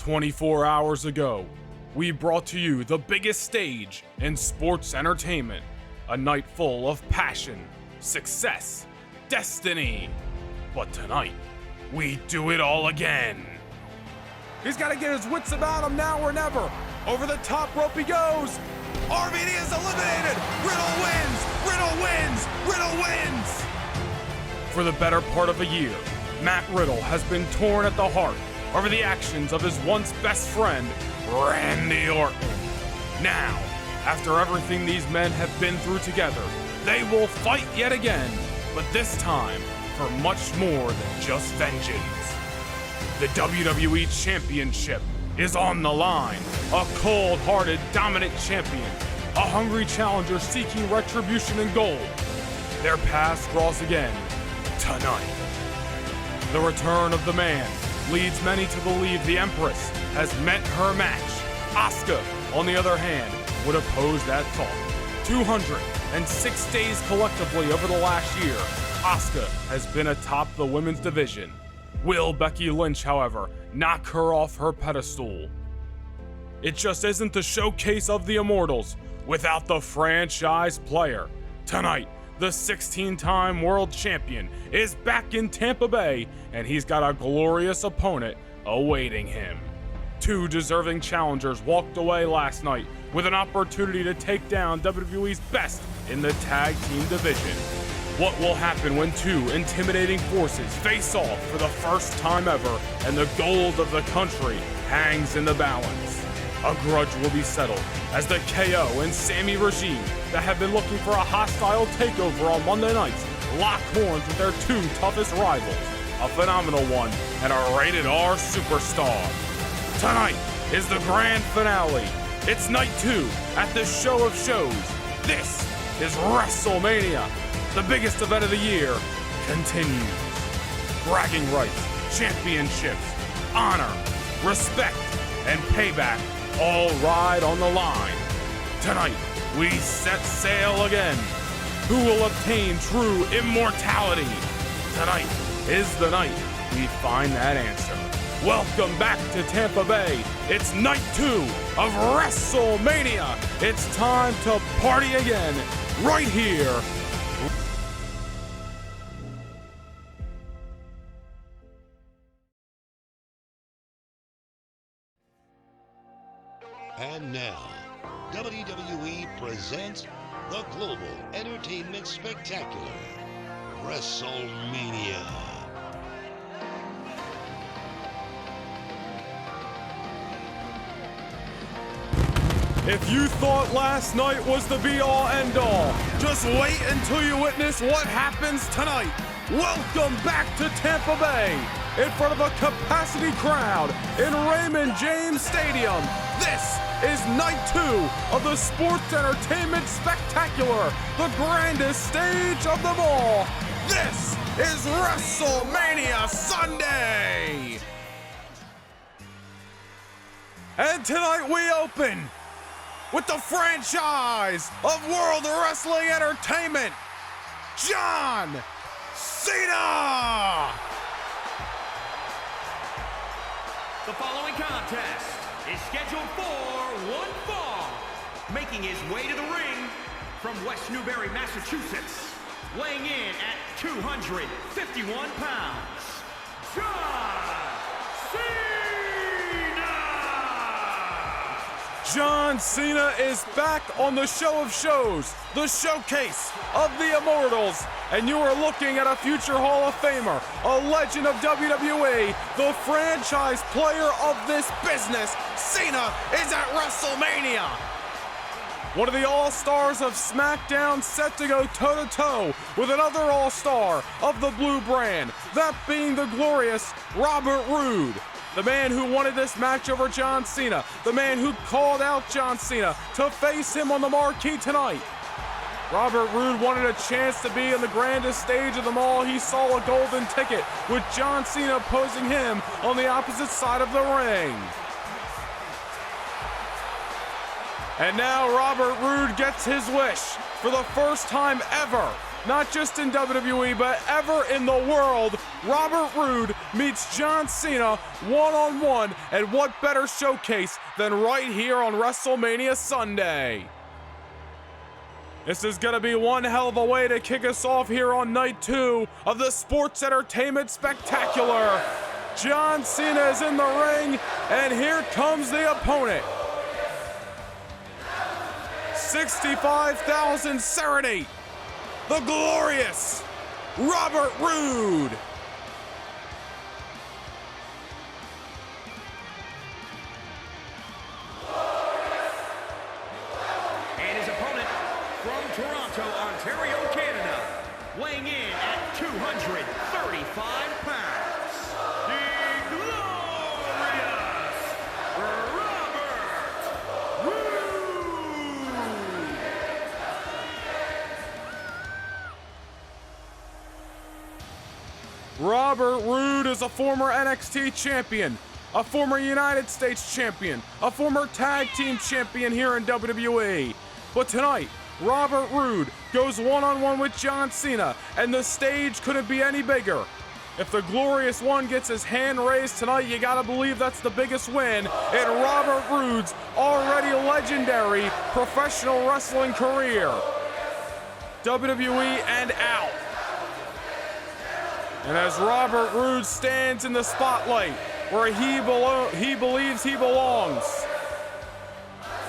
24 hours ago, we brought to you the biggest stage in sports entertainment. A night full of passion, success, destiny. But tonight, we do it all again. He's got to get his wits about him now or never. Over the top rope he goes. RVD is eliminated. Riddle wins. Riddle wins. Riddle wins. For the better part of a year, Matt Riddle has been torn at the heart over the actions of his once best friend, Randy Orton. Now, after everything these men have been through together, they will fight yet again, but this time for much more than just vengeance. The WWE Championship is on the line. A cold-hearted, dominant champion. A hungry challenger seeking retribution and gold. Their paths cross again tonight. The return of the man leads many to believe the Empress has met her match. Asuka, on the other hand, would oppose that thought. 206 days collectively over the last year, Asuka has been atop the women's division. Will Becky Lynch, however, knock her off her pedestal? It just isn't the showcase of the Immortals without the franchise player. Tonight, the 16-time world champion is back in Tampa Bay, and he's got a glorious opponent awaiting him. Two deserving challengers walked away last night with an opportunity to take down WWE's best in the tag team division. What will happen when two intimidating forces face off for the first time ever, and the gold of the country hangs in the balance? A grudge will be settled as the KO and Sami regime that have been looking for a hostile takeover on Monday nights lock horns with their two toughest rivals, a phenomenal one and a rated R superstar. Tonight is the grand finale. It's night 2 at the show of shows. This is WrestleMania. The biggest event of the year continues. Bragging rights, championships, honor, respect, and payback all ride on the line. Tonight, we set sail again. Who will obtain true immortality? Tonight is the night we find that answer. Welcome back to Tampa Bay. It's night 2 of WrestleMania. It's time to party again, right here. And now, WWE presents the Global Entertainment Spectacular, WrestleMania. If you thought last night was the be-all, end-all, just wait until you witness what happens tonight. Welcome back to Tampa Bay, in front of a capacity crowd in Raymond James Stadium. This is night 2 of the Sports Entertainment Spectacular, the grandest stage of them all. This is WrestleMania Sunday. And tonight we open with the franchise of World Wrestling Entertainment, John Cena! The following contest is scheduled for one fall. Making his way to the ring from West Newbury, Massachusetts, weighing in at 251 pounds, John Cena! John Cena is back on the show of shows, the showcase of the Immortals, and you are looking at a future Hall of Famer, a legend of WWE, the franchise player of this business. Cena is at WrestleMania. One of the All-Stars of SmackDown set to go toe-to-toe with another All-Star of the Blue brand, that being the glorious Robert Roode. The man who wanted this match over John Cena, the man who called out John Cena to face him on the marquee tonight. Robert Roode wanted a chance to be on the grandest stage of them all. He saw a golden ticket with John Cena opposing him on the opposite side of the ring. And now Robert Roode gets his wish. For the first time ever, not just in WWE, but ever in the world. Robert Roode meets John Cena one-on-one, and what better showcase than right here on WrestleMania Sunday? This is gonna be one hell of a way to kick us off here on night 2 of the Sports Entertainment Spectacular. John Cena is in the ring, and here comes the opponent. 65,000 Serenade, the glorious Robert Roode. And his opponent from Toronto, Ontario, Canada, weighing in at 235 pounds, the glorious Robert Roode. Robert Roode is a former NXT champion, a former United States champion, a former tag team champion here in WWE. But tonight, Robert Roode goes one-on-one with John Cena, and the stage couldn't be any bigger. If the glorious one gets his hand raised tonight, you gotta believe that's the biggest win in Robert Roode's already legendary professional wrestling career. WWE and out. And as Robert Roode stands in the spotlight where he believes he belongs.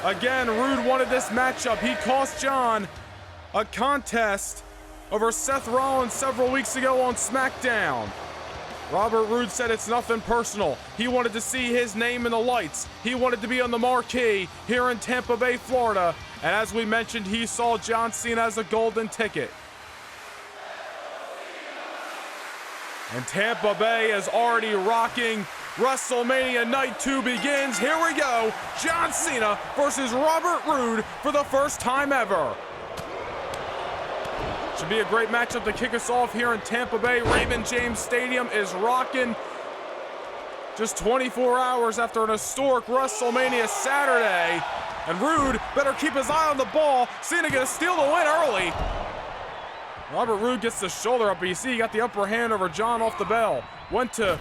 Again, Roode wanted this matchup. He cost John a contest over Seth Rollins several weeks ago on SmackDown. Robert Roode said it's nothing personal. He wanted to see his name in the lights. He wanted to be on the marquee here in Tampa Bay, Florida. And as we mentioned, he saw John Cena as a golden ticket. And Tampa Bay is already rocking. WrestleMania Night 2 begins. Here we go. John Cena versus Robert Roode for the first time ever. Should be a great matchup to kick us off here in Tampa Bay. Raymond James Stadium is rocking. Just 24 hours after an historic WrestleMania Saturday. And Roode better keep his eye on the ball. Cena gonna steal the win early. Robert Roode gets the shoulder up, but you see he got the upper hand over John off the bell. Went to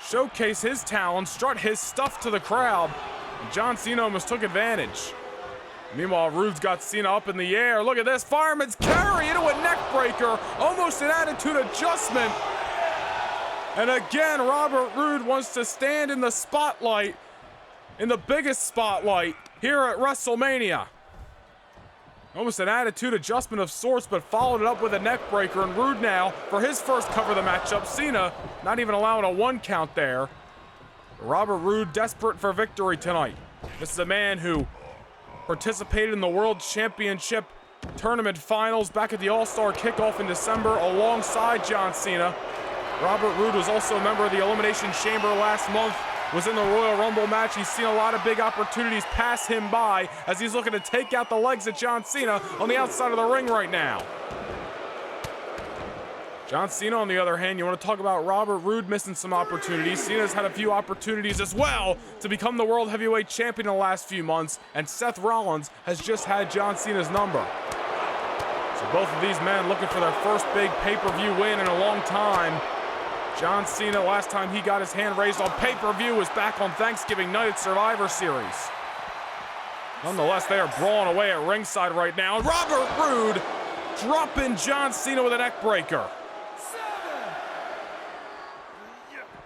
showcase his talent, strut his stuff to the crowd, and John Cena almost took advantage. Meanwhile, Roode's got Cena up in the air. Look at this, fireman's carry into a neck breaker, almost an attitude adjustment. And again, Robert Roode wants to stand in the spotlight, in the biggest spotlight here at WrestleMania. Almost an attitude adjustment of sorts, but followed it up with a neck breaker. And Roode now, for his first cover of the matchup, Cena not even allowing a 1 count there. Robert Roode desperate for victory tonight. This is a man who participated in the World Championship Tournament Finals back at the All-Star Kickoff in December alongside John Cena. Robert Roode was also a member of the Elimination Chamber last month, was in the Royal Rumble match. He's seen a lot of big opportunities pass him by as he's looking to take out the legs of John Cena on the outside of the ring right now. John Cena, on the other hand, you want to talk about Robert Roode missing some opportunities. Cena's had a few opportunities as well to become the World Heavyweight Champion in the last few months, and Seth Rollins has just had John Cena's number. So both of these men looking for their first big pay-per-view win in a long time. John Cena, last time he got his hand raised on pay-per-view was back on Thanksgiving night at Survivor Series. Nonetheless, they are brawling away at ringside right now. Robert Roode dropping John Cena with a neck breaker.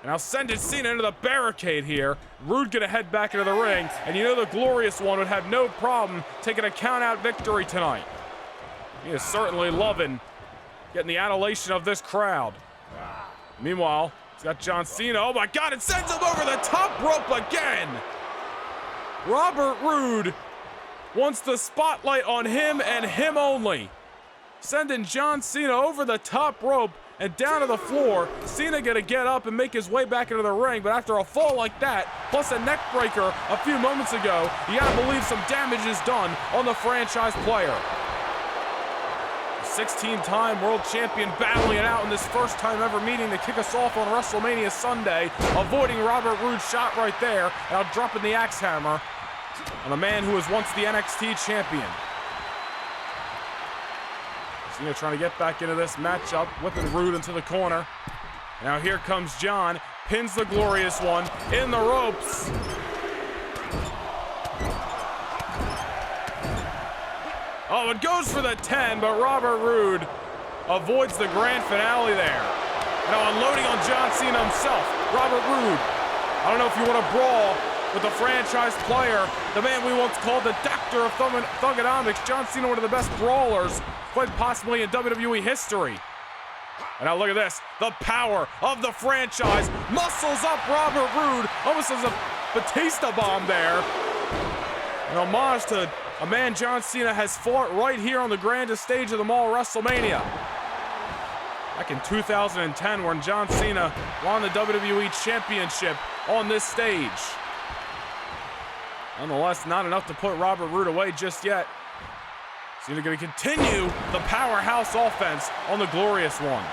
And now sending Cena into the barricade here. Roode gonna head back into the ring, and you know the glorious one would have no problem taking a count-out victory tonight. He is certainly loving getting the adulation of this crowd. Meanwhile, he's got John Cena. Oh my God, it sends him over the top rope again. Robert Roode wants the spotlight on him and him only. Sending John Cena over the top rope and down to the floor. Cena gonna get up and make his way back into the ring, but after a fall like that, plus a neck breaker a few moments ago, you gotta believe some damage is done on the franchise player. 16-time world champion battling it out in this first time ever meeting to kick us off on WrestleMania Sunday, avoiding Robert Roode's shot right there, and out dropping the axe hammer on a man who was once the NXT champion. Cena trying to get back into this matchup, whipping Roode into the corner. Now here comes John, pins the Glorious One in the ropes. Oh, it goes for the 10, but Robert Roode avoids the grand finale there. Now unloading on John Cena himself, Robert Roode. I don't know if you want to brawl with the franchise player, the man we once called the Doctor of Thugonomics, John Cena, one of the best brawlers, quite possibly in WWE history. And now look at this, the power of the franchise muscles up Robert Roode, almost as a Batista bomb there. An homage to a man John Cena has fought right here on the grandest stage of them all, WrestleMania. Back in 2010, when John Cena won the WWE Championship on this stage. Nonetheless, not enough to put Robert Roode away just yet. Cena going to continue the powerhouse offense on the Glorious One.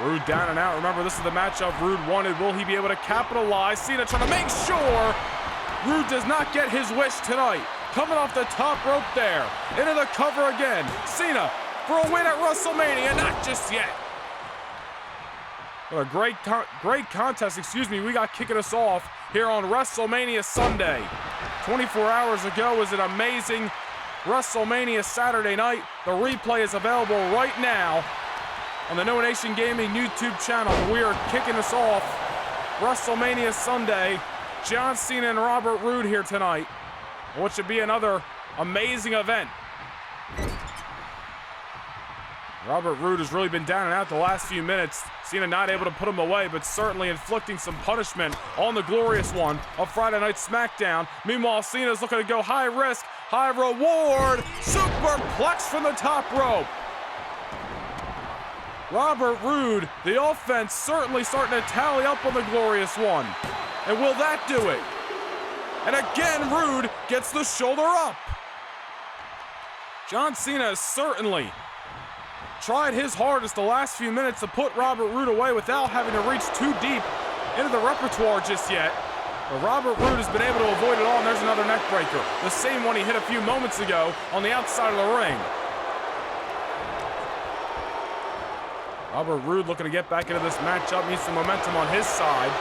Roode down and out. Remember, this is the matchup Roode wanted. Will he be able to capitalize? Cena trying to make sure Roode does not get his wish tonight. Coming off the top rope there. Into the cover again. Cena for a win at WrestleMania. Not just yet. What a great contest, we got kicking us off here on WrestleMania Sunday. 24 hours ago was an amazing WrestleMania Saturday night. The replay is available right now on the No Nation Gaming YouTube channel. We are kicking us off WrestleMania Sunday. John Cena and Robert Roode here tonight. What should be another amazing event. Robert Roode has really been down and out the last few minutes. Cena not able to put him away, but certainly inflicting some punishment on the Glorious One of Friday Night SmackDown. Meanwhile, Cena's looking to go high risk, high reward. Superplex from the top rope. Robert Roode, the offense certainly starting to tally up on the Glorious One. And will that do it? And again, Roode gets the shoulder up. John Cena has certainly tried his hardest the last few minutes to put Robert Roode away without having to reach too deep into the repertoire just yet. But Robert Roode has been able to avoid it all, and there's another neck breaker. The same one he hit a few moments ago on the outside of the ring. Robert Roode looking to get back into this matchup, needs some momentum on his side.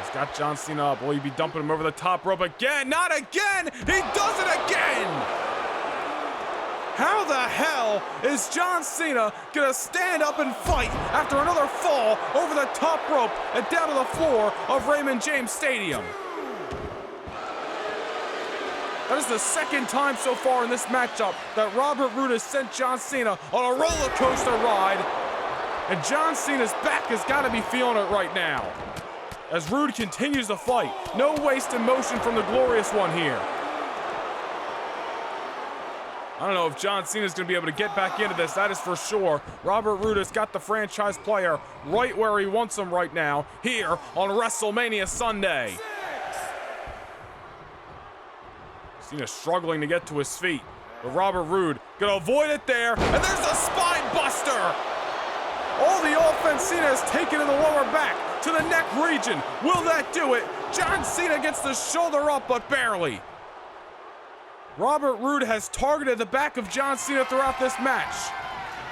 He's got John Cena up. Will he be dumping him over the top rope again? Not again! He does it again! How the hell is John Cena gonna stand up and fight after another fall over the top rope and down to the floor of Raymond James Stadium? That is the second time so far in this matchup that Robert Roode has sent John Cena on a roller coaster ride. And John Cena's back has got to be feeling it right now. As Roode continues to fight. No wasted motion from the Glorious One here. I don't know if John Cena's going to be able to get back into this, that is for sure. Robert Roode has got the franchise player right where he wants him right now, here on WrestleMania Sunday. Cena struggling to get to his feet, but Robert Roode going to avoid it there, and there's a spine buster! All the offense Cena has taken in the lower back to the neck region. Will that do it? John Cena gets the shoulder up, but barely. Robert Roode has targeted the back of John Cena throughout this match.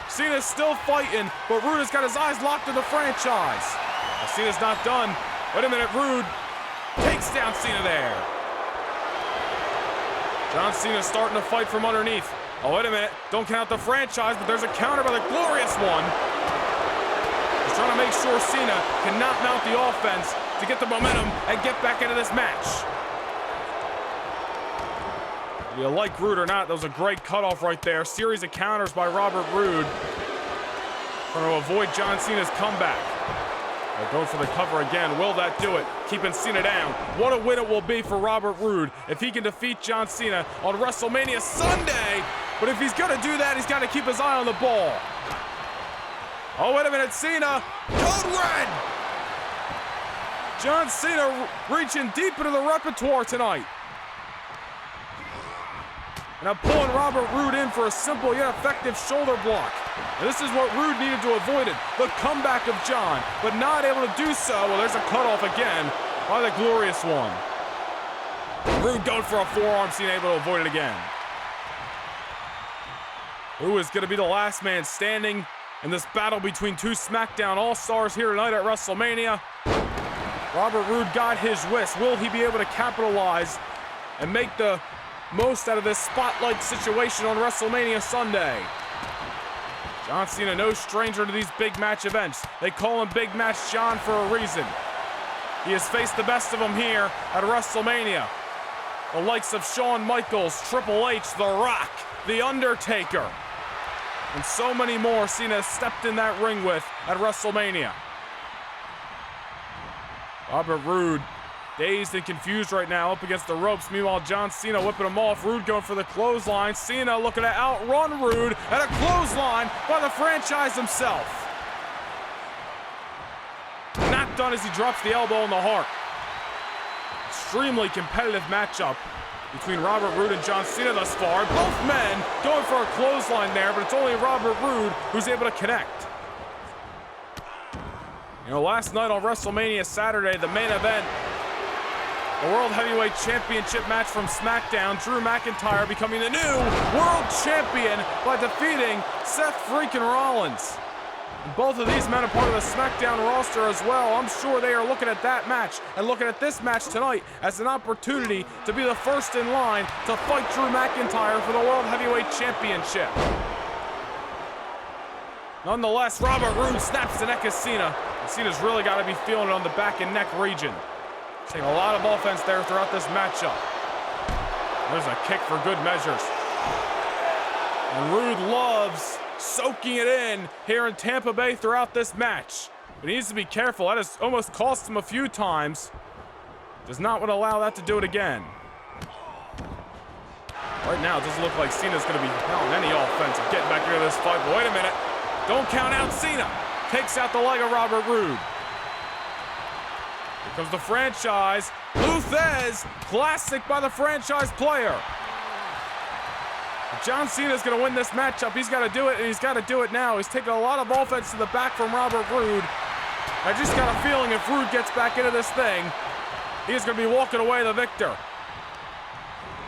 Cena's still fighting, but Roode has got his eyes locked on the franchise. Well, Cena's not done. Wait a minute, Roode takes down Cena there. John Cena's starting to fight from underneath. Oh, wait a minute. Don't count the franchise, but there's a counter by the Glorious One. He's trying to make sure Cena cannot mount the offense to get the momentum and get back into this match. You like Roode or not, that was a great cutoff right there. Series of counters by Robert Roode. Trying to avoid John Cena's comeback. They're going for the cover again. Will that do it? Keeping Cena down. What a win it will be for Robert Roode if he can defeat John Cena on WrestleMania Sunday. But if he's going to do that, he's got to keep his eye on the ball. Oh, wait a minute, Cena. Code red! John Cena reaching deep into the repertoire tonight. And I'm pulling Robert Roode in for a simple yet effective shoulder block. And this is what Roode needed to avoid it. The comeback of John, but not able to do so. Well, there's a cutoff again by the Glorious One. Roode going for a forearm, Cena able to avoid it again. Who is going to be the last man standing in this battle between two SmackDown All-Stars here tonight at WrestleMania? Roode got his wish. Will he be able to capitalize and make the most out of this spotlight situation on WrestleMania Sunday? John Cena, no stranger to these big match events. They call him Big Match John for a reason. He has faced the best of them here at WrestleMania. The likes of Shawn Michaels, Triple H, The Rock, The Undertaker, and so many more Cena has stepped in that ring with at WrestleMania. Roode, dazed and confused right now, up against the ropes. Meanwhile, John Cena whipping him off. Roode going for the clothesline. Cena looking to outrun Roode, and a clothesline by the franchise himself. Not done as he drops the elbow in the heart. Extremely competitive matchup between Roode and John Cena thus far. Both men going for a clothesline there, but it's only Roode who's able to connect. You know, last night on WrestleMania Saturday, the main event, the World Heavyweight Championship match from SmackDown, Drew McIntyre becoming the new World Champion by defeating Seth freaking Rollins. And both of these men are part of the SmackDown roster as well. I'm sure they are looking at that match and looking at this match tonight as an opportunity to be the first in line to fight Drew McIntyre for the World Heavyweight Championship. Nonetheless, Roode snaps the neck of Cena. And Cena's really got to be feeling it on the back and neck region. Taking a lot of offense there throughout this matchup. There's a kick for good measures. And Roode loves soaking it in here in Tampa Bay throughout this match. But he needs to be careful. That has almost cost him a few times. Does not want to allow that to do it again. Right now, it doesn't look like Cena's going to be on any offense of getting back into this fight. But wait a minute. Don't count out Cena. Takes out the leg of Roode. Here comes the franchise. Luthez, classic by the franchise player. If John Cena's going to win this matchup, he's got to do it, and he's got to do it now. He's taking a lot of offense to the back from Roode. I just got a feeling if Roode gets back into this thing, he's going to be walking away the victor.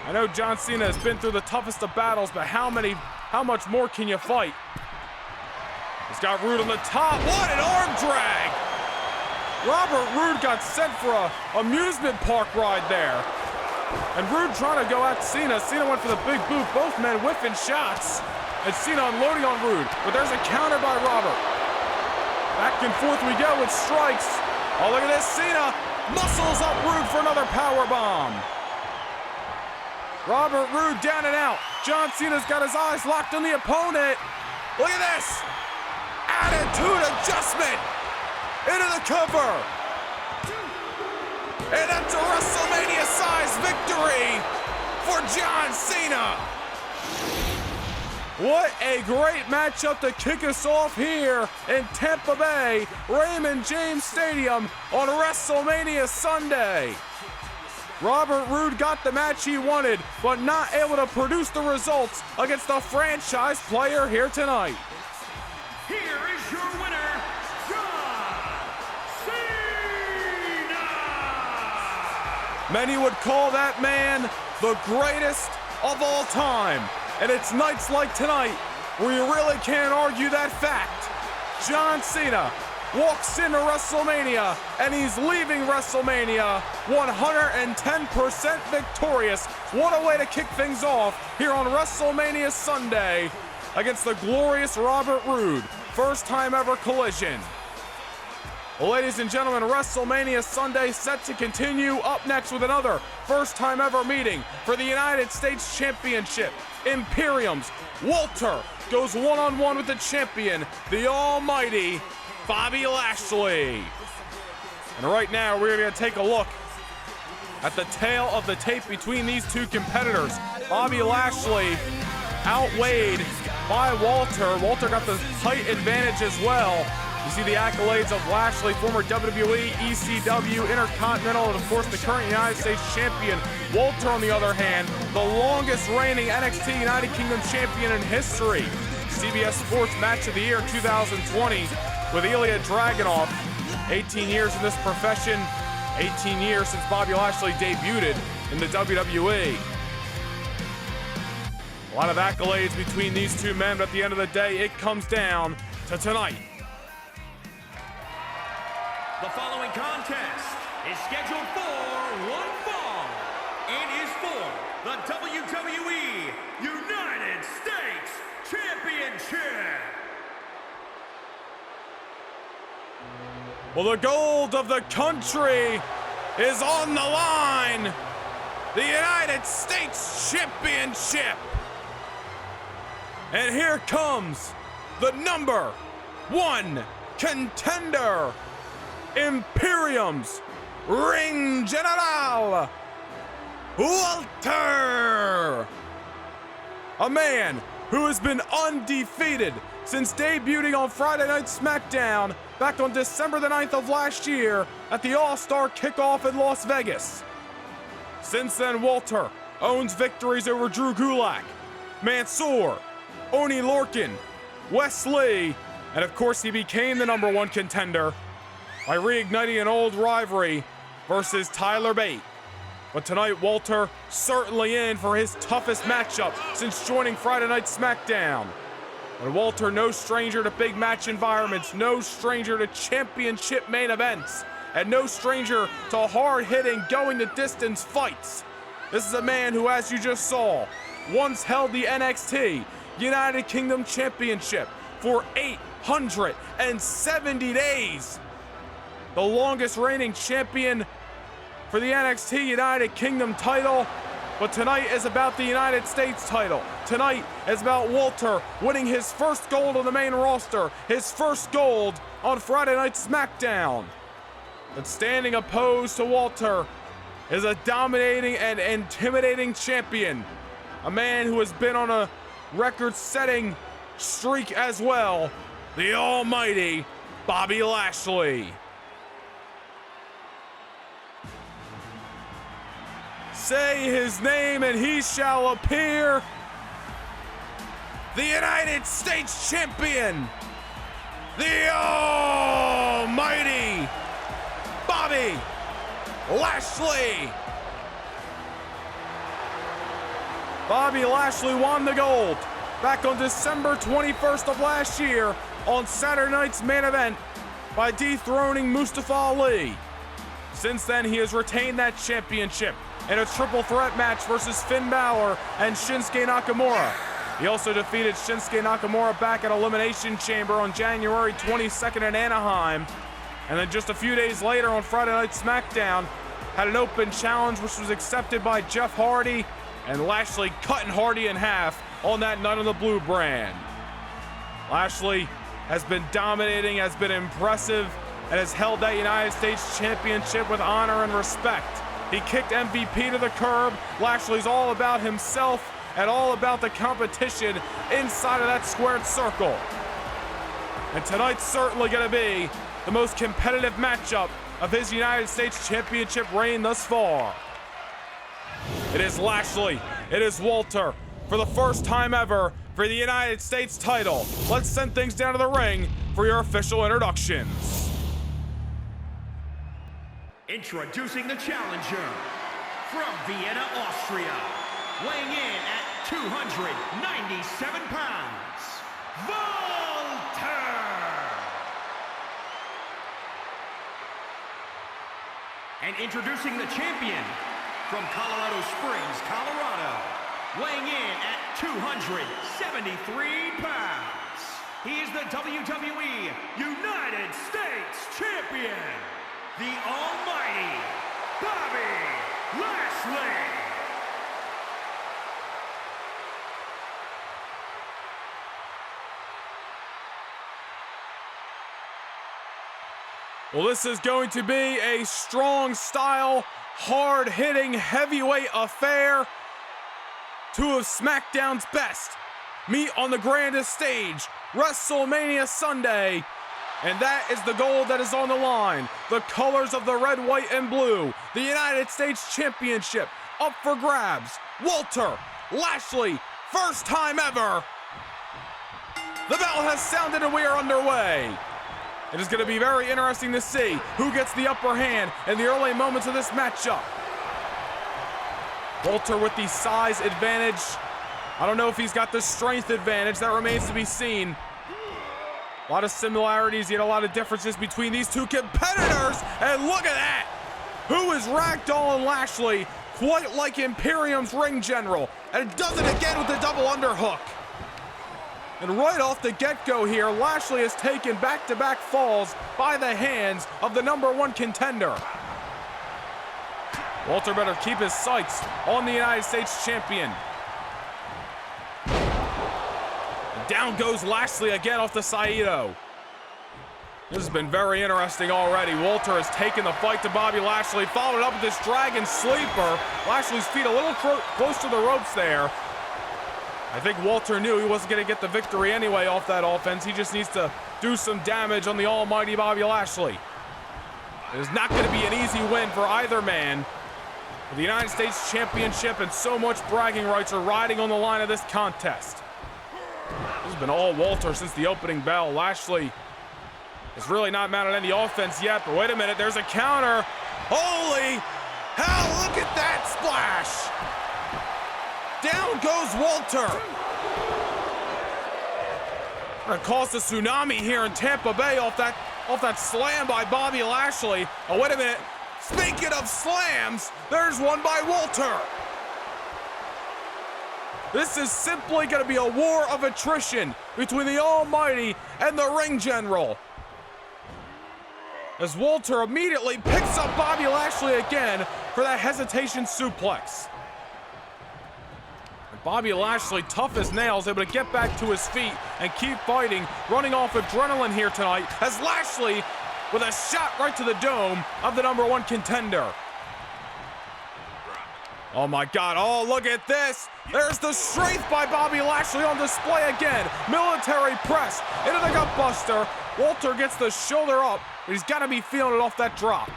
I know John Cena has been through the toughest of battles, but how much more can you fight? He's got Roode on the top. What an arm drag! Roode got sent for a amusement park ride there. And Roode trying to go at Cena. Cena went for the big boot. Both men whiffing shots. And Cena unloading on Roode. But there's a counter by Robert. Back and forth we go with strikes. Oh, look at this. Cena muscles up Roode for another power bomb. Roode down and out. John Cena's got his eyes locked on the opponent. Look at this. Attitude adjustment. Into the cover. And that's a WrestleMania-sized victory for John Cena. What a great matchup to kick us off here in Tampa Bay, Raymond James Stadium on WrestleMania Sunday. Roode got the match he wanted, but not able to produce the results against the franchise player here tonight. Here is your winner, John Cena! Many would call that man the greatest of all time. And it's nights like tonight where you really can't argue that fact. John Cena walks into WrestleMania and he's leaving WrestleMania 110% victorious. What a way to kick things off here on WrestleMania Sunday against the glorious Roode. First time ever collision. Well, ladies and gentlemen, WrestleMania Sunday set to continue. Up next with another first time ever meeting for the United States Championship. Imperium's Walter goes one-on-one with the champion, the almighty Bobby Lashley. And right now, we're going to take a look at the tale of the tape between these two competitors. Bobby Lashley outweighed by Walter. Walter got the height advantage as well. You see the accolades of Lashley, former WWE, ECW, Intercontinental, and of course the current United States champion. Walter, on the other hand, the longest reigning NXT United Kingdom champion in history. CBS Sports Match of the Year 2020 with Ilya Dragunov. 18 years in this profession, 18 years since Bobby Lashley debuted in the WWE. lot of accolades between these two men, but at the end of the day, it comes down to tonight. The following contest is scheduled for one fall and is for the WWE United States Championship. Well, the gold of the country is on the line. The United States Championship. And here comes the number one contender, Imperium's Ring General, Walter. A man who has been undefeated since debuting on Friday Night SmackDown back on December the 9th of last year at the All-Star Kickoff in Las Vegas. Since then, Walter owns victories over Drew Gulak, Mansoor, Oni Lorcan, Wes Lee, and of course he became the number one contender by reigniting an old rivalry versus Tyler Bate. But tonight, Walter certainly in for his toughest matchup since joining Friday Night SmackDown. And Walter, no stranger to big match environments, no stranger to championship main events, and no stranger to hard-hitting, going-the-distance fights. This is a man who, as you just saw, once held the NXT United Kingdom Championship for 870 days. The longest reigning champion for the NXT United Kingdom title. But tonight is about the United States title. Tonight is about Walter winning his first gold on the main roster, his first gold on Friday Night SmackDown. But standing opposed to Walter is a dominating and intimidating champion, a man who has been on a record-setting streak as well, the almighty Bobby Lashley. Say his name and he shall appear. The United States Champion, the almighty Bobby Lashley. Bobby Lashley won the gold back on December 21st of last year on Saturday night's main event by dethroning Mustafa Ali. Since then, he has retained that championship in a triple threat match versus Finn Balor and Shinsuke Nakamura. He also defeated Shinsuke Nakamura back at Elimination Chamber on January 22nd in Anaheim. And then just a few days later on Friday Night SmackDown, had an open challenge which was accepted by Jeff Hardy, and Lashley cutting Hardy in half on that night on the Blue brand. Lashley has been dominating, has been impressive, and has held that United States Championship with honor and respect. He kicked MVP to the curb. Lashley's all about himself and all about the competition inside of that squared circle. And tonight's certainly going to be the most competitive matchup of his United States Championship reign thus far. It is Lashley, it is Walter, for the first time ever for the United States title. Let's send things down to the ring for your official introductions. Introducing the challenger from Vienna, Austria, weighing in at 297 pounds, Walter! And introducing the champion from Colorado Springs, Colorado, weighing in at 273 pounds. He is the WWE United States Champion, the almighty Bobby Lashley. Well, this is going to be a strong style, hard-hitting heavyweight affair. Two of SmackDown's best meet on the grandest stage, WrestleMania Sunday. And that is the gold that is on the line. The colors of the red, white, and blue. The United States Championship up for grabs. Walter Lashley, first time ever. The bell has sounded and we are underway. It is going to be very interesting to see who gets the upper hand in the early moments of this matchup. Walter with the size advantage I don't know if he's got the strength advantage. That remains to be seen. A lot of similarities, yet a lot of differences between these two competitors. And look at that! Who is ragdolling Lashley quite like Imperium's ring general. And does it again with the double underhook. And right off the get-go here, Lashley has taken back-to-back falls by the hands of the #1 contender. Walter better keep his sights on the United States champion. And down goes Lashley again off the Saito. This has been very interesting already. Walter has taken the fight to Bobby Lashley, followed up with this Dragon Sleeper. Lashley's feet a little close to the ropes there. I think Walter knew he wasn't going to get the victory anyway off that offense. He just needs to do some damage on the almighty Bobby Lashley. It is not going to be an easy win for either man. The United States Championship and so much bragging rights are riding on the line of this contest. This has been all Walter since the opening bell. Lashley has really not mounted any offense yet, but wait a minute, there's a counter. Holy hell, look at that splash! Down goes Walter. Gonna cause the tsunami here in Tampa Bay off that slam by Bobby Lashley. Oh, wait a minute. Speaking of slams, there's one by Walter. This is simply gonna be a war of attrition between the Almighty and the Ring General. As Walter immediately picks up Bobby Lashley again for that hesitation suplex. Bobby Lashley, tough as nails, able to get back to his feet and keep fighting, running off adrenaline here tonight, as Lashley with a shot right to the dome of the #1 contender. Oh my God, oh look at this. There's the strength by Bobby Lashley on display again. Military press into the gut buster. Walter gets the shoulder up, but he's got to be feeling it off that drop.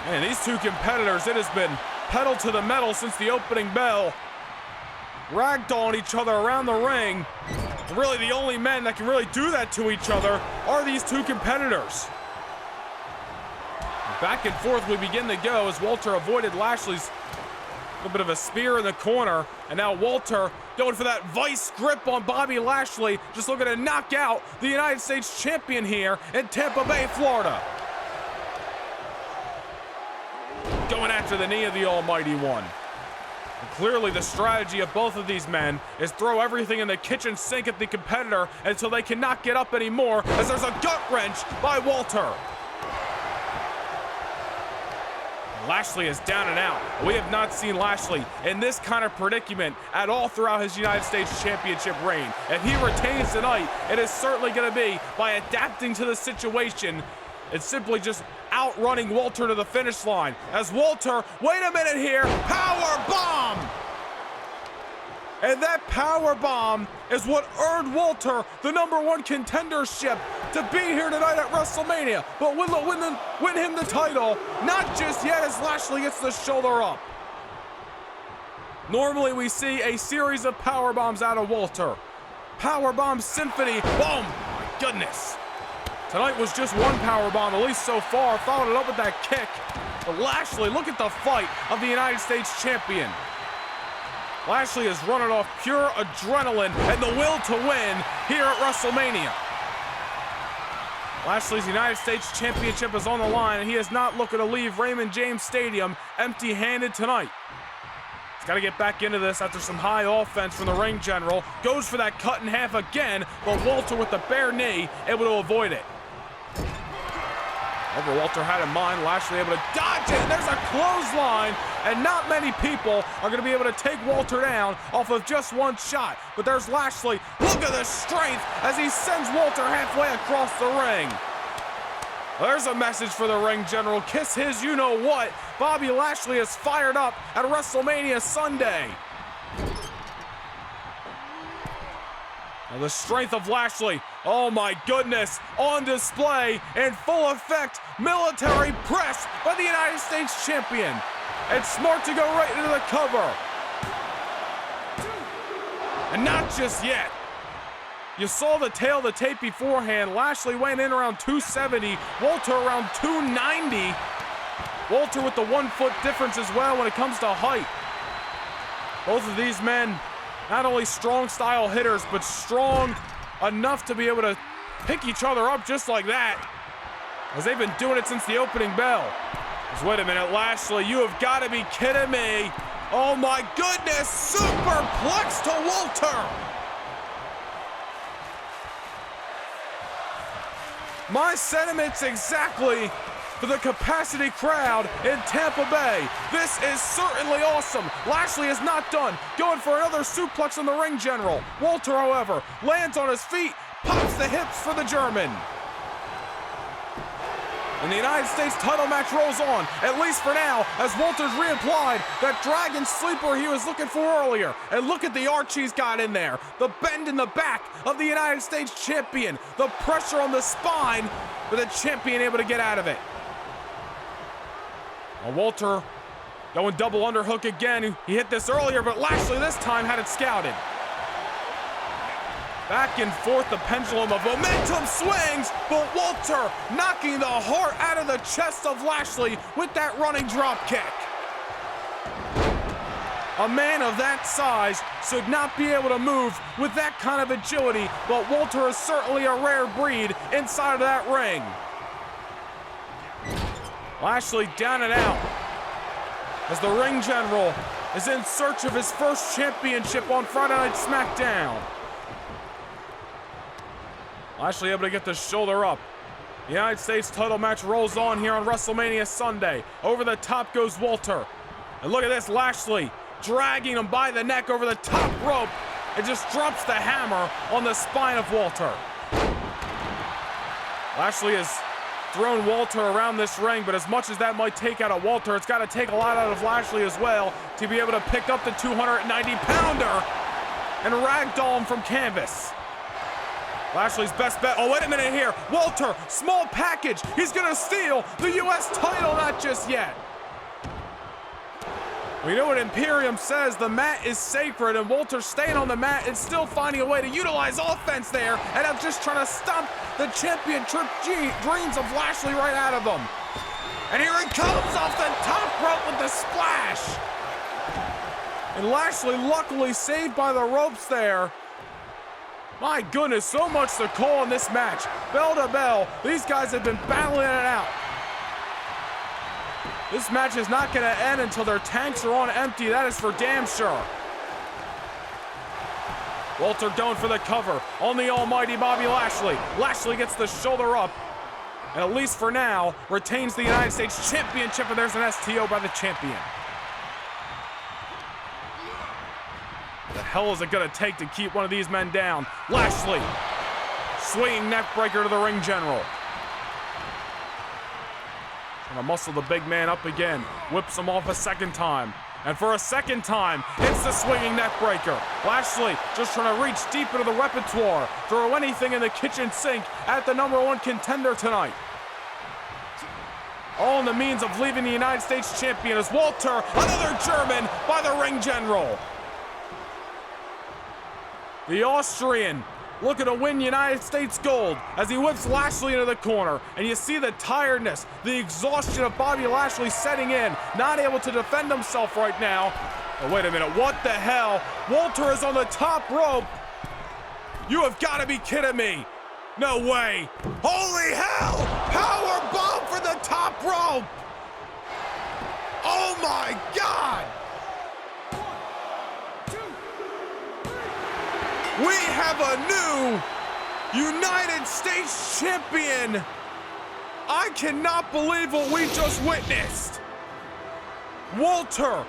Man, these two competitors, it has been pedal to the metal since the opening bell. Ragdolling each other around the ring. Really, the only men that can really do that to each other are these two competitors. Back and forth we begin to go as Walter avoided Lashley's little bit of a spear in the corner. And now Walter going for that vice grip on Bobby Lashley. Just looking to knock out the United States champion here in Tampa Bay, Florida. Going after the knee of the Almighty One. And clearly the strategy of both of these men is throw everything in the kitchen sink at the competitor until they cannot get up anymore, as there's a gut wrench by Walter. Lashley is down and out. We have not seen Lashley in this kind of predicament at all throughout his United States Championship reign. If he retains tonight, it is certainly going to be by adapting to the situation. It's simply just outrunning Walter to the finish line. As Walter, wait a minute here, power bomb! And that power bomb is what earned Walter the #1 contendership to be here tonight at WrestleMania. But will it win him the title? Not just yet, as Lashley gets the shoulder up. Normally we see a series of power bombs out of Walter. Power bomb symphony, boom, my goodness. Tonight was just one power bomb, at least so far, followed it up with that kick. But Lashley, look at the fight of the United States champion. Lashley is running off pure adrenaline and the will to win here at WrestleMania. Lashley's United States Championship is on the line, and he is not looking to leave Raymond James Stadium empty-handed tonight. He's got to get back into this after some high offense from the Ring General. Goes for that cut in half again, but Walter with the bare knee able to avoid it. However, Walter had in mind, Lashley able to dodge it, and there's a clothesline, and not many people are going to be able to take Walter down off of just one shot. But there's Lashley. Look at the strength as he sends Walter halfway across the ring. There's a message for the Ring General. Kiss his you-know-what. Bobby Lashley is fired up at WrestleMania Sunday. Now the strength of Lashley, oh my goodness, on display in full effect. Military press by the United States champion. It's smart to go right into the cover. And not just yet. You saw the tail of the tape beforehand. Lashley went in around 270, Walter around 290. Walter with the 1 foot difference as well when it comes to height. Both of these men, not only strong style hitters, but strong enough to be able to pick each other up just like that, as they've been doing it since the opening bell. Wait a minute, Lashley, you have got to be kidding me. Oh my goodness, superplex to Walter. My sentiments exactly for the capacity crowd in Tampa Bay. This is certainly awesome. Lashley is not done. Going for another suplex on the ring general. Walter, however, lands on his feet, pops the hips for the German. And the United States title match rolls on, at least for now, as Walter's reapplied that Dragon Sleeper he was looking for earlier. And look at the arch he's got in there. The bend in the back of the United States champion. The pressure on the spine, but the champion able to get out of it. Well, Walter going double underhook again. He hit this earlier, but Lashley this time had it scouted. Back and forth, the pendulum of momentum swings, but Walter knocking the heart out of the chest of Lashley with that running drop kick. A man of that size should not be able to move with that kind of agility, but Walter is certainly a rare breed inside of that ring. Lashley down and out as the ring general is in search of his first championship on Friday Night SmackDown. Lashley able to get the shoulder up. The United States title match rolls on here on WrestleMania Sunday. Over the top goes Walter. And look at this, Lashley dragging him by the neck over the top rope. It just drops the hammer on the spine of Walter. Lashley has thrown Walter around this ring, but as much as that might take out of Walter, it's got to take a lot out of Lashley as well to be able to pick up the 290-pounder and ragdoll him from canvas. Lashley's best bet. Oh, wait a minute here. Walter, small package. He's going to steal the U.S. title, not just yet. We know what Imperium says. The mat is sacred, and Walter's staying on the mat and still finding a way to utilize offense there, and I'm just trying to stomp the championship dreams of Lashley right out of him. And here he comes off the top rope with the splash. And Lashley luckily saved by the ropes there. My goodness, so much to call in this match. Bell to bell, these guys have been battling it out. This match is not going to end until their tanks are on empty. That is for damn sure. Walter going for the cover on the almighty Bobby Lashley. Lashley gets the shoulder up, and at least for now, retains the United States Championship, and there's an STO by the champion. The hell is it going to take to keep one of these men down? Lashley, swinging neck breaker to the ring general. Trying to muscle the big man up again. Whips him off a second time. And for a second time, it's the swinging neck breaker. Lashley just trying to reach deep into the repertoire. Throw anything in the kitchen sink at the #1 contender tonight. All in the means of leaving the United States champion as Walter, another German, by the ring general. The Austrian looking to win United States gold as he whips Lashley into the corner. And you see the tiredness, the exhaustion of Bobby Lashley setting in, not able to defend himself right now. Oh, wait a minute, what the hell? Walter is on the top rope. You have got to be kidding me. No way. Holy hell! Power bomb for the top rope. Oh my God. We have a new United States champion. I cannot believe what we just witnessed. Walter,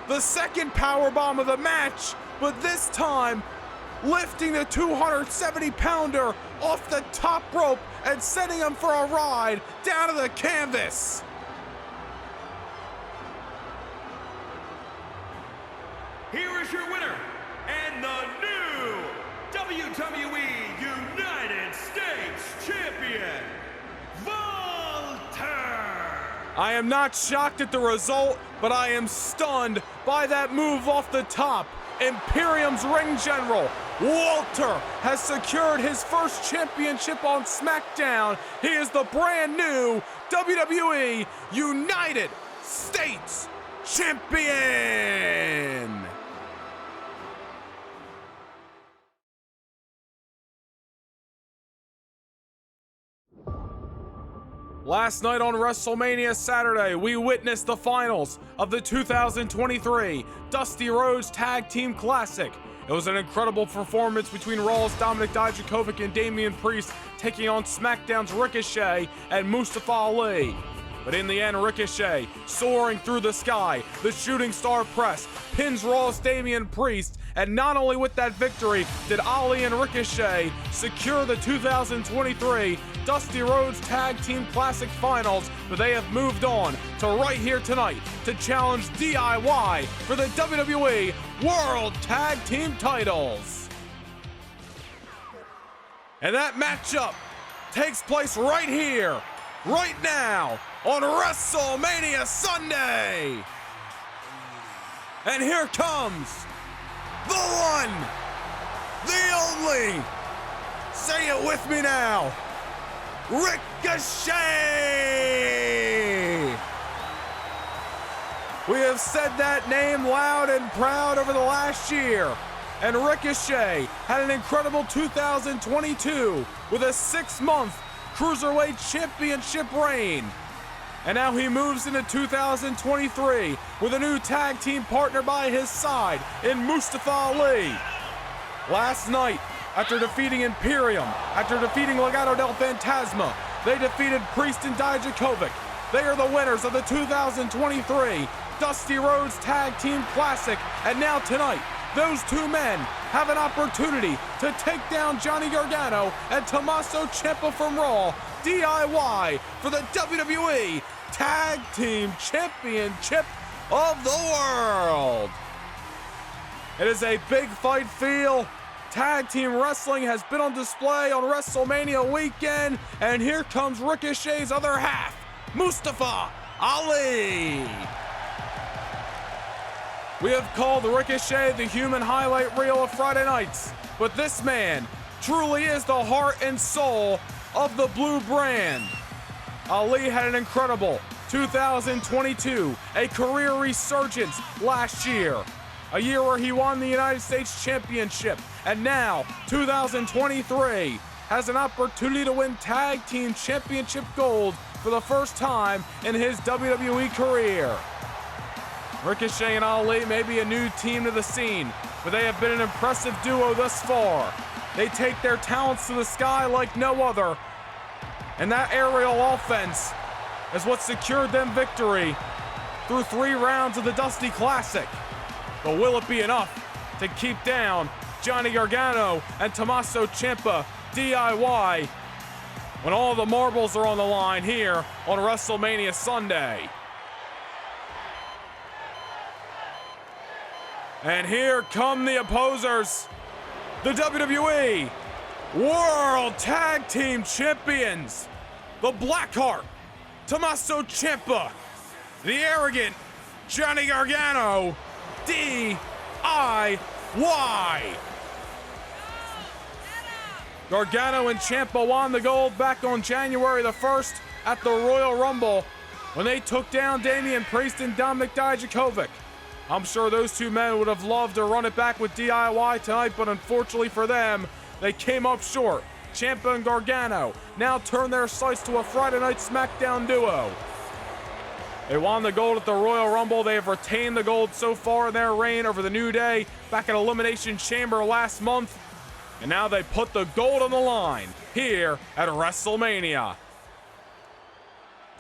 the second powerbomb of the match, but this time lifting the 270-pounder off the top rope and sending him for a ride down to the canvas. Here is your winner, and the new WWE United States Champion, Walter! I am not shocked at the result, but I am stunned by that move off the top. Imperium's ring general, Walter, has secured his first championship on SmackDown. He is the brand new WWE United States Champion! Last night on WrestleMania Saturday, we witnessed the finals of the 2023 Dusty Rhodes Tag Team Classic. It was an incredible performance between Raw's Dominik Dijakovic and Damian Priest taking on SmackDown's Ricochet and Mustafa Ali. But in the end, Ricochet, soaring through the sky, the shooting star press, pins Raw's Damian Priest, and not only with that victory did Ali and Ricochet secure the 2023 Dusty Rhodes Tag Team Classic Finals, but they have moved on to right here tonight to challenge DIY for the WWE World Tag Team titles. And that matchup takes place right here, right now, on WrestleMania Sunday. And here comes the one, the only, say it with me now, Ricochet! We have said that name loud and proud over the last year, and Ricochet had an incredible 2022 with a 6-month Cruiserweight Championship reign. And now he moves into 2023 with a new tag team partner by his side in Mustafa Ali. Last night, after defeating Imperium, after defeating Legado del Fantasma, they defeated Priest and Dijakovic. They are the winners of the 2023 Dusty Rhodes Tag Team Classic. And now tonight, those two men have an opportunity to take down Johnny Gargano and Tommaso Ciampa from Raw, DIY for the WWE Tag Team Championship of the World. It is a big fight feel. Tag team wrestling has been on display on WrestleMania weekend, and here comes Ricochet's other half, Mustafa Ali. We have called Ricochet the human highlight reel of Friday nights, but this man truly is the heart and soul of the blue brand. Ali had an incredible 2022, a career resurgence last year, a year where he won the United States Championship, and now 2023 has an opportunity to win Tag Team Championship gold for the first time in his WWE career. Ricochet and Ali may be a new team to the scene, but they have been an impressive duo thus far. They take their talents to the sky like no other, and that aerial offense is what secured them victory through 3 rounds of the Dusty Classic. But will it be enough to keep down Johnny Gargano and Tommaso Ciampa DIY when all the marbles are on the line here on WrestleMania Sunday? And here come the opposers, the WWE World Tag Team Champions, the Blackheart, Tommaso Ciampa, the arrogant Johnny Gargano, DIY. Gargano and Ciampa won the gold back on January the 1st at the Royal Rumble when they took down Damian Priest and Dominik Dijakovic. I'm sure those two men would have loved to run it back with DIY tonight, but unfortunately for them, they came up short. Ciampa and Gargano now turn their sights to a Friday Night SmackDown duo. They won the gold at the Royal Rumble. They have retained the gold so far in their reign over the New Day back at Elimination Chamber last month. And now they put the gold on the line here at WrestleMania.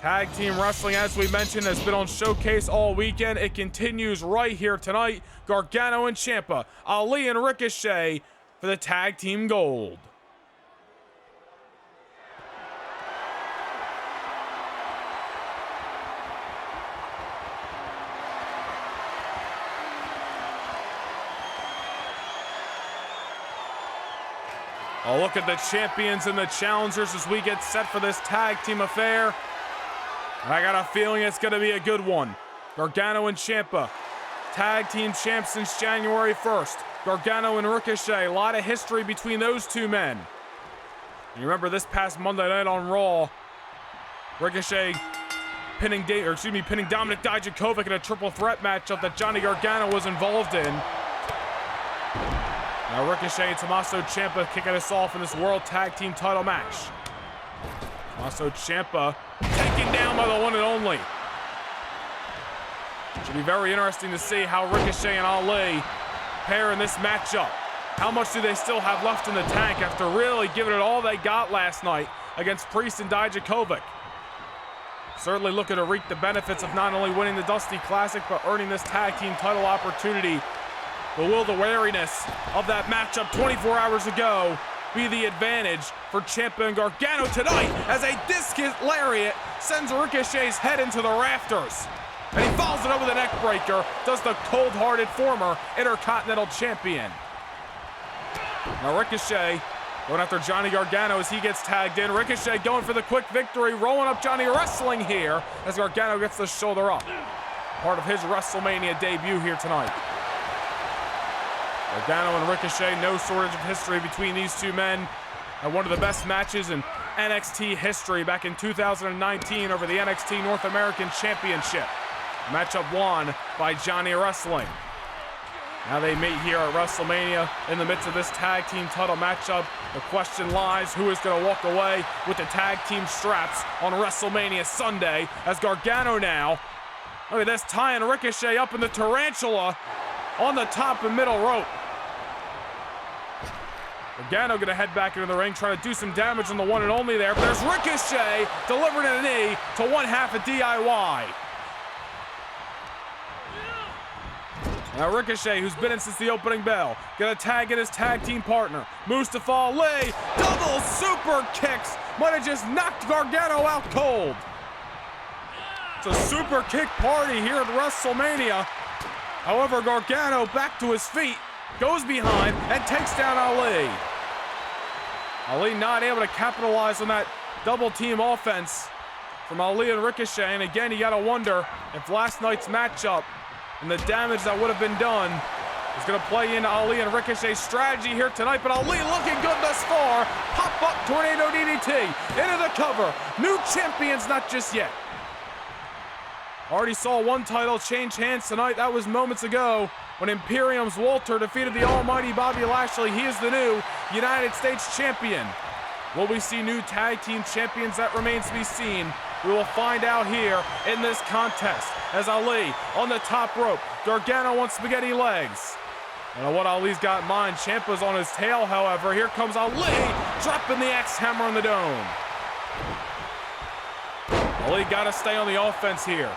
Tag team wrestling, as we mentioned, has been on showcase all weekend. It continues right here tonight. Gargano and Ciampa, Ali and Ricochet for the tag team gold. A look at the champions and the challengers as we get set for this tag team affair. And I got a feeling it's going to be a good one. Gargano and Ciampa, tag team champs since January 1st. Gargano and Ricochet, a lot of history between those two men. You remember this past Monday night on Raw, Ricochet pinning Dominik Dijakovic in a triple threat matchup that Johnny Gargano was involved in. Now Ricochet and Tommaso Ciampa kicking us off in this World Tag Team title match. Tommaso Ciampa taken down by the one and only. Should be very interesting to see how Ricochet and Ali pair in this matchup. How much do they still have left in the tank after really giving it all they got last night against Priest and Dijakovic? Certainly looking to reap the benefits of not only winning the Dusty Classic, but earning this tag team title opportunity. But will the wariness of that matchup 24 hours ago be the advantage for Ciampa and Gargano tonight as a discus lariat sends Ricochet's head into the rafters? And he follows it up with a neck breaker, does the cold-hearted former Intercontinental Champion. Now Ricochet going after Johnny Gargano as he gets tagged in. Ricochet going for the quick victory, rolling up Johnny Wrestling here as Gargano gets the shoulder up. Part of his WrestleMania debut here tonight. Gargano and Ricochet, no shortage of history between these two men. Had one of the best matches in NXT history back in 2019 over the NXT North American Championship. A matchup won by Johnny Wrestling. Now they meet here at WrestleMania in the midst of this tag team title matchup. The question lies, who is going to walk away with the tag team straps on WrestleMania Sunday as Gargano now, look at this, tying Ricochet up in the tarantula on the top and middle rope. Gargano going to head back into the ring, trying to do some damage on the one and only there, but there's Ricochet delivering a knee to one half of DIY. Now Ricochet, who's been in since the opening bell, gonna tag in his tag team partner, Mustafa Ali. Double super kicks, might have just knocked Gargano out cold. It's a super kick party here at WrestleMania. However, Gargano back to his feet, goes behind, and takes down Ali. Ali not able to capitalize on that double team offense from Ali and Ricochet, and again, you gotta wonder if last night's matchup and the damage that would have been done is going to play into Ali and Ricochet's strategy here tonight. But Ali looking good thus far. Pop-up tornado DDT into the cover. New champions, not just yet. Already saw one title change hands tonight. That was moments ago when Imperium's Walter defeated the almighty Bobby Lashley. He is the new United States champion. Will we see new tag team champions? That remains to be seen. We will find out here in this contest as Ali on the top rope. Gargano wants spaghetti legs. I don't know what Ali's got in mind. Ciampa's on his tail, however. Here comes Ali, dropping the X hammer on the dome. Ali got to stay on the offense here.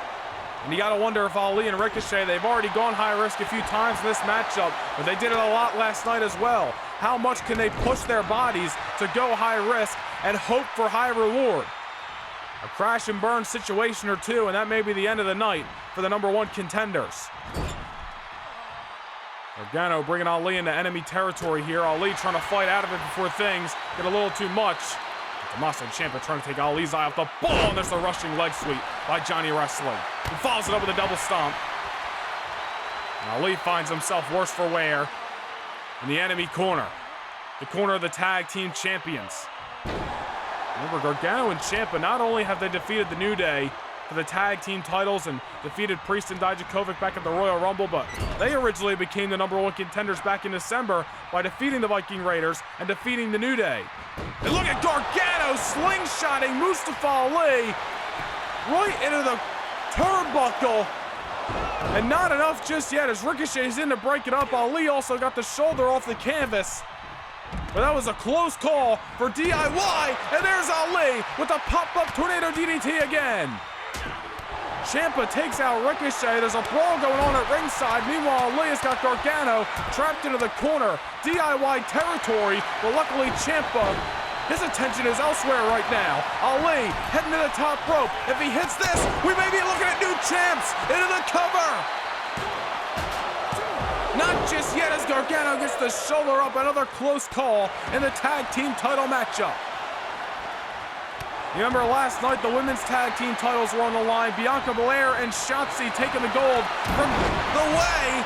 And you got to wonder if Ali and Ricochet, they've already gone high risk a few times in this matchup, but they did it a lot last night as well. How much can they push their bodies to go high risk and hope for high reward? A crash and burn situation or two, and that may be the end of the night for the #1 contenders. Gargano bringing Ali into enemy territory here. Ali trying to fight out of it before things get a little too much. Tommaso Ciampa trying to take Ali's eye off the ball, and there's a rushing leg sweep by Johnny Wrestling. He follows it up with a double stomp. And Ali finds himself worse for wear in the enemy corner. The corner of the tag team champions. Remember, Gargano and Ciampa, not only have they defeated the New Day for the tag team titles and defeated Priest and Dijakovic back at the Royal Rumble, but they originally became the #1 contenders back in December by defeating the Viking Raiders and defeating the New Day. And look at Gargano slingshotting Mustafa Ali right into the turnbuckle. And not enough just yet as Ricochet's in to break it up. Ali also got the shoulder off the canvas. But that was a close call for DIY, and there's Ali with a pop-up tornado DDT again. Ciampa takes out Ricochet. There's a brawl going on at ringside. Meanwhile, Ali has got Gargano trapped into the corner. DIY territory, but luckily Ciampa, his attention is elsewhere right now. Ali heading to the top rope. If he hits this, we may be looking at new champs into the cover. Not just yet as Gargano gets the shoulder up. Another close call in the tag team title matchup. You remember last night the women's tag team titles were on the line. Bianca Belair and Shotzi taking the gold from the way.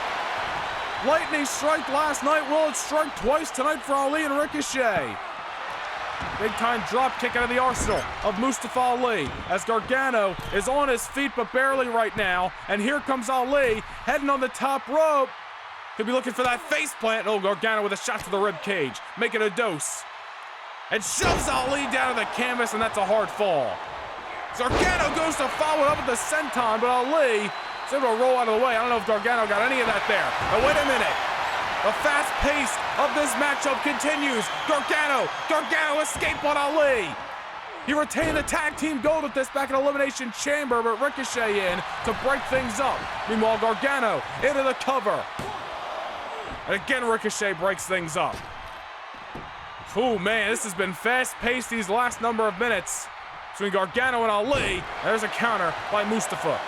Lightning strike last night. Will it strike twice tonight for Ali and Ricochet? Big time drop kick out of the arsenal of Mustafa Ali as Gargano is on his feet but barely right now. And here comes Ali heading on the top rope. Could be looking for that face plant. Oh, Gargano with a shot to the rib cage. Making a dose. and shoves Ali down to the canvas, and that's a hard fall. Gargano goes to follow it up with the senton, but Ali is able to roll out of the way. I don't know if Gargano got any of that there. Now wait a minute. The fast pace of this matchup continues. Gargano escaped on Ali. He retained the tag team gold with this back in Elimination Chamber, but Ricochet in to break things up. Meanwhile, Gargano into the cover. And again, Ricochet breaks things up. Oh man, this has been fast-paced these last number of minutes. Between Gargano and Ali, there's a counter by Mustafa.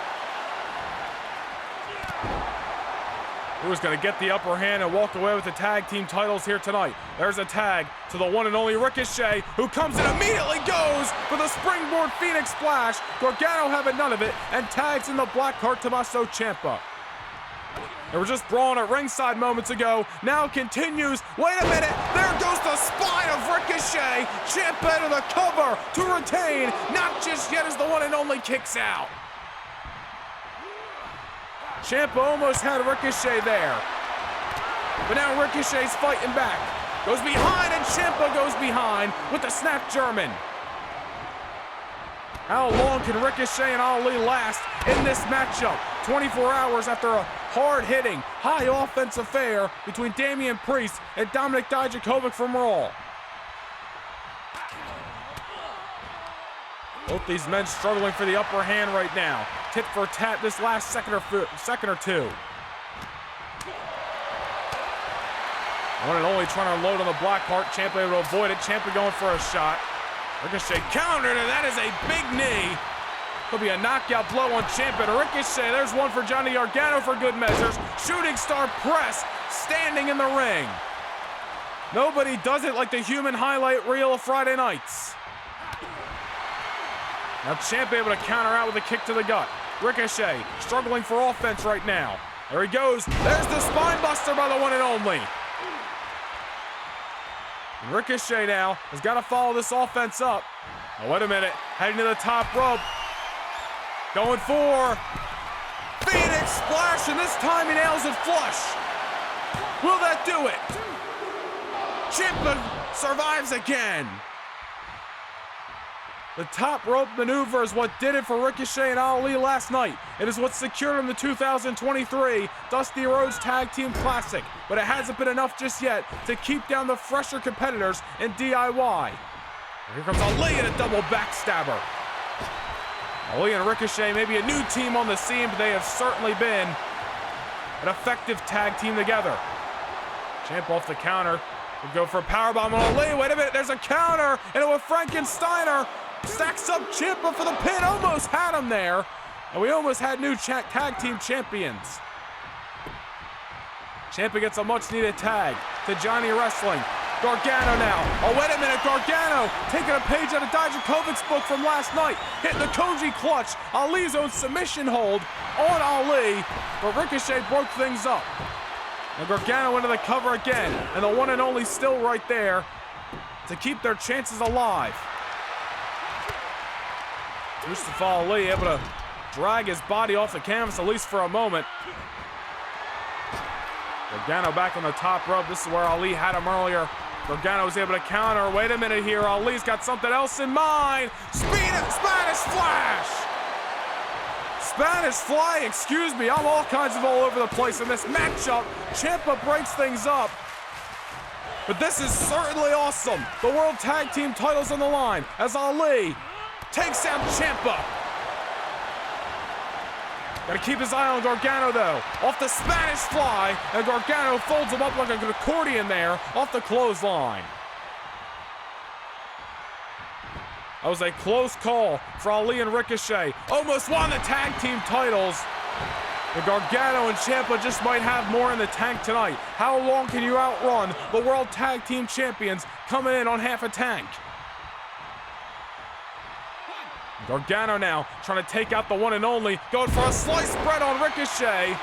Who's going to get the upper hand and walk away with the tag team titles here tonight? There's a tag to the one and only Ricochet, who comes and immediately goes for the springboard Phoenix Splash. Gargano having none of it, and tags in the Blackheart Tommaso Ciampa. They were just brawling at ringside moments ago. Now continues. Wait a minute. There goes the spine of Ricochet. Ciampa into the cover to retain. Not just yet as the one and only kicks out. Ciampa almost had Ricochet there. But now Ricochet's fighting back. Goes behind, and Ciampa goes behind with the snap German. How long can Ricochet and Ali last in this matchup? 24 hours after a hard-hitting, high-offense affair between Damian Priest and Dominic Dijakovic from Raw. Both these men struggling for the upper hand right now. Tit for tat this last second or two. One and only trying to unload on the Blackheart. Ciampa able to avoid it. Ciampa going for a shot. Ricochet countered, and that is a big knee. Could be a knockout blow on Ciampa. Ricochet, there's one for Johnny Gargano for good measures. Shooting star press, standing in the ring. Nobody does it like the human highlight reel of Friday nights. Now Ciampa able to counter out with a kick to the gut. Ricochet struggling for offense right now. There he goes. There's the spine buster by the one and only. And Ricochet now has got to follow this offense up. Oh, wait a minute. Heading to the top rope. Going for Phoenix Splash, and this time he nails it flush. Will that do it? Ciampa survives again. The top rope maneuver is what did it for Ricochet and Ali last night. It is what secured him the 2023 Dusty Rhodes Tag Team Classic, but it hasn't been enough just yet to keep down the fresher competitors in DIY. Here comes Ali in a double backstabber. Ali and Ricochet may be a new team on the scene, but they have certainly been an effective tag team together. Ciampa off the counter. We'll go for a powerbomb on Ali. Wait a minute, there's a counter, and it was Frankensteiner. Stacks up Ciampa for the pin. Almost had him there. And we almost had new tag team champions. Ciampa gets a much-needed tag to Johnny Wrestling. Gargano now. Oh, wait a minute. Gargano taking a page out of Dijakovic's book from last night. Hitting the Koji clutch. Ali's own submission hold on Ali. But Ricochet broke things up. And Gargano into the cover again. And the one and only still right there to keep their chances alive. Mustafa Ali able to drag his body off the canvas at least for a moment. Gargano back on the top rope. This is where Ali had him earlier. Gargano was able to counter. Wait a minute here. Ali's got something else in mind. Spanish Flash. Spanish Fly, excuse me. I'm all kinds of all over the place in this matchup. Ciampa breaks things up. But this is certainly awesome. The World Tag Team titles on the line as Ali takes out Ciampa. Got to keep his eye on Gargano, though. Off the Spanish Fly, and Gargano folds him up like an accordion there off the clothesline. That was a close call for Ali and Ricochet. Almost won the tag team titles. But Gargano and Ciampa just might have more in the tank tonight. How long can you outrun the World Tag Team Champions coming in on half a tank? Gargano now trying to take out the one and only, going for a slice spread on Ricochet.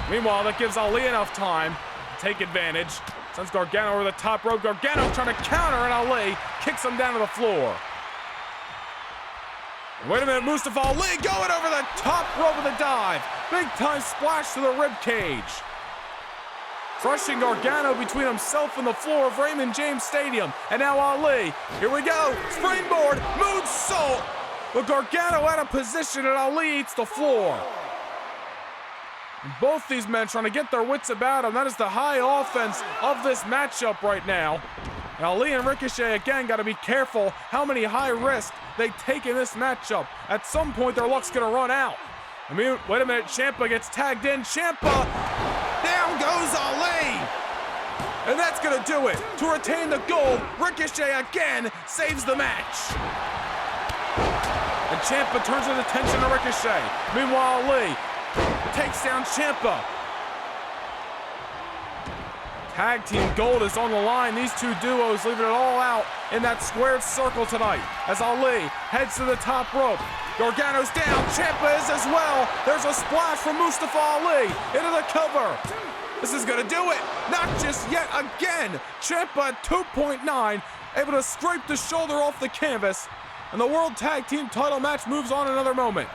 Meanwhile, that gives Ali enough time to take advantage. Sends Gargano over the top rope. Gargano trying to counter, and Ali kicks him down to the floor. And wait a minute, Mustafa Ali going over the top rope with a dive. Big time splash to the rib cage. crushing Gargano between himself and the floor of Raymond James Stadium. And now Ali, here we go, springboard, moonsault. But Gargano out of position and Ali eats the floor. And both these men trying to get their wits about them. That is the high offense of this matchup right now. And Ali and Ricochet, again, got to be careful how many high risks they take in this matchup. At some point, their luck's going to run out. I mean, wait a minute, Ciampa gets tagged in. Ciampa, down goes Ali. And that's going to do it. To retain the gold, Ricochet again saves the match. And Ciampa turns his attention to Ricochet. Meanwhile, Ali takes down Ciampa. Tag team gold is on the line. These two duos leaving it all out in that squared circle tonight as Ali heads to the top rope. Gargano's down, Ciampa is as well. There's a splash from Mustafa Ali into the cover. This is gonna do it. Not just yet again. Ciampa at 2.9, able to scrape the shoulder off the canvas. And the World Tag Team title match moves on another moment.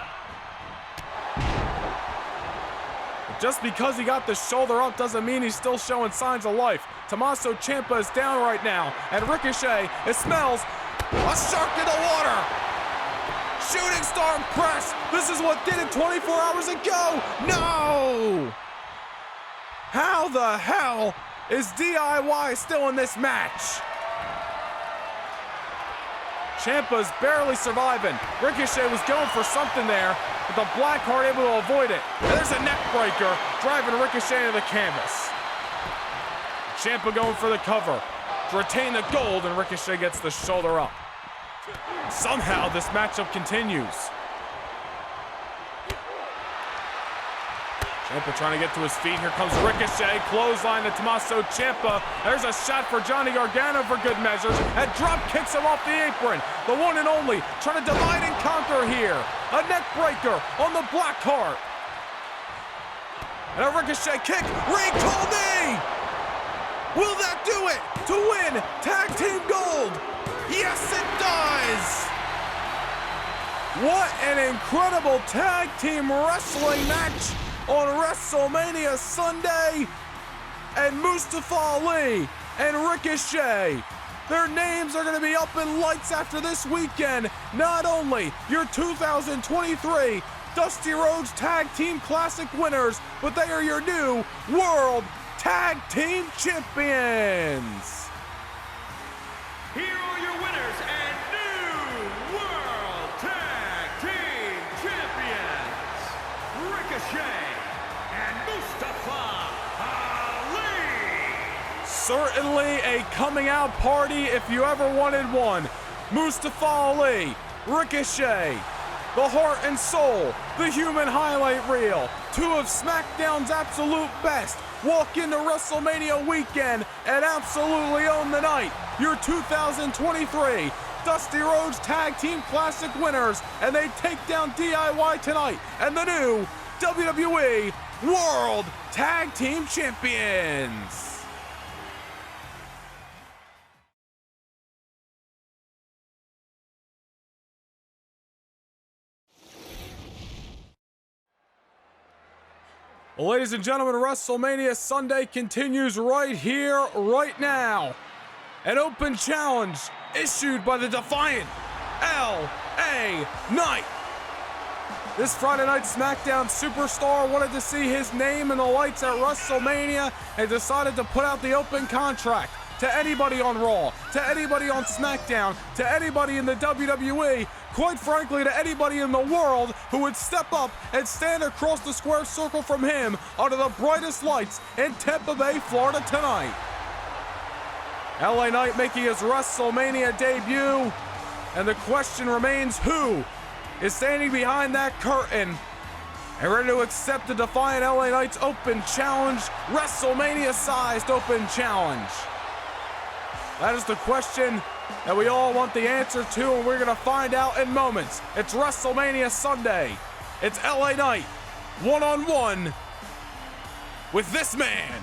Just because he got the shoulder up doesn't mean he's still showing signs of life. Tommaso Ciampa is down right now, and Ricochet, it smells a shark in the water. Shooting star press. This is what did it 24 hours ago. No! How the hell is DIY still in this match? Ciampa's barely surviving. Ricochet was going for something there, but the Blackheart able to avoid it. And there's a neck breaker driving Ricochet into the canvas. Ciampa going for the cover to retain the gold, and Ricochet gets the shoulder up. Somehow this matchup continues. Ciampa trying to get to his feet. Here comes Ricochet. Clothesline to Tommaso Ciampa. There's a shot for Johnny Gargano for good measures. And drop kicks him off the apron. The one and only trying to divide and conquer here. A neck breaker on the Blackheart. And a Ricochet kick. Recall knee! Will that do it to win Tag Team Gold? Yes, it does! What an incredible tag team wrestling match on WrestleMania Sunday. And Mustafa Ali and Ricochet, their names are going to be up in lights after this weekend. Not only your 2023 Dusty Rhodes Tag Team Classic winners, but they are your new World Tag Team Champions. Here are your winners and new World Tag Team Champions, Ricochet and Mustafa Ali. Certainly a coming out party if you ever wanted one. Mustafa Ali, Ricochet, the heart and soul, the human highlight reel, two of SmackDown's absolute best, walk into WrestleMania weekend and absolutely own the night. Your 2023 Dusty Rhodes Tag Team Classic winners, and they take down DIY tonight and the new WWE World Tag Team Champions. Well, ladies and gentlemen, WrestleMania Sunday continues right here, right now. An open challenge issued by the defiant LA Knight. This Friday night SmackDown superstar wanted to see his name in the lights at WrestleMania and decided to put out the open contract to anybody on Raw, to anybody on SmackDown, to anybody in the WWE, quite frankly to anybody in the world who would step up and stand across the square circle from him under the brightest lights in Tampa Bay, Florida tonight. LA Knight making his WrestleMania debut, and the question remains, who is standing behind that curtain and ready to accept the defiant LA Knight's open challenge, WrestleMania-sized open challenge? That is the question that we all want the answer to, and we're going to find out in moments. It's WrestleMania Sunday. It's LA Knight, one-on-one with this man.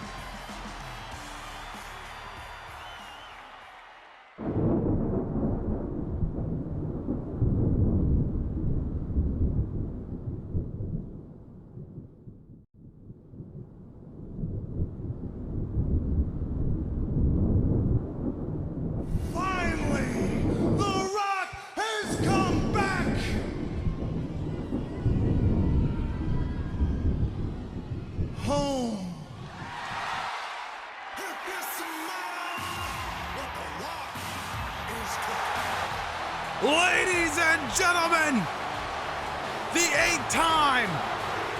ladies and gentlemen, the 8-time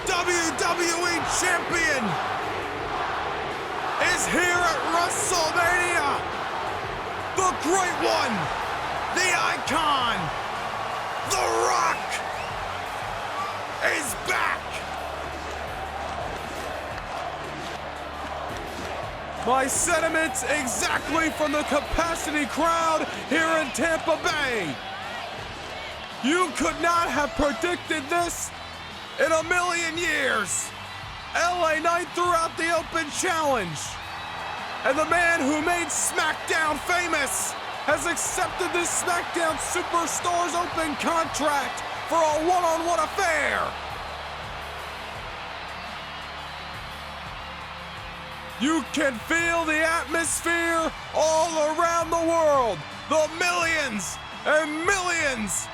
WWE Champion is here at WrestleMania. The Great One, the Icon, The Rock is back. My sentiments exactly from the capacity crowd here in Tampa Bay. You could not have predicted this in a million years. LA Knight threw out the open challenge. And the man who made SmackDown famous has accepted this SmackDown Superstars open contract for a one-on-one affair. You can feel the atmosphere all around the world. The millions and millions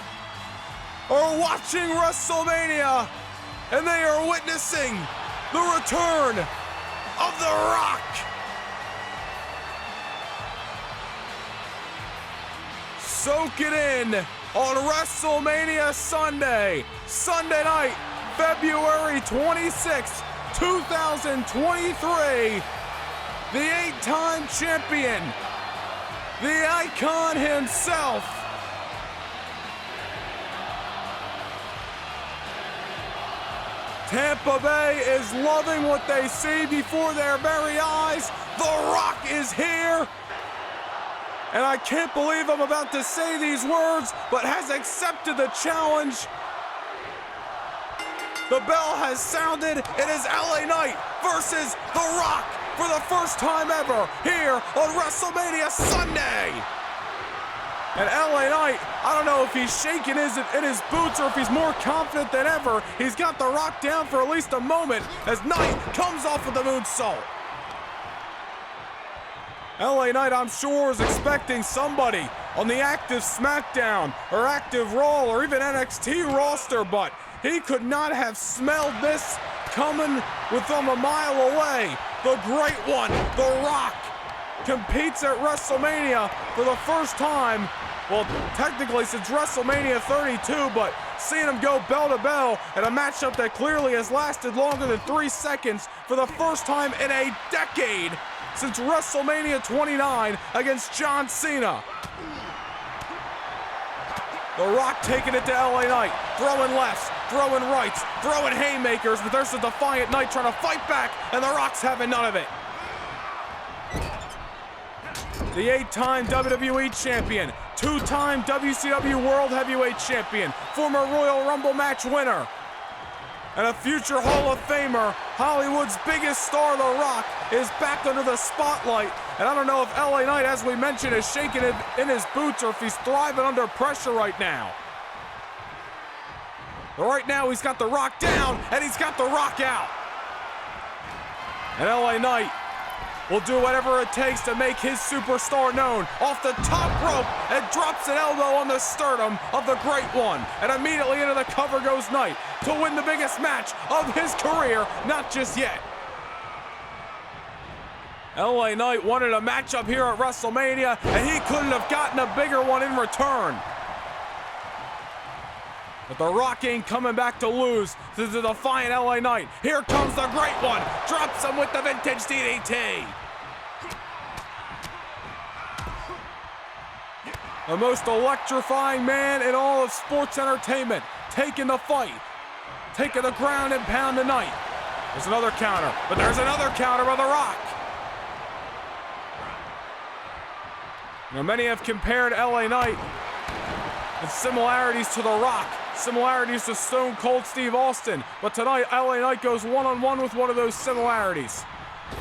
are watching WrestleMania, and they are witnessing the return of The Rock. Soak it in on WrestleMania Sunday night, February 26th, 2023. The 8-time champion, the Icon himself, Tampa Bay is loving what they see before their very eyes. The Rock is here. And I can't believe I'm about to say these words, but has accepted the challenge. The bell has sounded. It is LA Knight versus The Rock for the first time ever here on WrestleMania Sunday. And LA Knight, I don't know if he's shaking in his boots or if he's more confident than ever. He's got The Rock down for at least a moment as Knight comes off with the moonsault. LA Knight, I'm sure, is expecting somebody on the active SmackDown or active Raw or even NXT roster, but he could not have smelled this coming from a mile away. The Great One, The Rock, competes at WrestleMania for the first time. Well, technically since WrestleMania 32, but seeing him go bell to bell in a matchup that clearly has lasted longer than 3 seconds for the first time in a decade since WrestleMania 29 against John Cena. The Rock taking it to LA Knight, throwing lefts, throwing rights, throwing haymakers, but there's a defiant Knight trying to fight back, and The Rock's having none of it. The 8-time WWE Champion, 2-time WCW World Heavyweight Champion, former Royal Rumble match winner, and a future Hall of Famer, Hollywood's biggest star, The Rock, is back under the spotlight. And I don't know if LA Knight, as we mentioned, is shaking it in his boots or if he's thriving under pressure right now. But right now, he's got The Rock down, and he's got The Rock out. And LA Knight will do whatever it takes to make his superstar known. Off the top rope and drops an elbow on the sternum of the Great One. And immediately into the cover goes Knight to win the biggest match of his career, not just yet. LA Knight wanted a matchup here at WrestleMania, and he couldn't have gotten a bigger one in return. But The Rock ain't coming back to lose to the defiant LA Knight. Here comes the Great One. Drops him with the vintage DDT. The most electrifying man in all of sports entertainment. Taking the fight. Taking the ground and pound the Knight. There's another counter. But there's another counter by The Rock. Now, many have compared LA Knight with similarities to The Rock. Similarities to Stone Cold Steve Austin, but tonight LA Knight goes one-on-one with one of those similarities.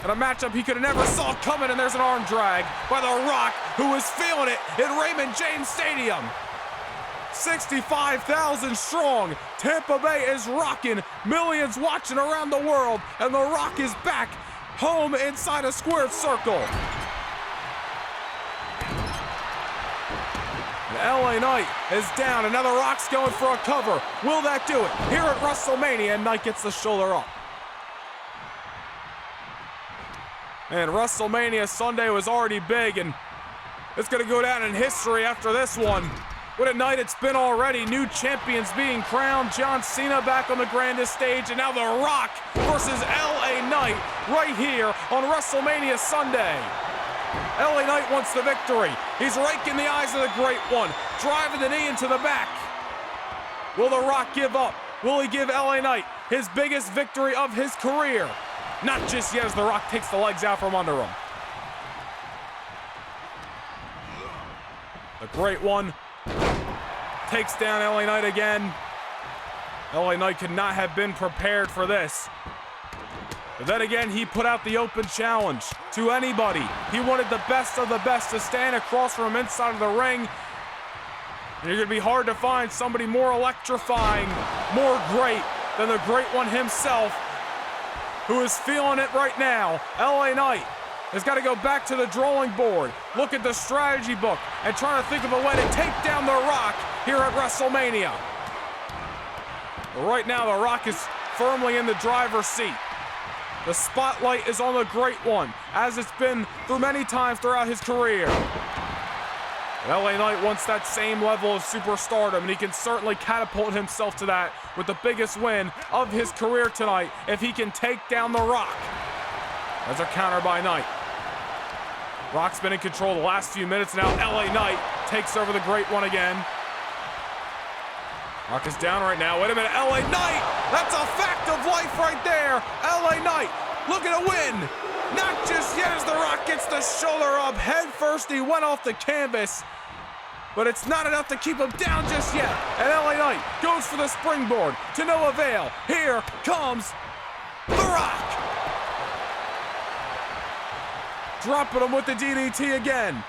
And a matchup he could have never saw coming, and there's an arm drag by The Rock, who is feeling it in Raymond James Stadium. 65,000 strong, Tampa Bay is rocking, millions watching around the world, and The Rock is back home inside a squared circle. LA Knight is down, and now The Rock's going for a cover. Will that do it? Here at WrestleMania, and Knight gets the shoulder up. And WrestleMania Sunday was already big, and it's going to go down in history after this one. What a night it's been already. New champions being crowned. John Cena back on the grandest stage. And now The Rock versus LA Knight right here on WrestleMania Sunday. LA Knight wants the victory. He's raking the eyes of the Great One. Driving the knee into the back. Will The Rock give up? Will he give LA Knight his biggest victory of his career? Not just yet as The Rock takes the legs out from under him. The Great One takes down LA Knight again. LA Knight could not have been prepared for this. But then again, he put out the open challenge to anybody. He wanted the best of the best to stand across from him inside of the ring. And you're going to be hard to find somebody more electrifying, more great than the Great One himself, who is feeling it right now. LA Knight has got to go back to the drawing board, look at the strategy book, and try to think of a way to take down The Rock here at WrestleMania. But right now, The Rock is firmly in the driver's seat. The spotlight is on the Great One, as it's been through many times throughout his career. LA Knight wants that same level of superstardom, and he can certainly catapult himself to that with the biggest win of his career tonight if he can take down The Rock. As a counter by Knight. Rock's been in control the last few minutes. Now LA Knight takes over the Great One again. Rock is down right now. Wait a minute, LA Knight! That's a fact of life right there! LA Knight looking to win! Not just yet as The Rock gets the shoulder up. Head first, he went off the canvas. But it's not enough to keep him down just yet. And LA Knight goes for the springboard to no avail. Here comes The Rock! Dropping him with the DDT again.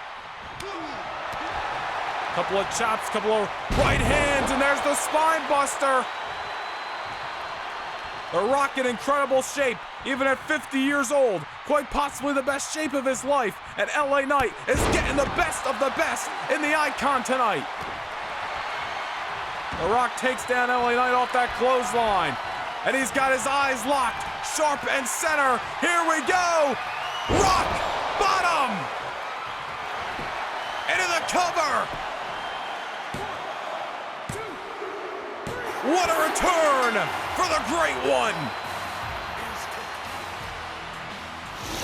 Couple of chops, couple of right hands, and there's the spine buster. The Rock in incredible shape, even at 50 years old. Quite possibly the best shape of his life. And LA Knight is getting the best of the best in the Icon tonight. The Rock takes down LA Knight off that clothesline. And he's got his eyes locked, sharp and center. Here we go. Rock bottom. Into the cover. What a return for the Great One.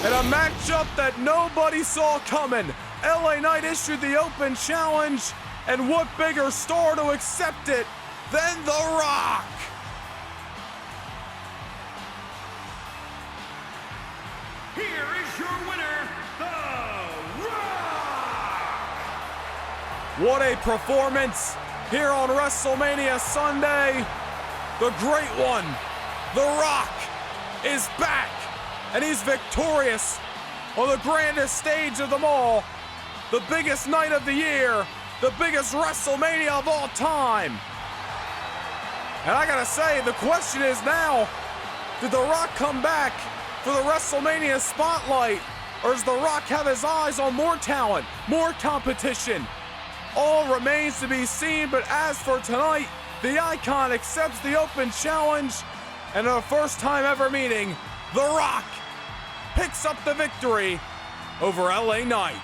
In a matchup that nobody saw coming, LA Knight issued the open challenge, and what bigger star to accept it than The Rock? Here is your winner, The Rock! What a performance here on WrestleMania Sunday. The Great One, The Rock, is back, and he's victorious on the grandest stage of them all, the biggest night of the year, the biggest WrestleMania of all time. And I gotta say, the question is now, did The Rock come back for the WrestleMania spotlight, or does The Rock have his eyes on more talent, more competition? All remains to be seen, but as for tonight, the Icon accepts the open challenge, and for the first time ever meeting, The Rock picks up the victory over LA Knight.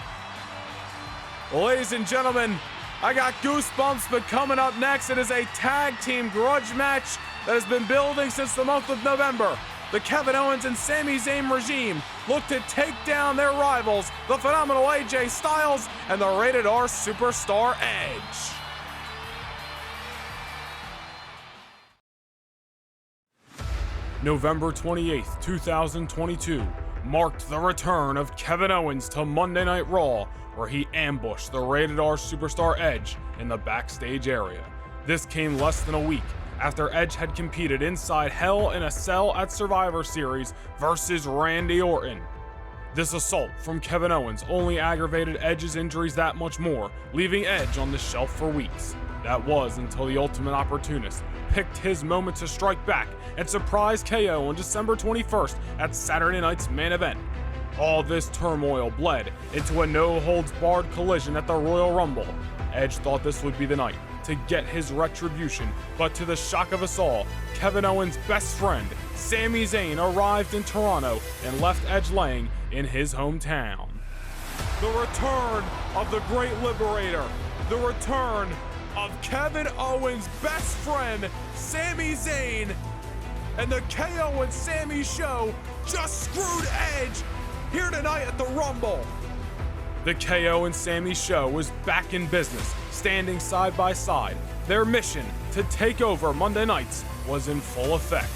Well, ladies and gentlemen, I got goosebumps, but coming up next, it is a tag team grudge match that has been building since the month of November. The Kevin Owens and Sami Zayn regime look to take down their rivals, the phenomenal AJ Styles and the Rated R Superstar Edge. November 28th, 2022 marked the return of Kevin Owens to Monday Night Raw, where he ambushed the Rated R Superstar Edge in the backstage area. This came less than a week after Edge had competed inside Hell in a Cell at Survivor Series versus Randy Orton. This assault from Kevin Owens only aggravated Edge's injuries that much more, leaving Edge on the shelf for weeks. That was until the Ultimate Opportunist picked his moment to strike back and surprise KO on December 21st at Saturday night's main event. All this turmoil bled into a no-holds-barred collision at the Royal Rumble. Edge thought this would be the night to get his retribution, but to the shock of us all, Kevin Owens' best friend, Sami Zayn, arrived in Toronto and left Edge laying in his hometown. The return of the Great Liberator, the return of Kevin Owens' best friend, Sami Zayn, and the KO and Sami show just screwed Edge here tonight at the Rumble. The KO and Sami show was back in business, standing side by side. Their mission to take over Monday nights was in full effect.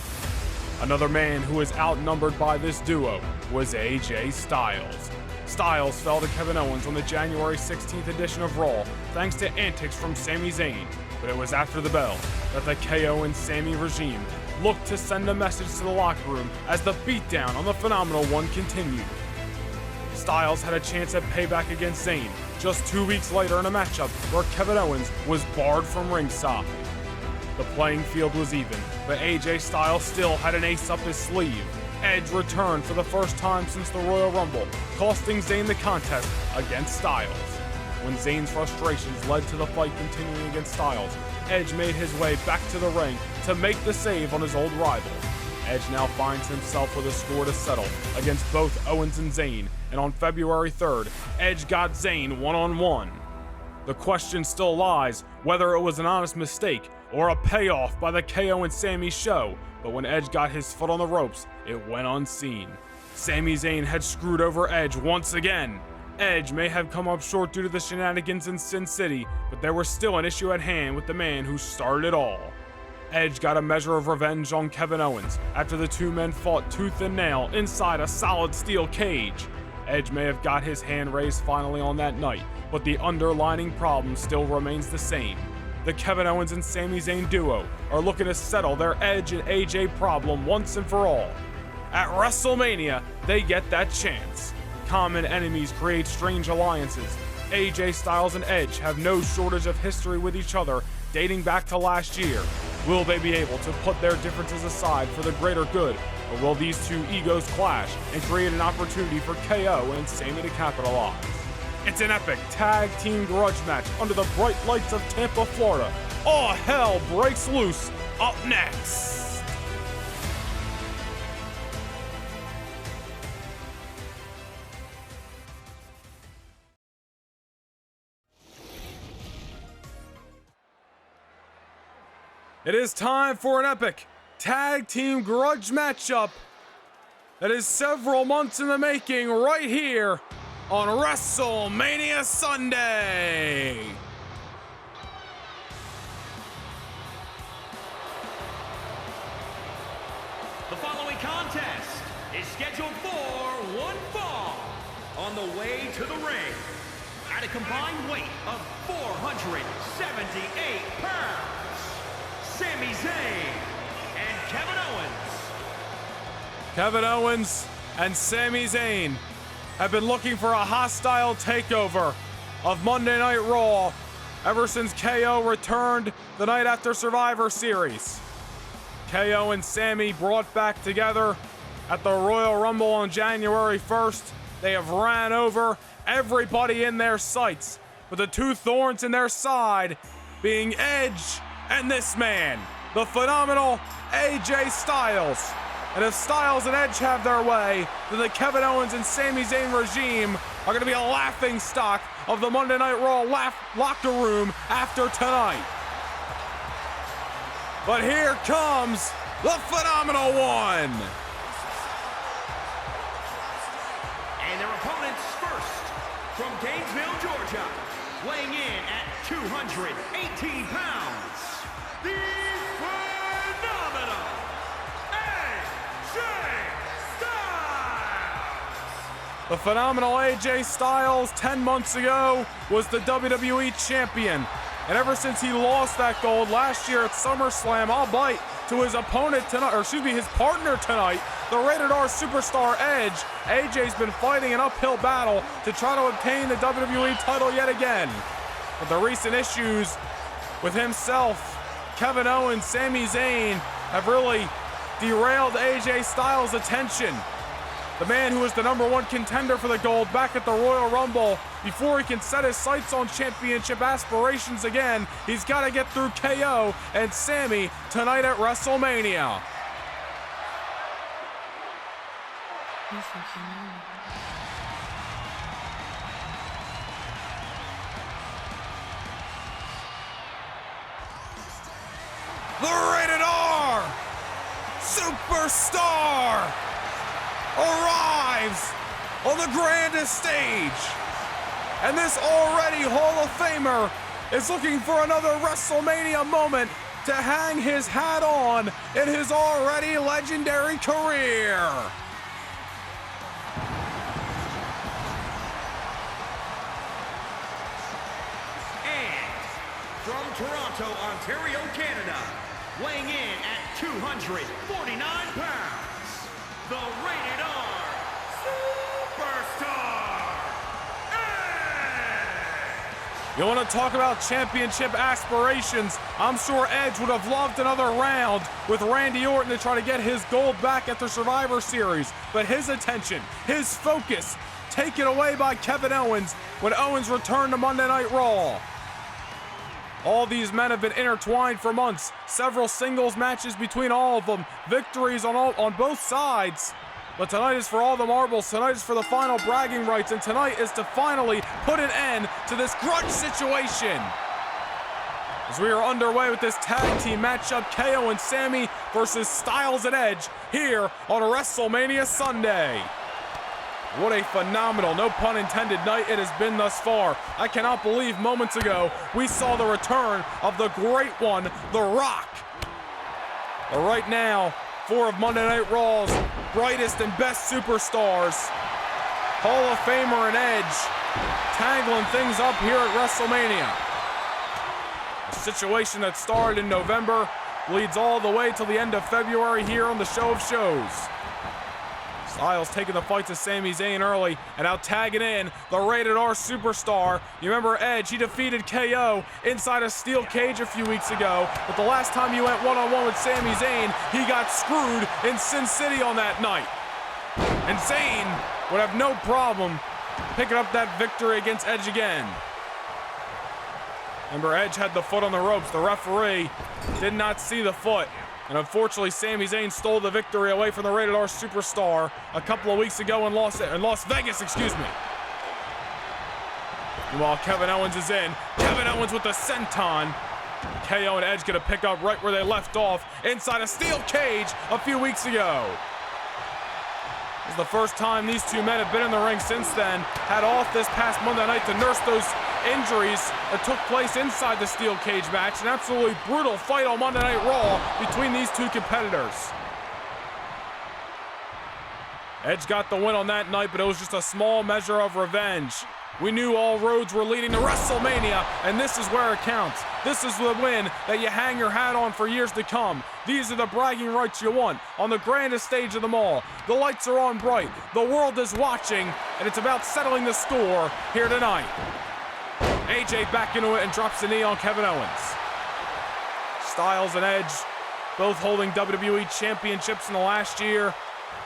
Another man who was outnumbered by this duo was AJ Styles. Styles fell to Kevin Owens on the January 16th edition of Raw thanks to antics from Sami Zayn, but it was after the bell that the KO and Sami regime looked to send a message to the locker room as the beatdown on the Phenomenal One continued. Styles had a chance at payback against Zayn just 2 weeks later in a matchup where Kevin Owens was barred from ringside. The playing field was even, but AJ Styles still had an ace up his sleeve. Edge returned for the first time since the Royal Rumble, costing Zayn the contest against Styles. When Zayn's frustrations led to the fight continuing against Styles, Edge made his way back to the ring to make the save on his old rival. Edge now finds himself with a score to settle against both Owens and Zayn, and on February 3rd, Edge got Zayn one-on-one. The question still lies whether it was an honest mistake or a payoff by the KO and Sami show, but when Edge got his foot on the ropes, it went unseen. Sami Zayn had screwed over Edge once again. Edge may have come up short due to the shenanigans in Sin City, but there was still an issue at hand with the man who started it all. Edge got a measure of revenge on Kevin Owens after the two men fought tooth and nail inside a solid steel cage. Edge may have got his hand raised finally on that night, but the underlying problem still remains the same. The Kevin Owens and Sami Zayn duo are looking to settle their Edge and AJ problem once and for all. At WrestleMania, they get that chance. Common enemies create strange alliances. AJ Styles and Edge have no shortage of history with each other dating back to last year. Will they be able to put their differences aside for the greater good, or will these two egos clash and create an opportunity for KO and Sami to capitalize? It's an epic tag team grudge match under the bright lights of Tampa, Florida. All hell breaks loose up next. It is time for an epic tag team grudge matchup that is several months in the making right here on WrestleMania Sunday. The following contest is scheduled for one fall. On the way to the ring, at a combined weight of 478 pounds, Sami Zayn and Kevin Owens. Kevin Owens and Sami Zayn have been looking for a hostile takeover of Monday Night Raw ever since KO returned the night after Survivor Series. KO and Sami brought back together at the Royal Rumble on January 1st. They have ran over everybody in their sights, with the two thorns in their side being Edge and this man, the phenomenal AJ Styles. And if Styles and Edge have their way, then the Kevin Owens and Sami Zayn regime are going to be a laughing stock of the Monday Night Raw locker room after tonight. But here comes the Phenomenal One. And their opponents first, from Gainesville, Georgia, weighing in at 218 pounds, the Phenomenal AJ Styles. The Phenomenal AJ Styles 10 months ago was the WWE champion. And ever since he lost that gold last year at SummerSlam, albeit to his opponent tonight, or excuse me, his partner tonight, the Rated R superstar Edge, AJ's been fighting an uphill battle to try to obtain the WWE title yet again. But the recent issues with himself, Kevin Owens, Sami Zayn have really derailed AJ Styles' attention. The man who was the #1 contender for the gold back at the Royal Rumble, before he can set his sights on championship aspirations again, he's got to get through KO and Sami tonight at WrestleMania. the Rated R Superstar arrives on the grandest stage. And this already Hall of Famer is looking for another WrestleMania moment to hang his hat on in his already legendary career. From Toronto, Ontario, Canada, weighing in at 249 pounds, the Rated R Superstar, Edge! You want to talk about championship aspirations? I'm sure Edge would have loved another round with Randy Orton to try to get his gold back after Survivor Series, but his attention, his focus, taken away by Kevin Owens when Owens returned to Monday Night Raw. All these men have been intertwined for months. Several singles matches between all of them. Victories on both sides. But tonight is for all the marbles. Tonight is for the final bragging rights. And tonight is to finally put an end to this grudge situation. As we are underway with this tag team matchup, KO and Sami versus Styles and Edge here on WrestleMania Sunday. What a phenomenal, no pun intended, night it has been thus far. I cannot believe moments ago we saw the return of the great one, The Rock. But right now, 4 of Monday Night Raw's brightest and best superstars, Hall of Famer and Edge, tangling things up here at WrestleMania. A situation that started in November leads all the way till the end of February here on the Show of Shows. Styles taking the fight to Sami Zayn early, and now tagging in the Rated R Superstar. You remember Edge, he defeated KO inside a steel cage a few weeks ago, but the last time he went one-on-one with Sami Zayn, he got screwed in Sin City on that night. And Zayn would have no problem picking up that victory against Edge again. Remember, Edge had the foot on the ropes. The referee did not see the foot. And unfortunately, Sami Zayn stole the victory away from the Rated R Superstar a couple of weeks ago in Las Vegas, Meanwhile, Kevin Owens is in. Kevin Owens with the senton. KO and Edge gonna pick up right where they left off inside a steel cage a few weeks ago. This is the first time these two men have been in the ring since then. Had off this past Monday night to nurse those injuries that took place inside the steel cage match. An absolutely brutal fight on Monday Night Raw between these two competitors. Edge got the win on that night, but it was just a small measure of revenge. We knew all roads were leading to WrestleMania, and this is where it counts. This is the win that you hang your hat on for years to come. These are the bragging rights you want on the grandest stage of them all. The lights are on bright, the world is watching, and it's about settling the score here tonight. AJ back into it and drops the knee on Kevin Owens. Styles and Edge both holding WWE championships in the last year.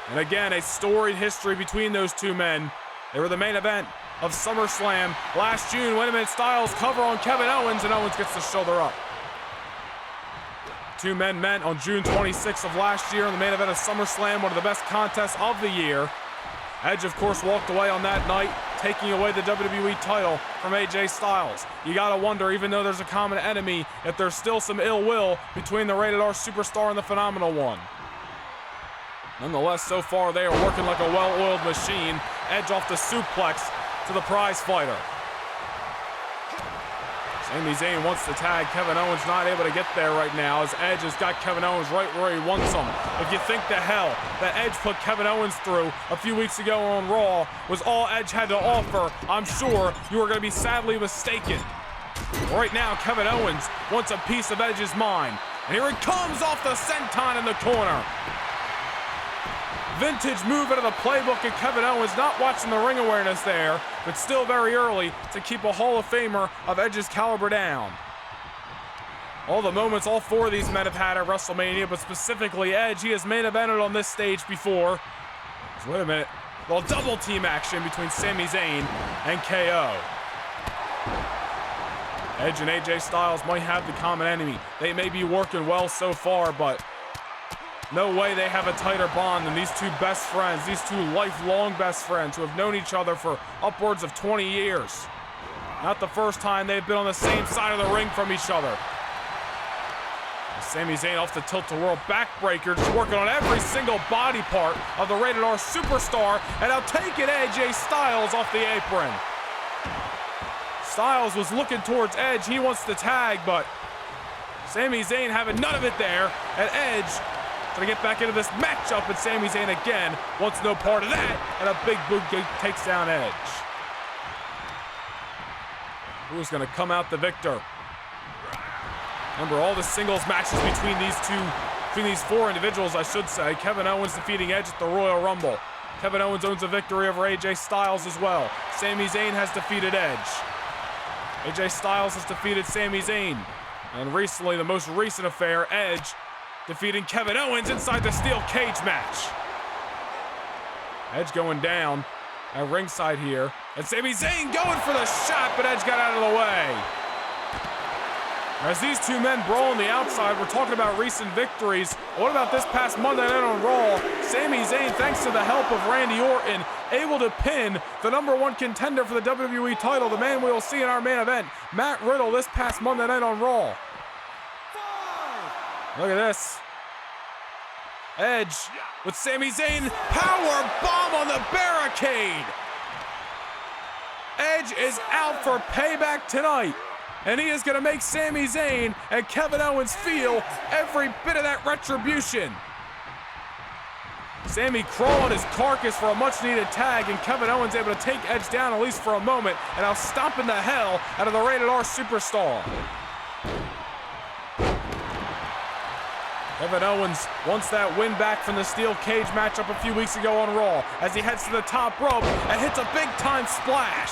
And again, a storied history between those two men. They were the main event of SummerSlam last June. Wait a minute, Styles cover on Kevin Owens, and Owens gets the shoulder up. Two men met on June 26th of last year in the main event of SummerSlam, one of the best contests of the year. Edge, of course, walked away on that night, taking away the WWE title from AJ Styles. You gotta wonder, even though there's a common enemy, if there's still some ill will between the Rated R Superstar and the Phenomenal One. Nonetheless, so far they are working like a well-oiled machine. Edge off the suplex to the prize fighter. Sami Zayn wants to tag. Kevin Owens not able to get there right now as Edge has got Kevin Owens right where he wants him. If you think the hell that Edge put Kevin Owens through a few weeks ago on Raw was all Edge had to offer, I'm sure you are going to be sadly mistaken. Right now, Kevin Owens wants a piece of Edge's mind. And here he comes off the senton in the corner. Vintage move out of the playbook, and Kevin Owens not watching the ring awareness there, but still very early to keep a Hall of Famer of Edge's caliber down. All the moments all 4 of these men have had at WrestleMania, but specifically Edge, he has main evented on this stage before. So wait a minute. Well, double team action between Sami Zayn and KO. Edge and AJ Styles might have the common enemy. They may be working well so far, but no way they have a tighter bond than these two best friends, these two lifelong best friends who have known each other for upwards of 20 years. Not the first time they've been on the same side of the ring from each other. Sami Zayn off the tilt-a-whirl backbreaker, just working on every single body part of the Rated R Superstar, and now taking AJ Styles off the apron. Styles was looking towards Edge. He wants the tag, but Sami Zayn having none of it there, and Edge trying to get back into this matchup, and Sami Zayn again wants no part of that, and a big boot takes down Edge. Who's going to come out the victor? Remember, all the singles matches between these four individuals, I should say. Kevin Owens defeating Edge at the Royal Rumble. Kevin Owens owns a victory over AJ Styles as well. Sami Zayn has defeated Edge. AJ Styles has defeated Sami Zayn. And recently, the most recent affair, Edge defeating Kevin Owens inside the steel cage match. Edge going down at ringside here. And Sami Zayn going for the shot, but Edge got out of the way. As these two men brawl on the outside, we're talking about recent victories. What about this past Monday night on Raw? Sami Zayn, thanks to the help of Randy Orton, able to pin the #1 contender for the WWE title, the man we will see in our main event, Matt Riddle, this past Monday night on Raw. Look at this. Edge with Sami Zayn, power bomb on the barricade. Edge is out for payback tonight. And he is going to make Sami Zayn and Kevin Owens feel every bit of that retribution. Sami crawling his carcass for a much-needed tag, and Kevin Owens able to take Edge down at least for a moment, and now stomping the hell out of the Rated R Superstar. Kevin Owens wants that win back from the steel cage matchup a few weeks ago on Raw, as he heads to the top rope and hits a big-time splash.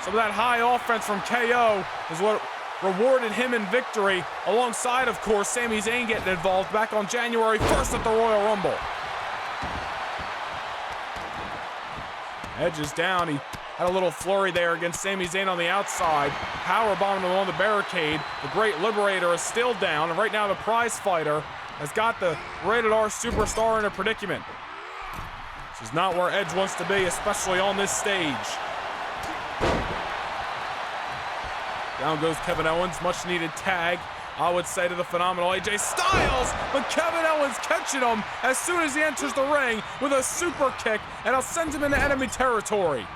Some of that high offense from KO is what rewarded him in victory, alongside, of course, Sami Zayn getting involved back on January 1st at the Royal Rumble. Edge is down. He had a little flurry there against Sami Zayn on the outside. Powerbombed him on the barricade. The Great Liberator is still down, and right now the prize fighter has got the Rated R Superstar in a predicament. This is not where Edge wants to be, especially on this stage. Down goes Kevin Owens, much needed tag, I would say, to the phenomenal AJ Styles, but Kevin Owens catching him as soon as he enters the ring with a super kick, and I'll send him into enemy territory.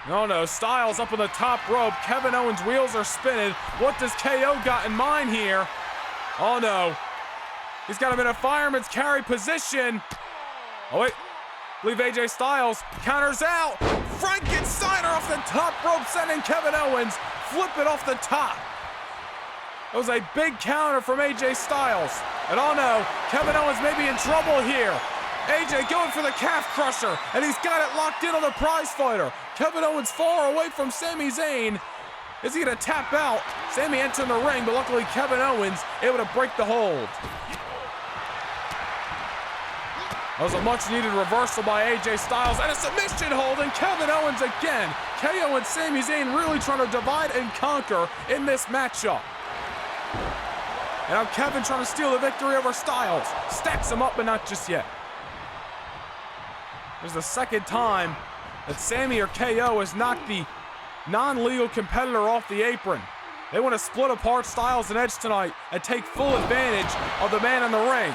No, Styles up on the top rope. Kevin Owens' wheels are spinning. What does KO got in mind here? Oh no, he's got him in a fireman's carry position. Oh wait, I believe AJ Styles counters out. Frankensteiner off the top rope, sending Kevin Owens flipping off the top. It was a big counter from AJ Styles. And oh no, Kevin Owens may be in trouble here. AJ going for the calf crusher, and he's got it locked in on the prize fighter. Kevin Owens far away from Sami Zayn. Is he gonna tap out? Sami entering the ring, but luckily Kevin Owens able to break the hold. That was a much-needed reversal by AJ Styles, and a submission hold, and Kevin Owens again. KO and Sami Zayn really trying to divide and conquer in this matchup. And now Kevin trying to steal the victory over Styles. Stacks him up, but not just yet. There's the second time that Sami or KO has knocked the non-legal competitor off the apron. They want to split apart Styles and Edge tonight and take full advantage of the man in the ring.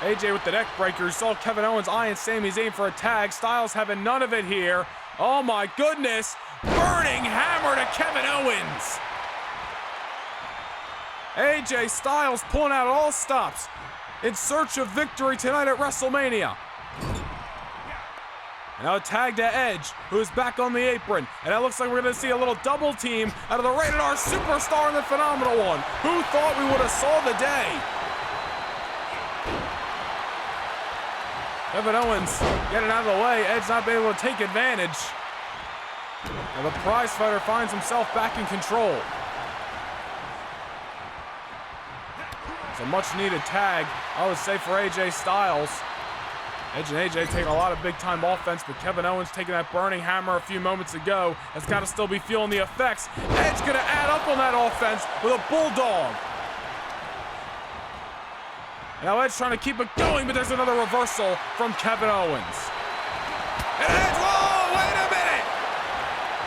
AJ with the neck breaker. You saw Kevin Owens eyeing Sami Zayn for a tag. Styles having none of it here. Oh my goodness. Burning hammer to Kevin Owens. AJ Styles pulling out all stops in search of victory tonight at WrestleMania. Now a tag to Edge, who is back on the apron. And it looks like we're going to see a little double team out of the Rated R Superstar and the Phenomenal One. Who thought we would have saw the day? Kevin Owens getting out of the way. Edge not being able to take advantage. And the prize fighter finds himself back in control. It's a much-needed tag, I would say, for AJ Styles. Edge and AJ taking a lot of big-time offense, but Kevin Owens taking that burning hammer a few moments ago has got to still be feeling the effects. Edge going to add up on that offense with a bulldog. Now Edge trying to keep it going, but there's another reversal from Kevin Owens. And Edge, whoa, wait a minute!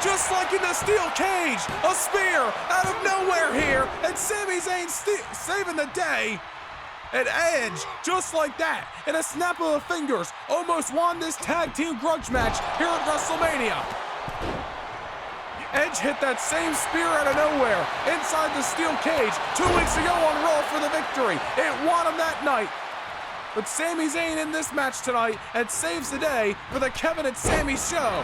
Just like in the steel cage, a spear out of nowhere here and Sami Zayn saving the day. And Edge, just like that, in a snap of the fingers, almost won this tag team grudge match here at WrestleMania. Edge hit that same spear out of nowhere inside the steel cage 2 weeks ago on Raw for the victory. It won him that night. But Sami Zayn in this match tonight and saves the day for the Kevin and Sami show.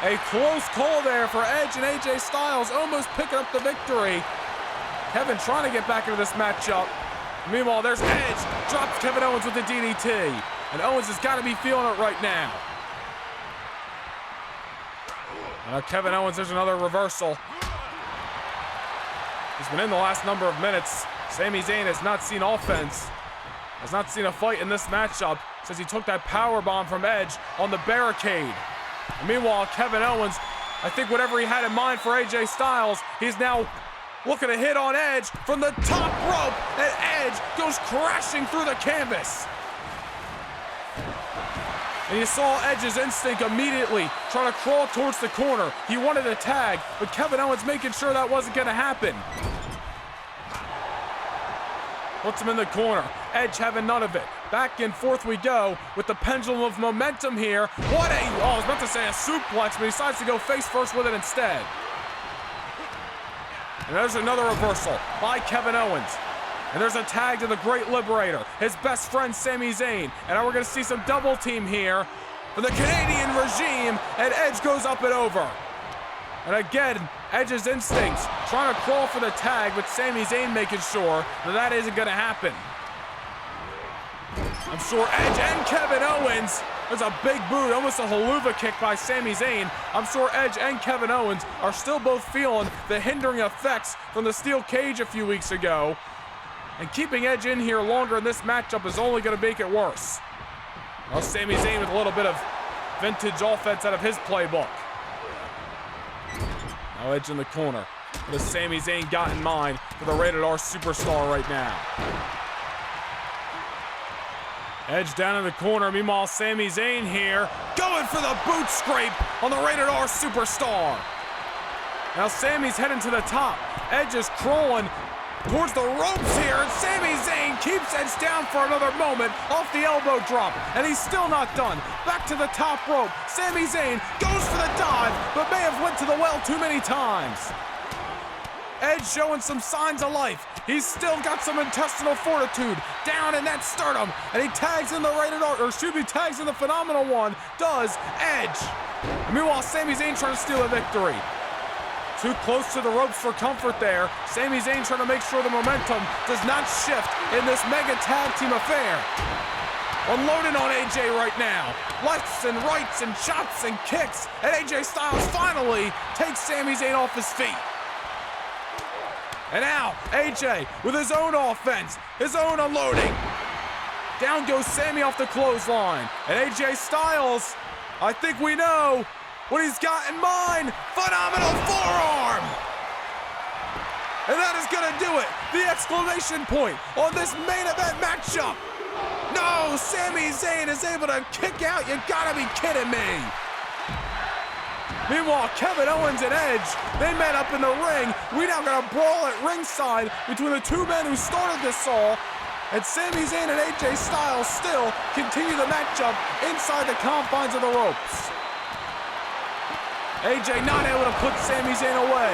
A close call there for Edge and AJ Styles, almost picking up the victory. Kevin trying to get back into this matchup. Meanwhile, there's Edge, drops Kevin Owens with the DDT. And Owens has got to be feeling it right now. Kevin Owens, there's another reversal. He's been in the last number of minutes. Sami Zayn has not seen offense, has not seen a fight in this matchup since he took that powerbomb from Edge on the barricade. And meanwhile, Kevin Owens, I think whatever he had in mind for AJ Styles, he's now looking to hit on Edge from the top rope, and Edge goes crashing through the canvas. And you saw Edge's instinct immediately, trying to crawl towards the corner. He wanted a tag, but Kevin Owens making sure that wasn't going to happen. Puts him in the corner. Edge having none of it. Back and forth we go with the pendulum of momentum here. I was about to say a suplex, but he decides to go face first with it instead. And there's another reversal by Kevin Owens. And there's a tag to the Great Liberator, his best friend Sami Zayn. And now we're going to see some double team here for the Canadian regime, and Edge goes up and over. And again, Edge's instincts, trying to crawl for the tag, but Sami Zayn making sure that isn't going to happen. I'm sure Edge and Kevin Owens, there's a big boot, almost a haluva kick by Sami Zayn. I'm sure Edge and Kevin Owens are still both feeling the hindering effects from the steel cage a few weeks ago. And keeping Edge in here longer in this matchup is only going to make it worse. Well, Sami Zayn with a little bit of vintage offense out of his playbook. Now Edge in the corner. What has Sami Zayn got in mind for the Rated R Superstar right now? Edge down in the corner. Meanwhile, Sami Zayn here going for the boot scrape on the Rated R Superstar. Now Sami's heading to the top. Edge is crawling towards the ropes here, and Sami Zayn keeps Edge down for another moment off the elbow drop, and he's still not done. Back to the top rope. Sami Zayn goes for the dive, but may have went to the well too many times. Edge showing some signs of life. He's still got some intestinal fortitude down in that sternum, and he tags in the tags in the Phenomenal One. Does Edge. And meanwhile, Sami Zayn trying to steal a victory. Too close to the ropes for comfort there. Sami Zayn trying to make sure the momentum does not shift in this mega tag team affair. Unloading on AJ right now. Lefts and rights and chops and kicks. And AJ Styles finally takes Sami Zayn off his feet. And now AJ with his own offense, his own unloading. Down goes Sami off the clothesline. And AJ Styles, I think we know what he's got in mind. Phenomenal forearm. And that is gonna do it. The exclamation point on this main event matchup. No, Sami Zayn is able to kick out. You gotta be kidding me. Meanwhile, Kevin Owens and Edge, they met up in the ring. We now got a brawl at ringside between the two men who started this all. And Sami Zayn and AJ Styles still continue the matchup inside the confines of the ropes. AJ not able to put Sami Zayn away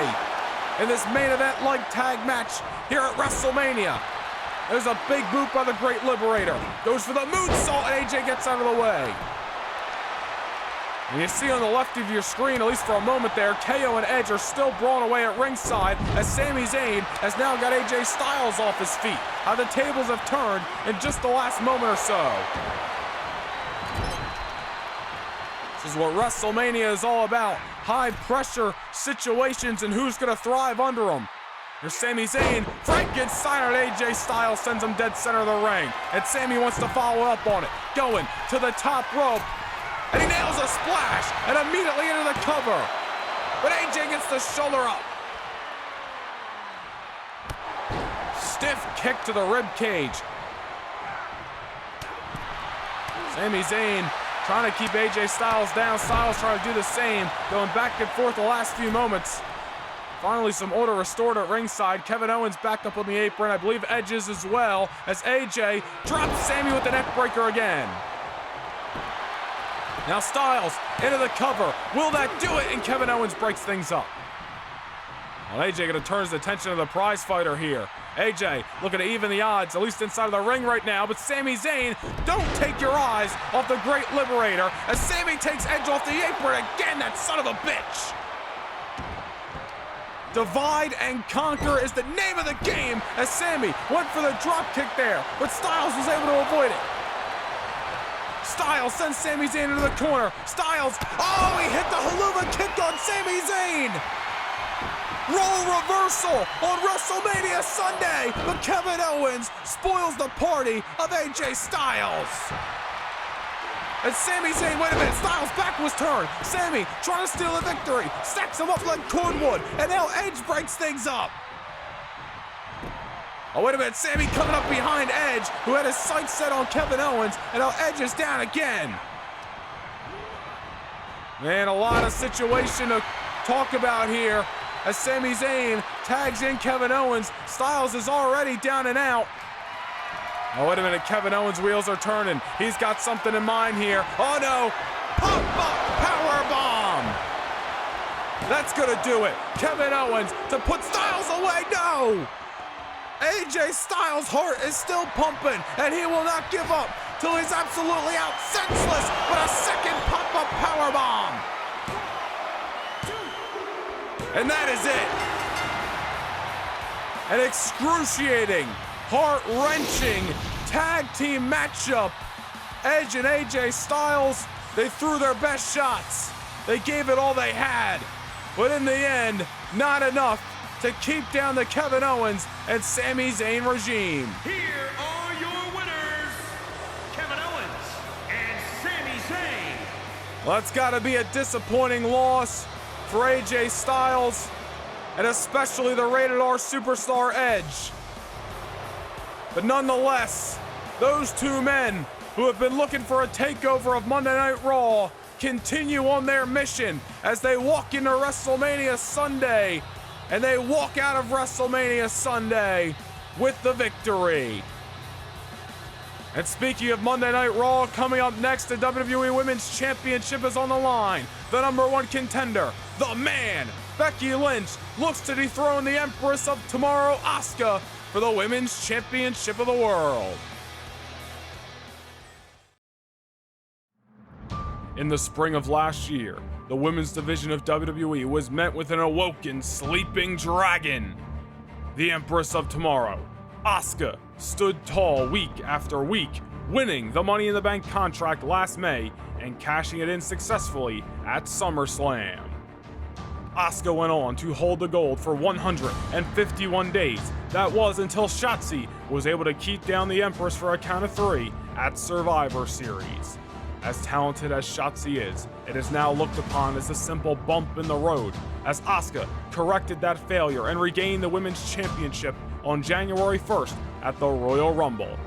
in this main event-like tag match here at WrestleMania. There's a big boot by the Great Liberator. Goes for the moonsault, and AJ gets out of the way. And you see on the left of your screen, at least for a moment there, KO and Edge are still brawling away at ringside as Sami Zayn has now got AJ Styles off his feet. How the tables have turned in just the last moment or so. This is what WrestleMania is all about. High-pressure situations and who's going to thrive under them. Here's Sami Zayn. Frankensteiner at AJ Styles sends him dead center of the ring. And Sami wants to follow up on it. Going to the top rope. And he nails a splash and immediately into the cover. But AJ gets the shoulder up. Stiff kick to the rib cage. Sami Zayn trying to keep AJ Styles down. Styles trying to do the same. Going back and forth the last few moments. Finally, some order restored at ringside. Kevin Owens back up on the apron. I believe Edge is as well, as AJ drops Sami with the neck breaker again. Now Styles into the cover. Will that do it? And Kevin Owens breaks things up. Well, AJ gonna turn his attention to the prize fighter here. AJ looking to even the odds, at least inside of the ring right now, but Sami Zayn, don't take your eyes off the Great Liberator as Sami takes Edge off the apron again, that son of a bitch. Divide and conquer is the name of the game as Sami went for the drop kick there, but Styles was able to avoid it. Styles sends Sami Zayn into the corner. Styles, oh, he hit the haluva kick on Sami Zayn. Role reversal on WrestleMania Sunday, but Kevin Owens spoils the party of AJ Styles. And Sami Zayn, wait a minute, Styles' back was turned. Sami trying to steal the victory, stacks him up like cordwood, and now Edge breaks things up. Oh, wait a minute, Sami coming up behind Edge, who had his sights set on Kevin Owens, and now Edge is down again. Man, a lot of situation to talk about here as Sami Zayn tags in Kevin Owens. Styles is already down and out. Oh, wait a minute, Kevin Owens' wheels are turning. He's got something in mind here. Oh no, pop-up powerbomb. That's gonna do it. Kevin Owens to put Styles away, no! AJ Styles' heart is still pumping, and he will not give up till he's absolutely out senseless with a second pop-up powerbomb. And that is it. An excruciating, heart-wrenching tag team matchup. Edge and AJ Styles, they threw their best shots. They gave it all they had. But in the end, not enough to keep down the Kevin Owens and Sami Zayn regime. Here are your winners, Kevin Owens and Sami Zayn. Well, that's gotta be a disappointing loss for AJ Styles, and especially the rated R superstar Edge. But nonetheless, those two men who have been looking for a takeover of Monday Night Raw continue on their mission as they walk into WrestleMania Sunday, and they walk out of WrestleMania Sunday with the victory. And speaking of Monday Night Raw, coming up next, the WWE Women's Championship is on the line. The #1 contender, the man, Becky Lynch, looks to dethrone the Empress of Tomorrow, Asuka, for the Women's Championship of the World. In the spring of last year, the women's division of WWE was met with an awoken, sleeping dragon. The Empress of Tomorrow, Asuka, stood tall week after week, winning the Money in the Bank contract last May and cashing it in successfully at SummerSlam. Asuka went on to hold the gold for 151 days. That was until Shotzi was able to keep down the Empress for a count of 3 at Survivor Series. As talented as Shotzi is, it is now looked upon as a simple bump in the road, as Asuka corrected that failure and regained the Women's Championship on January 1st at the Royal Rumble.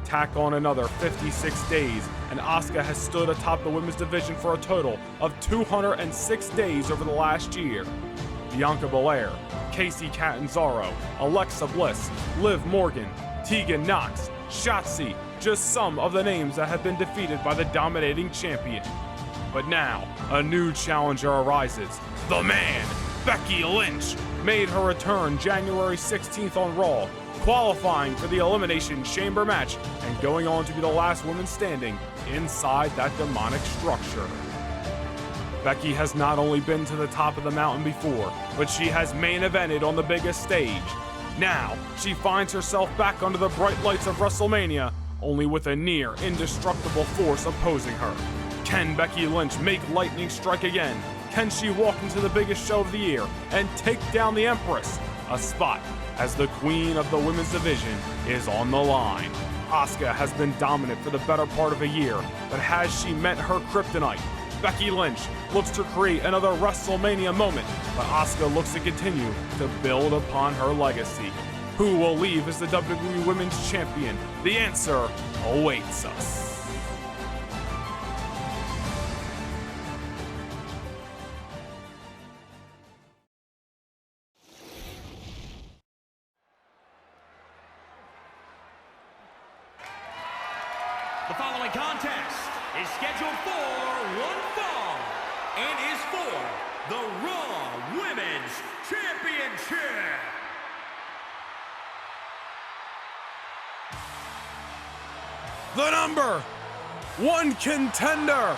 Tack on another 56 days, and Asuka has stood atop the women's division for a total of 206 days over the last year. Bianca Belair, Kacy Catanzaro, Alexa Bliss, Liv Morgan, Tegan Nox, Shotzi, just some of the names that have been defeated by the dominating champion. But now, a new challenger arises. The man, Becky Lynch, made her return January 16th on Raw, qualifying for the Elimination Chamber match and going on to be the last woman standing inside that demonic structure. Becky has not only been to the top of the mountain before, but she has main evented on the biggest stage. Now, she finds herself back under the bright lights of WrestleMania, only with a near indestructible force opposing her. Can Becky Lynch make lightning strike again? Can she walk into the biggest show of the year and take down the Empress? A spot as the queen of the women's division is on the line. Asuka has been dominant for the better part of a year, but has she met her kryptonite? Becky Lynch looks to create another WrestleMania moment, but Asuka looks to continue to build upon her legacy. Who will leave as the WWE Women's Champion? The answer awaits us. following contest is scheduled for one fall and is for the Raw Women's Championship. The number one contender,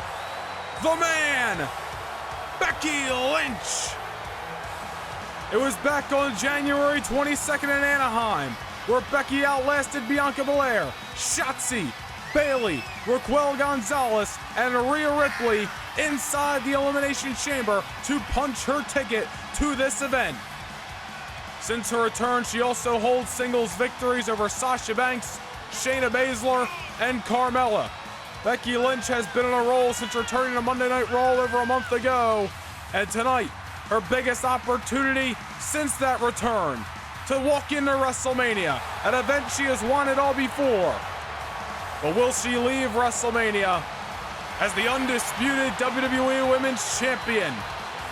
the man, Becky Lynch. It was back on January 22nd in Anaheim, where Becky outlasted Bianca Belair, Shotzi, Bayley, Raquel Gonzalez, and Rhea Ripley inside the Elimination Chamber to punch her ticket to this event. Since her return, she also holds singles victories over Sasha Banks, Shayna Baszler, and Carmella. Becky Lynch has been on a roll since returning to Monday Night Raw over a month ago, and tonight, her biggest opportunity since that return to walk into WrestleMania, an event she has wanted all before. But will she leave WrestleMania as the undisputed WWE Women's Champion?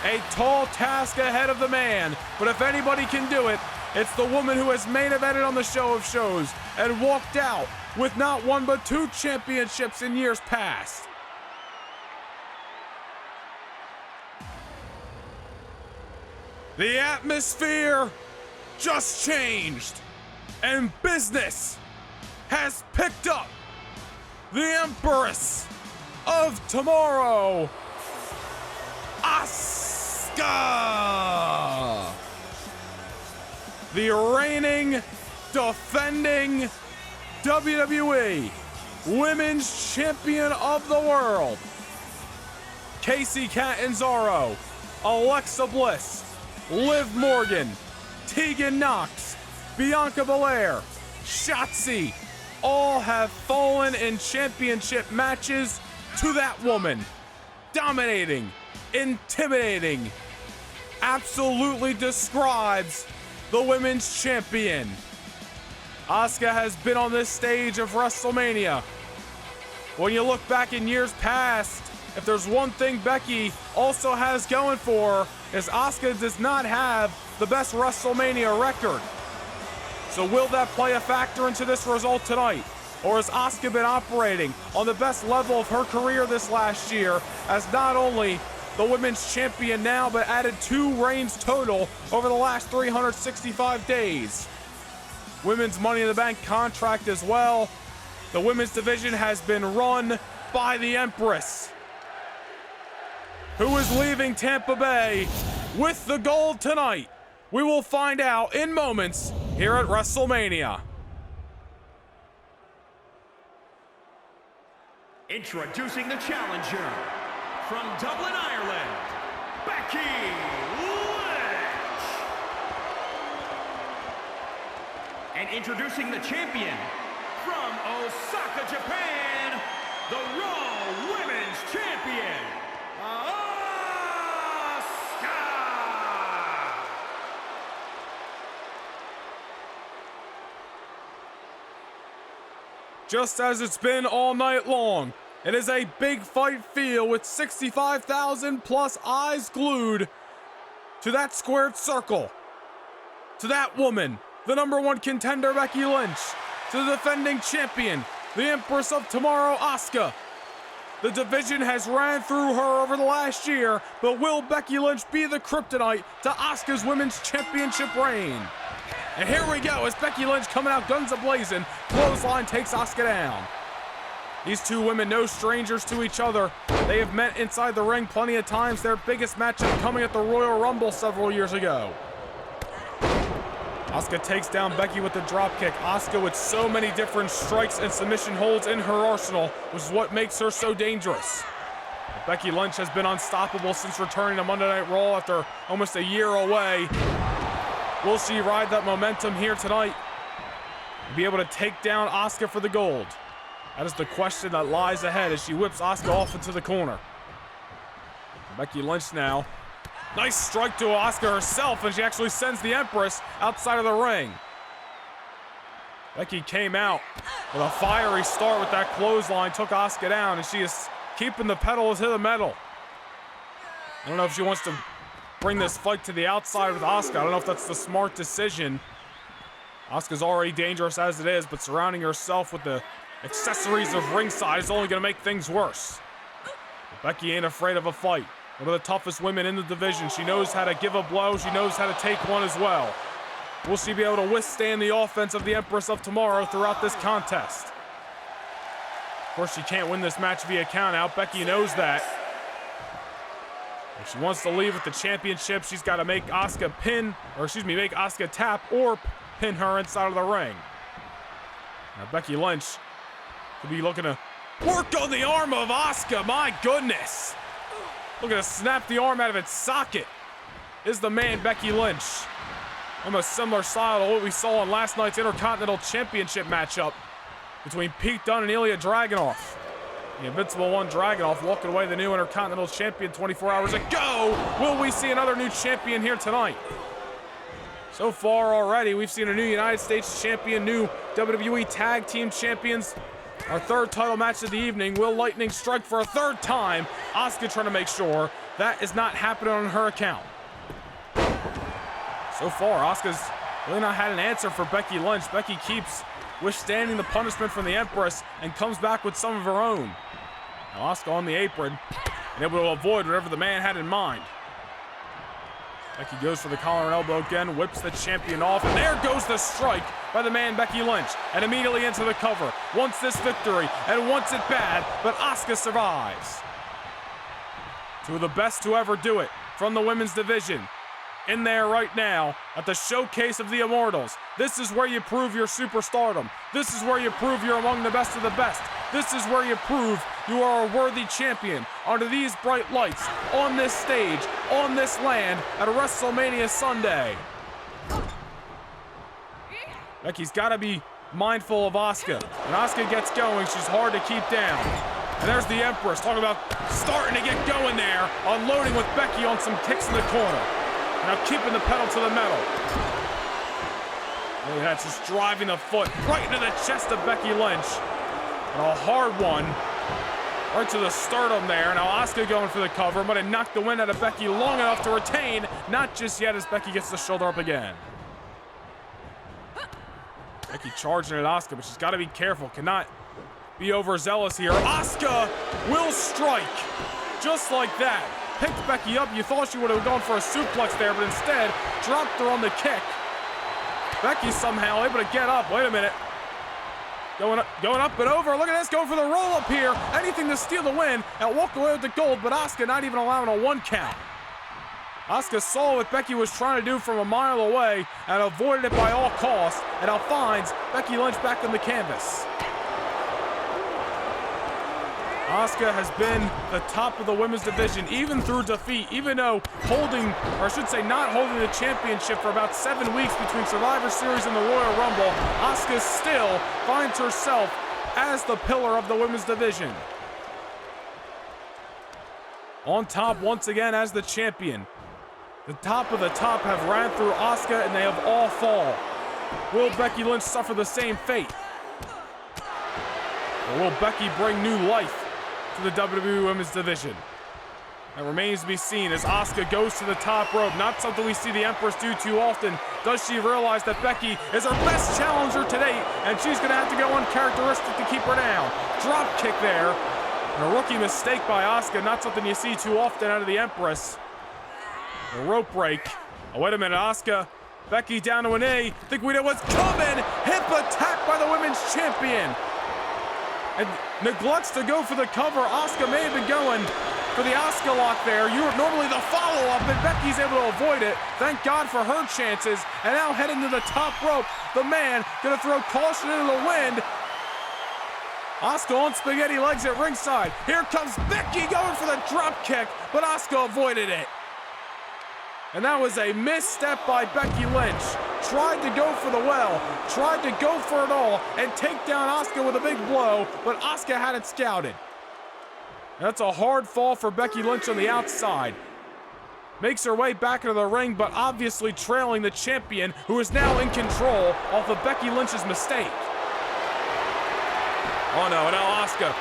A tall task ahead of the man, but if anybody can do it, it's the woman who has main evented on the show of shows and walked out with not one but two championships in years past. The atmosphere just changed, and business has picked up. The Empress of Tomorrow, Asuka. The reigning, defending WWE Women's Champion of the World. Casey Catanzaro, Alexa Bliss, Liv Morgan, Tegan Nox, Bianca Belair, Shotzi, all have fallen in championship matches to that woman. Dominating, intimidating, absolutely describes the women's champion. Asuka has been on this stage of WrestleMania. When you look back in years past, if there's one thing Becky also has going for her, is Asuka does not have the best WrestleMania record. So will that play a factor into this result tonight? Or has Asuka been operating on the best level of her career this last year as not only the women's champion now, but added 2 reigns total over the last 365 days? Women's Money in the Bank contract as well. The women's division has been run by the Empress, who is leaving Tampa Bay with the gold tonight. We will find out in moments here at WrestleMania. Introducing the challenger from Dublin, Ireland, Becky Lynch. And introducing the champion from Osaka, Japan, the Raw Women's Champion, Asuka. Just as it's been all night long, it is a big fight field with 65,000 plus eyes glued to that squared circle, to that woman, the number one contender Becky Lynch, to the defending champion, the Empress of Tomorrow, Asuka. The division has ran through her over the last year, but will Becky Lynch be the kryptonite to Asuka's Women's Championship reign? And here we go as Becky Lynch coming out guns a-blazing. Clothesline takes Asuka down. These two women no strangers to each other. They have met inside the ring plenty of times. Their biggest matchup coming at the Royal Rumble several years ago. Asuka takes down Becky with the dropkick. Asuka with so many different strikes and submission holds in her arsenal, which is what makes her so dangerous. Becky Lynch has been unstoppable since returning to Monday Night Raw after almost a year away. Will she ride that momentum here tonight and be able to take down Asuka for the gold? That is the question that lies ahead as she whips Asuka off into the corner. Becky Lynch now. Nice strike to Asuka herself, and she actually sends the Empress outside of the ring. Becky came out with a fiery start with that clothesline, took Asuka down, and she is keeping the pedal to the metal. I don't know if she wants to bring this fight to the outside with Asuka. I don't know if that's the smart decision. Asuka's already dangerous as it is, but surrounding herself with the accessories of ringside is only going to make things worse. But Becky ain't afraid of a fight. One of the toughest women in the division. She knows how to give a blow. She knows how to take one as well. Will she be able to withstand the offense of the Empress of Tomorrow throughout this contest? Of course, she can't win this match via countout. Becky knows that. If she wants to leave with the championship, she's got to make Asuka make Asuka tap or pin her inside of the ring. Now Becky Lynch could be looking to work on the arm of Asuka. My goodness. Looking to snap the arm out of its socket is the man Becky Lynch. Almost similar style to what we saw in last night's Intercontinental Championship matchup between Pete Dunne and Ilya Dragunov. The Invincible One Dragunov walking away the new Intercontinental Champion 24 hours ago. Will we see another new champion here tonight? So far already, we've seen a new United States champion, new WWE Tag Team Champions. Our third title match of the evening. Will Lightning strike for a third time? Asuka trying to make sure that is not happening on her account. So far, Asuka's really not had an answer for Becky Lynch. Becky keeps withstanding the punishment from the Empress and comes back with some of her own. Now Asuka on the apron and able to avoid whatever the man had in mind. Becky goes for the collar and elbow again, whips the champion off, and there goes the strike by the man Becky Lynch, and immediately into the cover. Wants this victory and wants it bad, but Asuka survives. Two of the best to ever do it from the women's division. In there right now at the Showcase of the Immortals. This is where you prove your superstardom. This is where you prove you're among the best of the best. This is where you prove you are a worthy champion under these bright lights, on this stage, on this land, at WrestleMania Sunday. Becky's got to be mindful of Asuka. When Asuka gets going, she's hard to keep down. And there's the Empress talking about starting to get going there, unloading with Becky on some kicks in the corner. Now keeping the pedal to the metal. Look at that, just driving the foot right into the chest of Becky Lynch. And a hard one right to the sternum there. Now Asuka going for the cover. Might have knocked the wind out of Becky long enough to retain. Not just yet as Becky gets the shoulder up again. Becky charging at Asuka, but she's got to be careful. Cannot be overzealous here. Asuka will strike just like that. Picked Becky up. You thought she would have gone for a suplex there, but instead dropped her on the kick. Becky somehow able to get up. Wait a minute. Going up and over. Look at this, going for the roll up here. Anything to steal the win and walk away with the gold, but Asuka not even allowing a 1 count. Asuka saw what Becky was trying to do from a mile away and avoided it by all costs, and now finds Becky Lynch back on the canvas. Asuka has been the top of the women's division, even through defeat, even though not holding the championship for about 7 weeks between Survivor Series and the Royal Rumble. Asuka still finds herself as the pillar of the women's division. On top once again as the champion. The top of the top have ran through Asuka and they have all fallen. Will Becky Lynch suffer the same fate? Or will Becky bring new life to the WWE Women's Division? That remains to be seen as Asuka goes to the top rope. Not something we see the Empress do too often. Does she realize that Becky is her best challenger to date, and she's going to have to go uncharacteristic to keep her down? Drop kick there. And a rookie mistake by Asuka. Not something you see too often out of the Empress. A rope break. Oh, wait a minute, Asuka. Becky down to a knee. Think we know what's coming. Hip attack by the women's champion. And neglects to go for the cover. Asuka may have been going for the Asuka lock there. Normally the follow-up, and Becky's able to avoid it. Thank God for her chances. And now heading to the top rope. The man gonna throw caution into the wind. Asuka on spaghetti legs at ringside. Here comes Becky going for the drop kick, but Asuka avoided it. And that was a misstep by Becky Lynch. Tried to go for the well, tried to go for it all, and take down Asuka with a big blow, but Asuka had it scouted. That's a hard fall for Becky Lynch on the outside. Makes her way back into the ring, but obviously trailing the champion, who is now in control off of Becky Lynch's mistake. Oh no, now Asuka.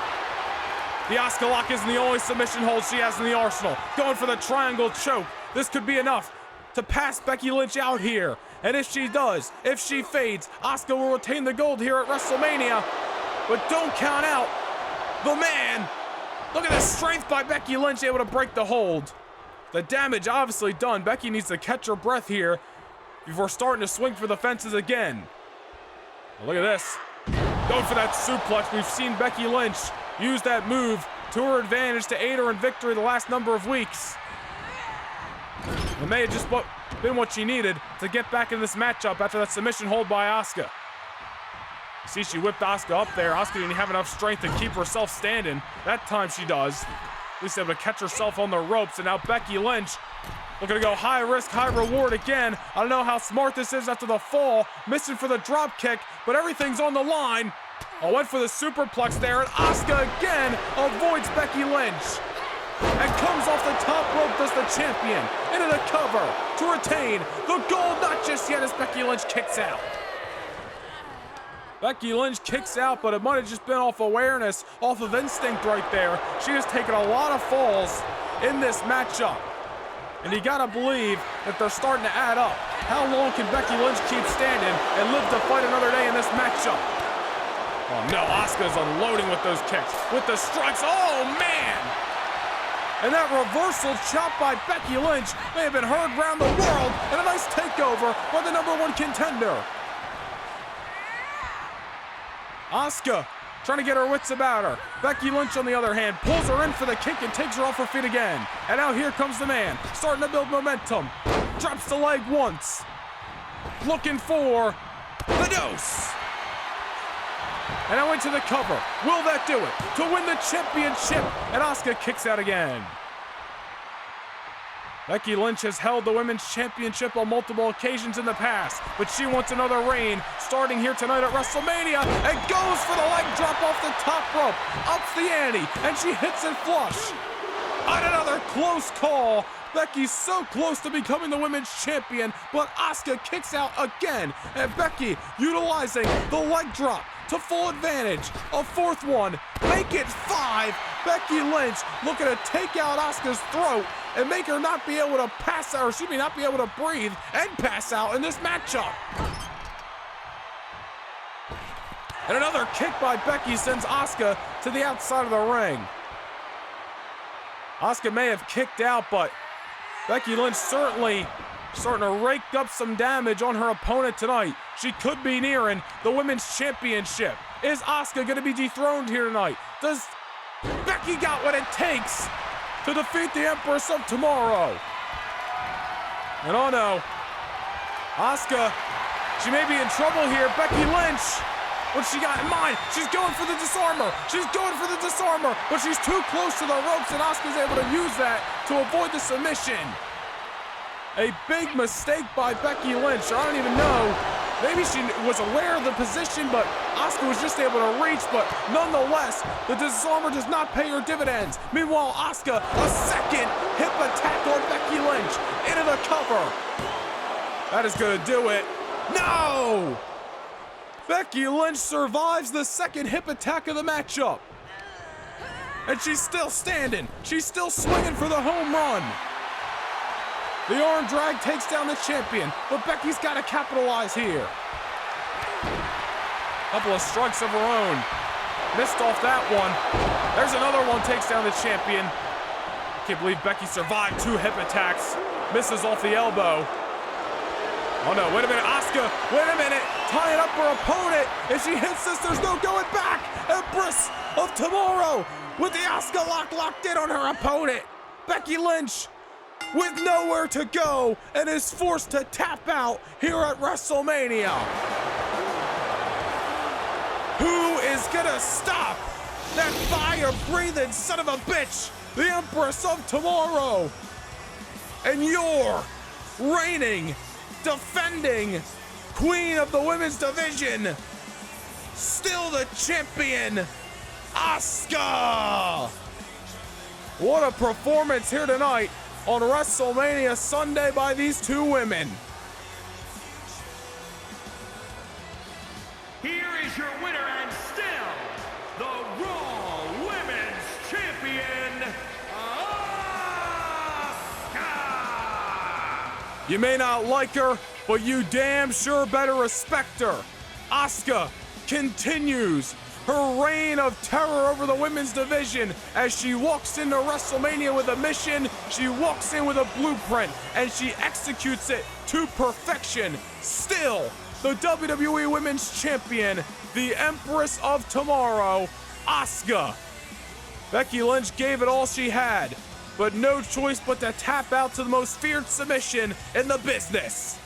The Asuka lock isn't the only submission hold she has in the arsenal. Going for the triangle choke. This could be enough to pass Becky Lynch out here. And if she does, if she fades, Asuka will retain the gold here at WrestleMania. but don't count out the man. Look at the strength by Becky Lynch, able to break the hold. The damage obviously done. Becky needs to catch her breath here before starting to swing for the fences again. Now look at this. Going for that suplex. We've seen Becky Lynch use that move to her advantage to aid her in victory the last number of weeks. It may have just been what she needed to get back in this matchup after that submission hold by Asuka. See, she whipped Asuka up there. Asuka didn't have enough strength to keep herself standing. That time she does. At least able to catch herself on the ropes. And now Becky Lynch looking to go high risk, high reward again. I don't know how smart this is after the fall. Missing for the drop kick, but everything's on the line. I went for the superplex there, and Asuka again avoids Becky Lynch. And comes off the top rope, does the champion. Into the cover to retain the gold, not just yet as Becky Lynch kicks out. Becky Lynch kicks out, but it might have just been off awareness, off of instinct right there. She has taken a lot of falls in this matchup. And you gotta believe that they're starting to add up. How long can Becky Lynch keep standing and live to fight another day in this matchup? Oh no, Asuka's unloading with those kicks, with the strikes, oh man! And that reversal chop by Becky Lynch may have been heard around the world, and a nice takeover by the #1 contender. Asuka trying to get her wits about her. Becky Lynch, on the other hand, pulls her in for the kick and takes her off her feet again. And now here comes the man, starting to build momentum. Drops the leg once. Looking for the dose. And now into the cover. Will that do it to win the championship? And Asuka kicks out again. Becky Lynch has held the Women's Championship on multiple occasions in the past, but she wants another reign starting here tonight at WrestleMania and goes for the leg drop off the top rope, ups the ante, and she hits it flush. On another close call. Becky's so close to becoming the Women's Champion, but Asuka kicks out again, and Becky utilizing the leg drop to full advantage. A fourth one, make it 5. Becky Lynch looking to take out Asuka's throat and make her not be able to pass out, or excuse me, not be able to breathe and pass out in this matchup. And another kick by Becky sends Asuka to the outside of the ring. Asuka may have kicked out, but Becky Lynch certainly starting to rake up some damage on her opponent tonight. She could be nearing the Women's Championship. Is Asuka going to be dethroned here tonight? Does Becky got what it takes to defeat the Empress of Tomorrow? And oh no, Asuka, she may be in trouble here. Becky Lynch, what she got in mind? She's going for the disarmer. She's going for the disarmer, but she's too close to the ropes, and Asuka's able to use that to avoid the submission. A big mistake by Becky Lynch. I don't even know. Maybe she was aware of the position, but Asuka was just able to reach, but nonetheless, the disarmer does not pay her dividends. Meanwhile, Asuka, a second hip attack on Becky Lynch into the cover. That is gonna do it. No! Becky Lynch survives the second hip attack of the matchup. And she's still standing. She's still swinging for the home run. The arm drag takes down the champion, but Becky's got to capitalize here. Couple of strikes of her own. Missed off that one. There's another one, takes down the champion. Can't believe Becky survived 2 hip attacks. Misses off the elbow. Oh no, wait a minute, Asuka, wait a minute. Tying up her opponent. If she hits this, there's no going back. Empress of Tomorrow with the Asuka lock locked in on her opponent. Becky Lynch with nowhere to go and is forced to tap out here at WrestleMania. Who is gonna stop that fire-breathing son of a bitch, the Empress of Tomorrow? And your reigning, defending Queen of the Women's Division, still the champion, Asuka! What a performance here tonight on WrestleMania Sunday by these 2 women. Here is your winner and still the Raw Women's Champion, Asuka! You may not like her, but you damn sure better respect her. Asuka continues her reign of terror over the women's division as she walks into WrestleMania with a mission, she walks in with a blueprint, and she executes it to perfection. Still, the WWE Women's Champion, the Empress of Tomorrow, Asuka. Becky Lynch gave it all she had, but no choice but to tap out to the most feared submission in the business.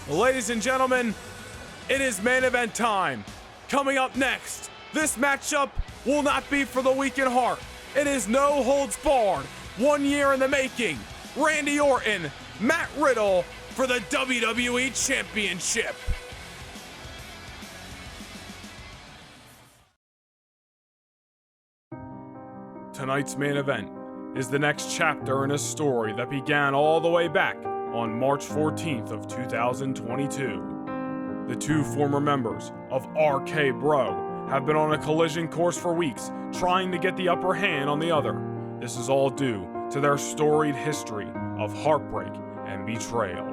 Ladies and gentlemen, it is main event time. Coming up next, this matchup will not be for the weak in heart. It is no holds barred. 1 year in the making. Randy Orton, Matt Riddle for the WWE Championship. Tonight's main event is the next chapter in a story that began all the way back on March 14th of 2022. The two former members of RK Bro have been on a collision course for weeks, trying to get the upper hand on the other. This is all due to their storied history of heartbreak and betrayal.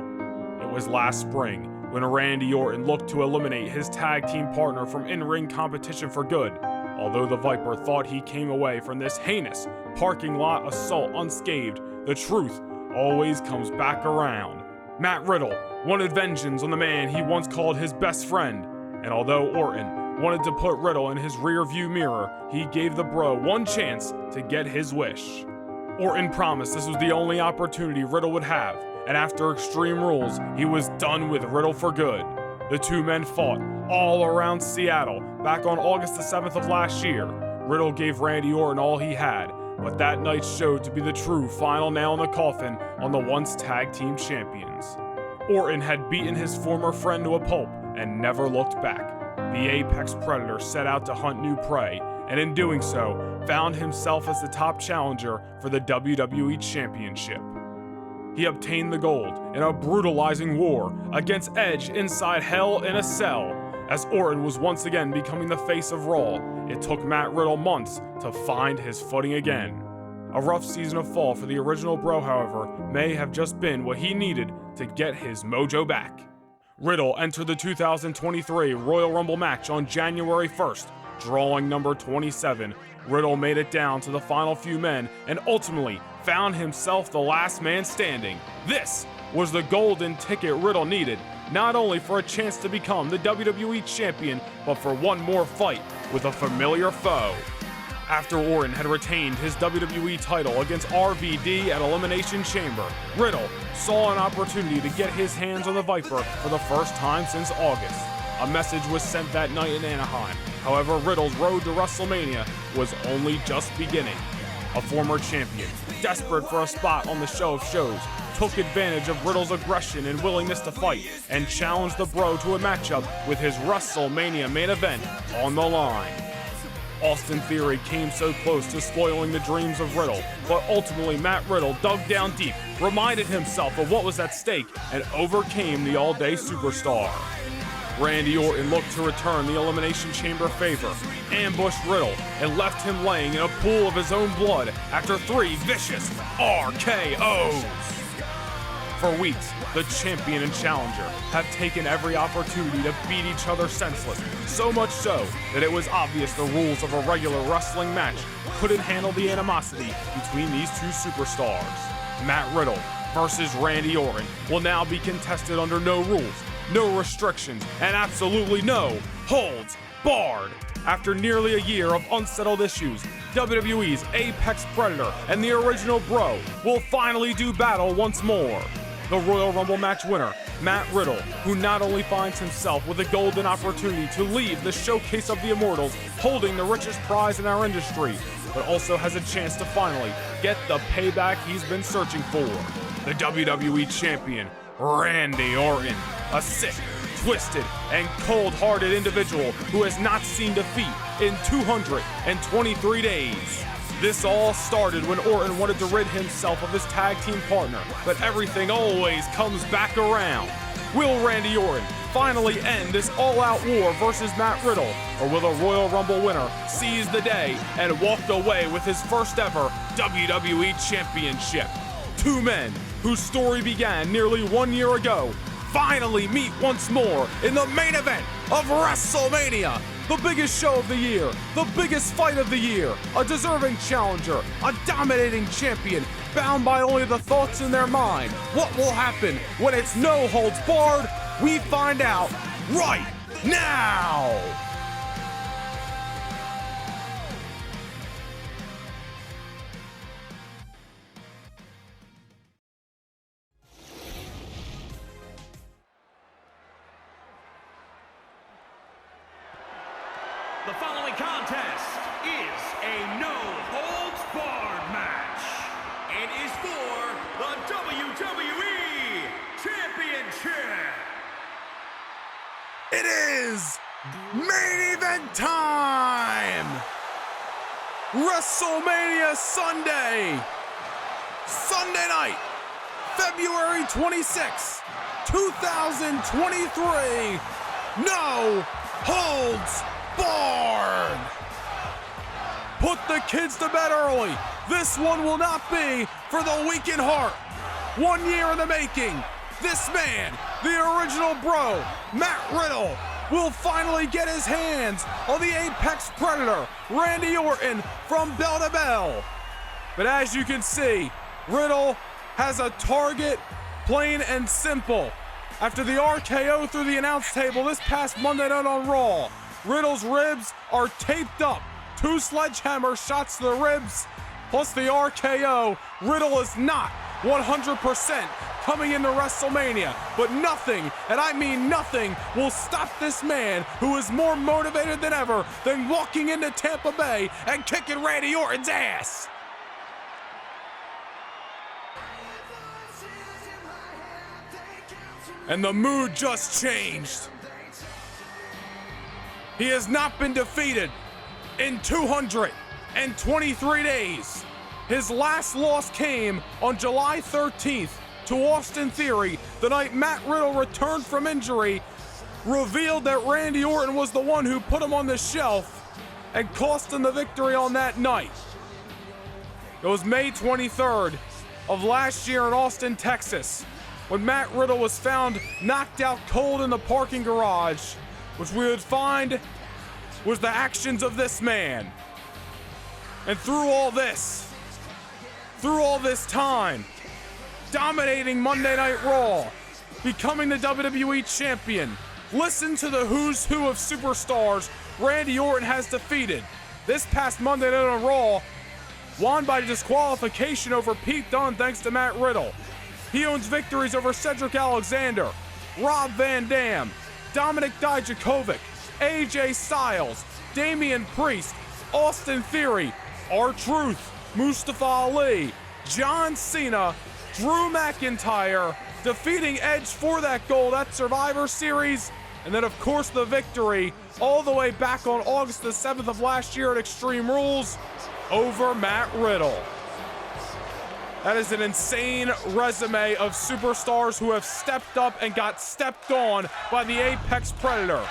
It was last spring when Randy Orton looked to eliminate his tag team partner from in-ring competition for good. Although the Viper thought he came away from this heinous parking lot assault unscathed, the truth always comes back around. Matt Riddle wanted vengeance on the man he once called his best friend, and although Orton wanted to put Riddle in his rearview mirror, he gave the bro one chance to get his wish. Orton promised this was the only opportunity Riddle would have, and after Extreme Rules, he was done with Riddle for good. The two men fought all around Seattle back on August the 7th of last year. Riddle gave Randy Orton all he had, but that night showed to be the true final nail in the coffin on the once tag team champions. Orton had beaten his former friend to a pulp and never looked back. The apex predator set out to hunt new prey, and in doing so, found himself as the top challenger for the WWE Championship. He obtained the gold in a brutalizing war against Edge inside Hell in a Cell. As Orton was once again becoming the face of Raw, it took Matt Riddle months to find his footing again. A rough season of fall for the original bro, however, may have just been what he needed to get his mojo back. Riddle entered the 2023 Royal Rumble match on January 1st, drawing number 27. Riddle made it down to the final few men and ultimately found himself the last man standing. This was the golden ticket Riddle needed, not only for a chance to become the WWE Champion, but for one more fight with a familiar foe. After Orton had retained his WWE title against RVD at Elimination Chamber, Riddle saw an opportunity to get his hands on the Viper for the first time since August. A message was sent that night in Anaheim. However, Riddle's road to WrestleMania was only just beginning. A former champion, desperate for a spot on the show of shows, took advantage of Riddle's aggression and willingness to fight and challenged the bro to a matchup with his WrestleMania main event on the line. Austin Theory came so close to spoiling the dreams of Riddle, but ultimately Matt Riddle dug down deep, reminded himself of what was at stake, and overcame the all-day superstar. Randy Orton looked to return the Elimination Chamber favor, ambushed Riddle, and left him laying in a pool of his own blood after 3 vicious RKOs. For weeks, the champion and challenger have taken every opportunity to beat each other senseless, so much so that it was obvious the rules of a regular wrestling match couldn't handle the animosity between these two superstars. Matt Riddle versus Randy Orton will now be contested under no rules, no restrictions, and absolutely no holds barred. After nearly a year of unsettled issues, WWE's Apex Predator and the original Bro will finally do battle once more. The Royal Rumble match winner, Matt Riddle, who not only finds himself with a golden opportunity to leave the showcase of the Immortals holding the richest prize in our industry, but also has a chance to finally get the payback he's been searching for. The WWE Champion, Randy Orton, a sick, twisted, and cold-hearted individual who has not seen defeat in 223 days. This all started when Orton wanted to rid himself of his tag team partner, but everything always comes back around. Will Randy Orton finally end this all-out war versus Matt Riddle, or will the Royal Rumble winner seize the day and walk away with his first ever WWE Championship? Two men whose story began nearly 1 year ago finally meet once more in the main event of WrestleMania. The biggest show of the year, the biggest fight of the year, a deserving challenger, a dominating champion, bound by only the thoughts in their mind. What will happen when it's no holds barred? We find out right now! The following contest is a no-holds-barred match and is for the WWE Championship. It is main event time! WrestleMania Sunday! Sunday night, February 26, 2023. No holds barred! Put the kids to bed early. This one will not be for the weak in heart. 1 year in the making. This man, the original bro, Matt Riddle, will finally get his hands on the Apex Predator, Randy Orton, from bell to bell. But as you can see, Riddle has a target, plain and simple. After the RKO through the announce table this past Monday night on Raw, Riddle's ribs are taped up. 2 sledgehammer shots to the ribs, plus the RKO. Riddle is not 100% coming into WrestleMania, but nothing, and I mean nothing, will stop this man who is more motivated than ever than walking into Tampa Bay and kicking Randy Orton's ass. And the mood just changed. He has not been defeated in 223 days. His last loss came on July 13th to Austin Theory, the night Matt Riddle returned from injury, revealed that Randy Orton was the one who put him on the shelf and cost him the victory on that night. It was May 23rd of last year in Austin, Texas, when Matt Riddle was found knocked out cold in the parking garage, which we would find was the actions of this man. And through all this time, dominating Monday Night Raw, becoming the WWE Champion, listen to the who's who of superstars Randy Orton has defeated. This past Monday Night on Raw, won by disqualification over Pete Dunne thanks to Matt Riddle. He owns victories over Cedric Alexander, Rob Van Dam, Dominic Dijakovic, AJ Styles, Damian Priest, Austin Theory, R-Truth, Mustafa Ali, John Cena, Drew McIntyre, defeating Edge for that gold at Survivor Series, and then of course the victory all the way back on August the 7th of last year at Extreme Rules over Matt Riddle. That is an insane resume of superstars who have stepped up and got stepped on by the Apex Predator.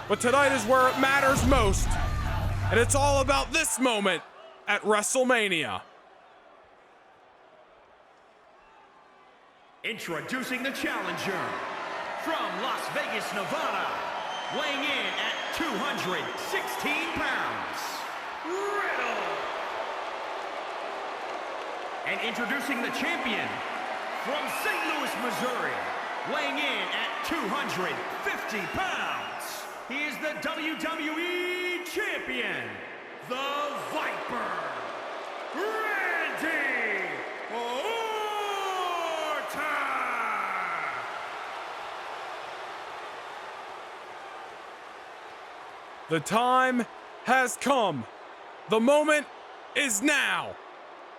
But tonight is where it matters most, and it's all about this moment at WrestleMania. Introducing the challenger from Las Vegas, Nevada, weighing in at 216 pounds, Riddle. And introducing the champion from St. Louis, Missouri, weighing in at 250 pounds, he is the WWE Champion, the Viper, Randy Orton. The time has come. The moment is now.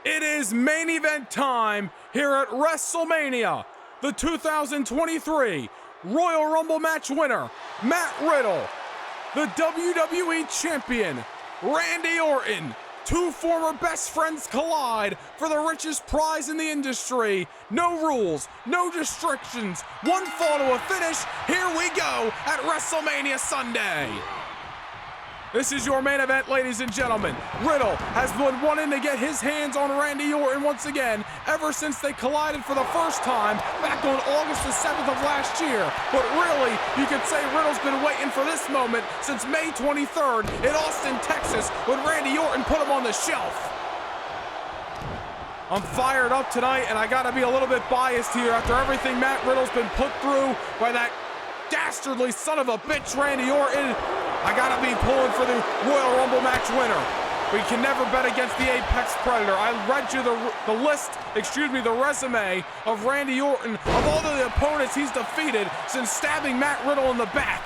It is main event time here at WrestleMania. The 2023 Royal Rumble match winner, Matt Riddle. The WWE Champion, Randy Orton. 2 former best friends collide for the richest prize in the industry. No rules, no restrictions. One fall to a finish. Here we go at WrestleMania Sunday. This is your main event, ladies and gentlemen. Riddle has been wanting to get his hands on Randy Orton once again ever since they collided for the first time back on August the 7th of last year. But really, you could say Riddle's been waiting for this moment since May 23rd in Austin, Texas, when Randy Orton put him on the shelf. I'm fired up tonight, and I gotta be a little bit biased here after everything Matt Riddle's been put through by that dastardly son of a bitch, Randy Orton. I gotta be pulling for the Royal Rumble match winner. We can never bet against the Apex Predator. I read you the resume of Randy Orton of all the opponents he's defeated since stabbing Matt Riddle in the back.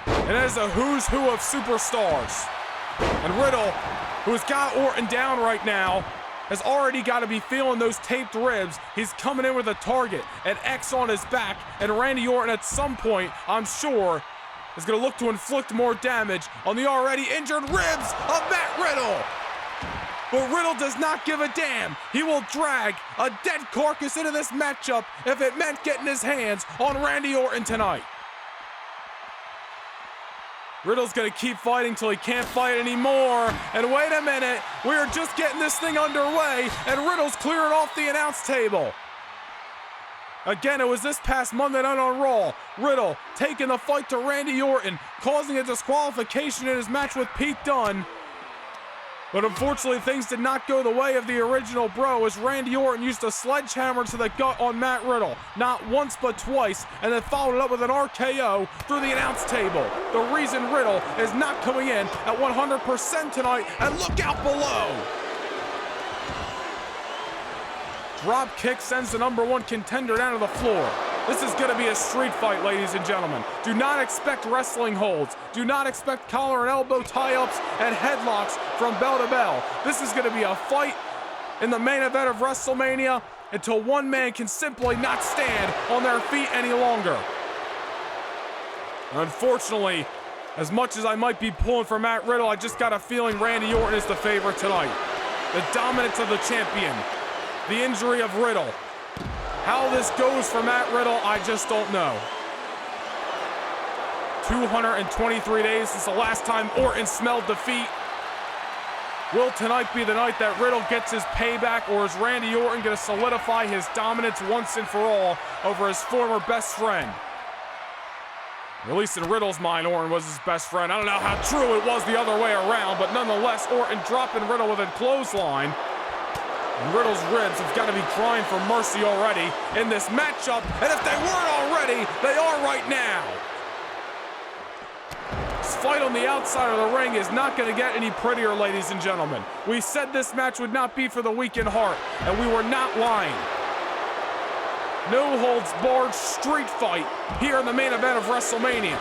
And that is a who's who of superstars. And Riddle, who's got Orton down right now, has already got to be feeling those taped ribs. He's coming in with a target, an X on his back, and Randy Orton at some point, I'm sure, is going to look to inflict more damage on the already injured ribs of Matt Riddle. But Riddle does not give a damn. He will drag a dead carcass into this matchup if it meant getting his hands on Randy Orton tonight. Riddle's gonna keep fighting till he can't fight anymore. And wait a minute, we are just getting this thing underway, and Riddle's clearing off the announce table. Again, it was this past Monday night on Raw. Riddle taking the fight to Randy Orton, causing a disqualification in his match with Pete Dunne. But unfortunately, things did not go the way of the original bro, as Randy Orton used a sledgehammer to the gut on Matt Riddle. Not once, but twice, and then followed it up with an RKO through the announce table. The reason Riddle is not coming in at 100% tonight, and look out below! Drop kick sends the #1 contender down to the floor. This is going to be a street fight, ladies and gentlemen. Do not expect wrestling holds. Do not expect collar and elbow tie-ups and headlocks from bell to bell. This is going to be a fight in the main event of WrestleMania until one man can simply not stand on their feet any longer. Unfortunately, as much as I might be pulling for Matt Riddle, I just got a feeling Randy Orton is the favorite tonight. The dominance of the champion. The injury of Riddle. How this goes for Matt Riddle, I just don't know. 223 days since the last time Orton smelled defeat. Will tonight be the night that Riddle gets his payback, or is Randy Orton going to solidify his dominance once and for all over his former best friend? At least in Riddle's mind, Orton was his best friend. I don't know how true it was the other way around, but nonetheless, Orton dropping Riddle with a clothesline. And Riddle's ribs have got to be crying for mercy already in this matchup, and if they weren't already, they are right now. This fight on the outside of the ring is not going to get any prettier, ladies and gentlemen. We said this match would not be for the weak in heart, and we were not lying. No holds barred street fight here in the main event of WrestleMania.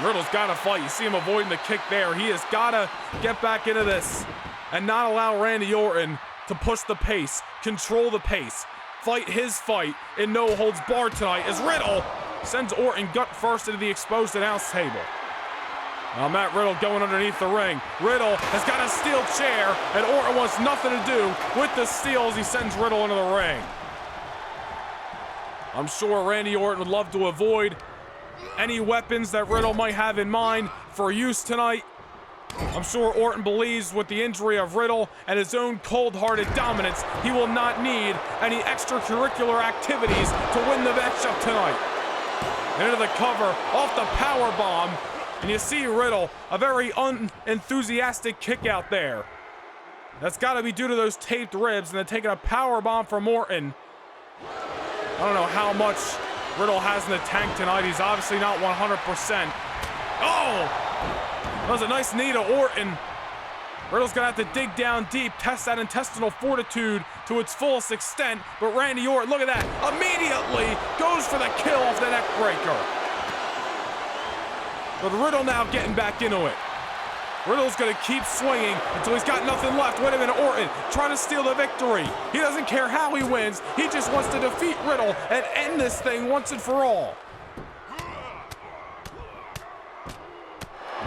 Riddle's got to fight. You see him avoiding the kick there. He has got to get back into this and not allow Randy Orton to push the pace, control the pace, fight his fight in no holds barred tonight as Riddle sends Orton gut first into the exposed announce table. Now Matt Riddle going underneath the ring. Riddle has got a steel chair, and Orton wants nothing to do with the steel as he sends Riddle into the ring. I'm sure Randy Orton would love to avoid any weapons that Riddle might have in mind for use tonight. I'm sure Orton believes with the injury of Riddle and his own cold-hearted dominance, he will not need any extracurricular activities to win the matchup tonight. Into the cover, off the power bomb, and you see Riddle, a very unenthusiastic kick out there. That's got to be due to those taped ribs, and then taking a power bomb from Orton. I don't know how much Riddle has in the tank tonight. He's obviously not 100%. Oh! That was a nice knee to Orton. Riddle's gonna have to dig down deep, test that intestinal fortitude to its fullest extent, but Randy Orton, look at that, immediately goes for the kill off the neck breaker. But Riddle now getting back into it. Riddle's gonna keep swinging until he's got nothing left. Wait a minute, Orton trying to steal the victory. He doesn't care how he wins, he just wants to defeat Riddle and end this thing once and for all.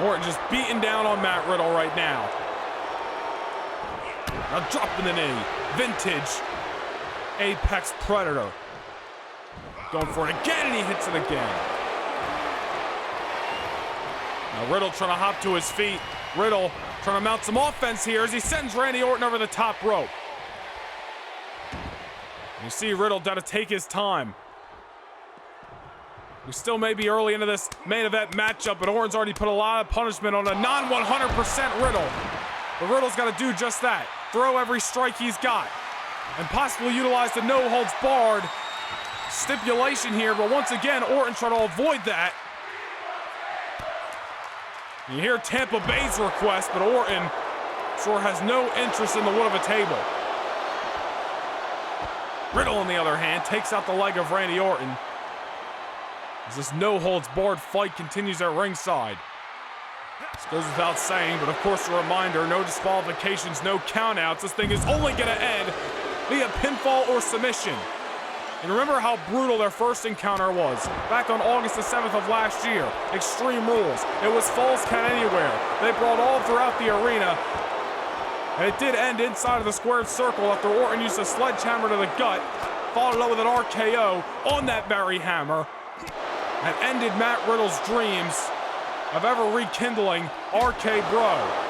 Orton just beating down on Matt Riddle right now. Now dropping the knee. Vintage Apex Predator. Going for it again, and he hits it again. Now Riddle trying to hop to his feet. Riddle trying to mount some offense here as he sends Randy Orton over the top rope. You see Riddle got to take his time. We still may be early into this main event matchup, but Orton's already put a lot of punishment on a non-100% Riddle. But Riddle's got to do just that. Throw every strike he's got. And possibly utilize the no-holds-barred stipulation here, but once again, Orton trying to avoid that. You hear Tampa Bay's request, but Orton sure has no interest in the wood of a table. Riddle, on the other hand, takes out the leg of Randy Orton as this no-holds-barred fight continues at ringside. This goes without saying, but of course a reminder, no disqualifications, no countouts. This thing is only going to end via pinfall or submission. And remember how brutal their first encounter was back on August the 7th of last year. Extreme Rules. It was Falls Count Anywhere. They brawled all throughout the arena. And it did end inside of the squared circle after Orton used a sledgehammer to the gut, followed up with an RKO on that Barry Hammer, and ended Matt Riddle's dreams of ever rekindling RK Bro.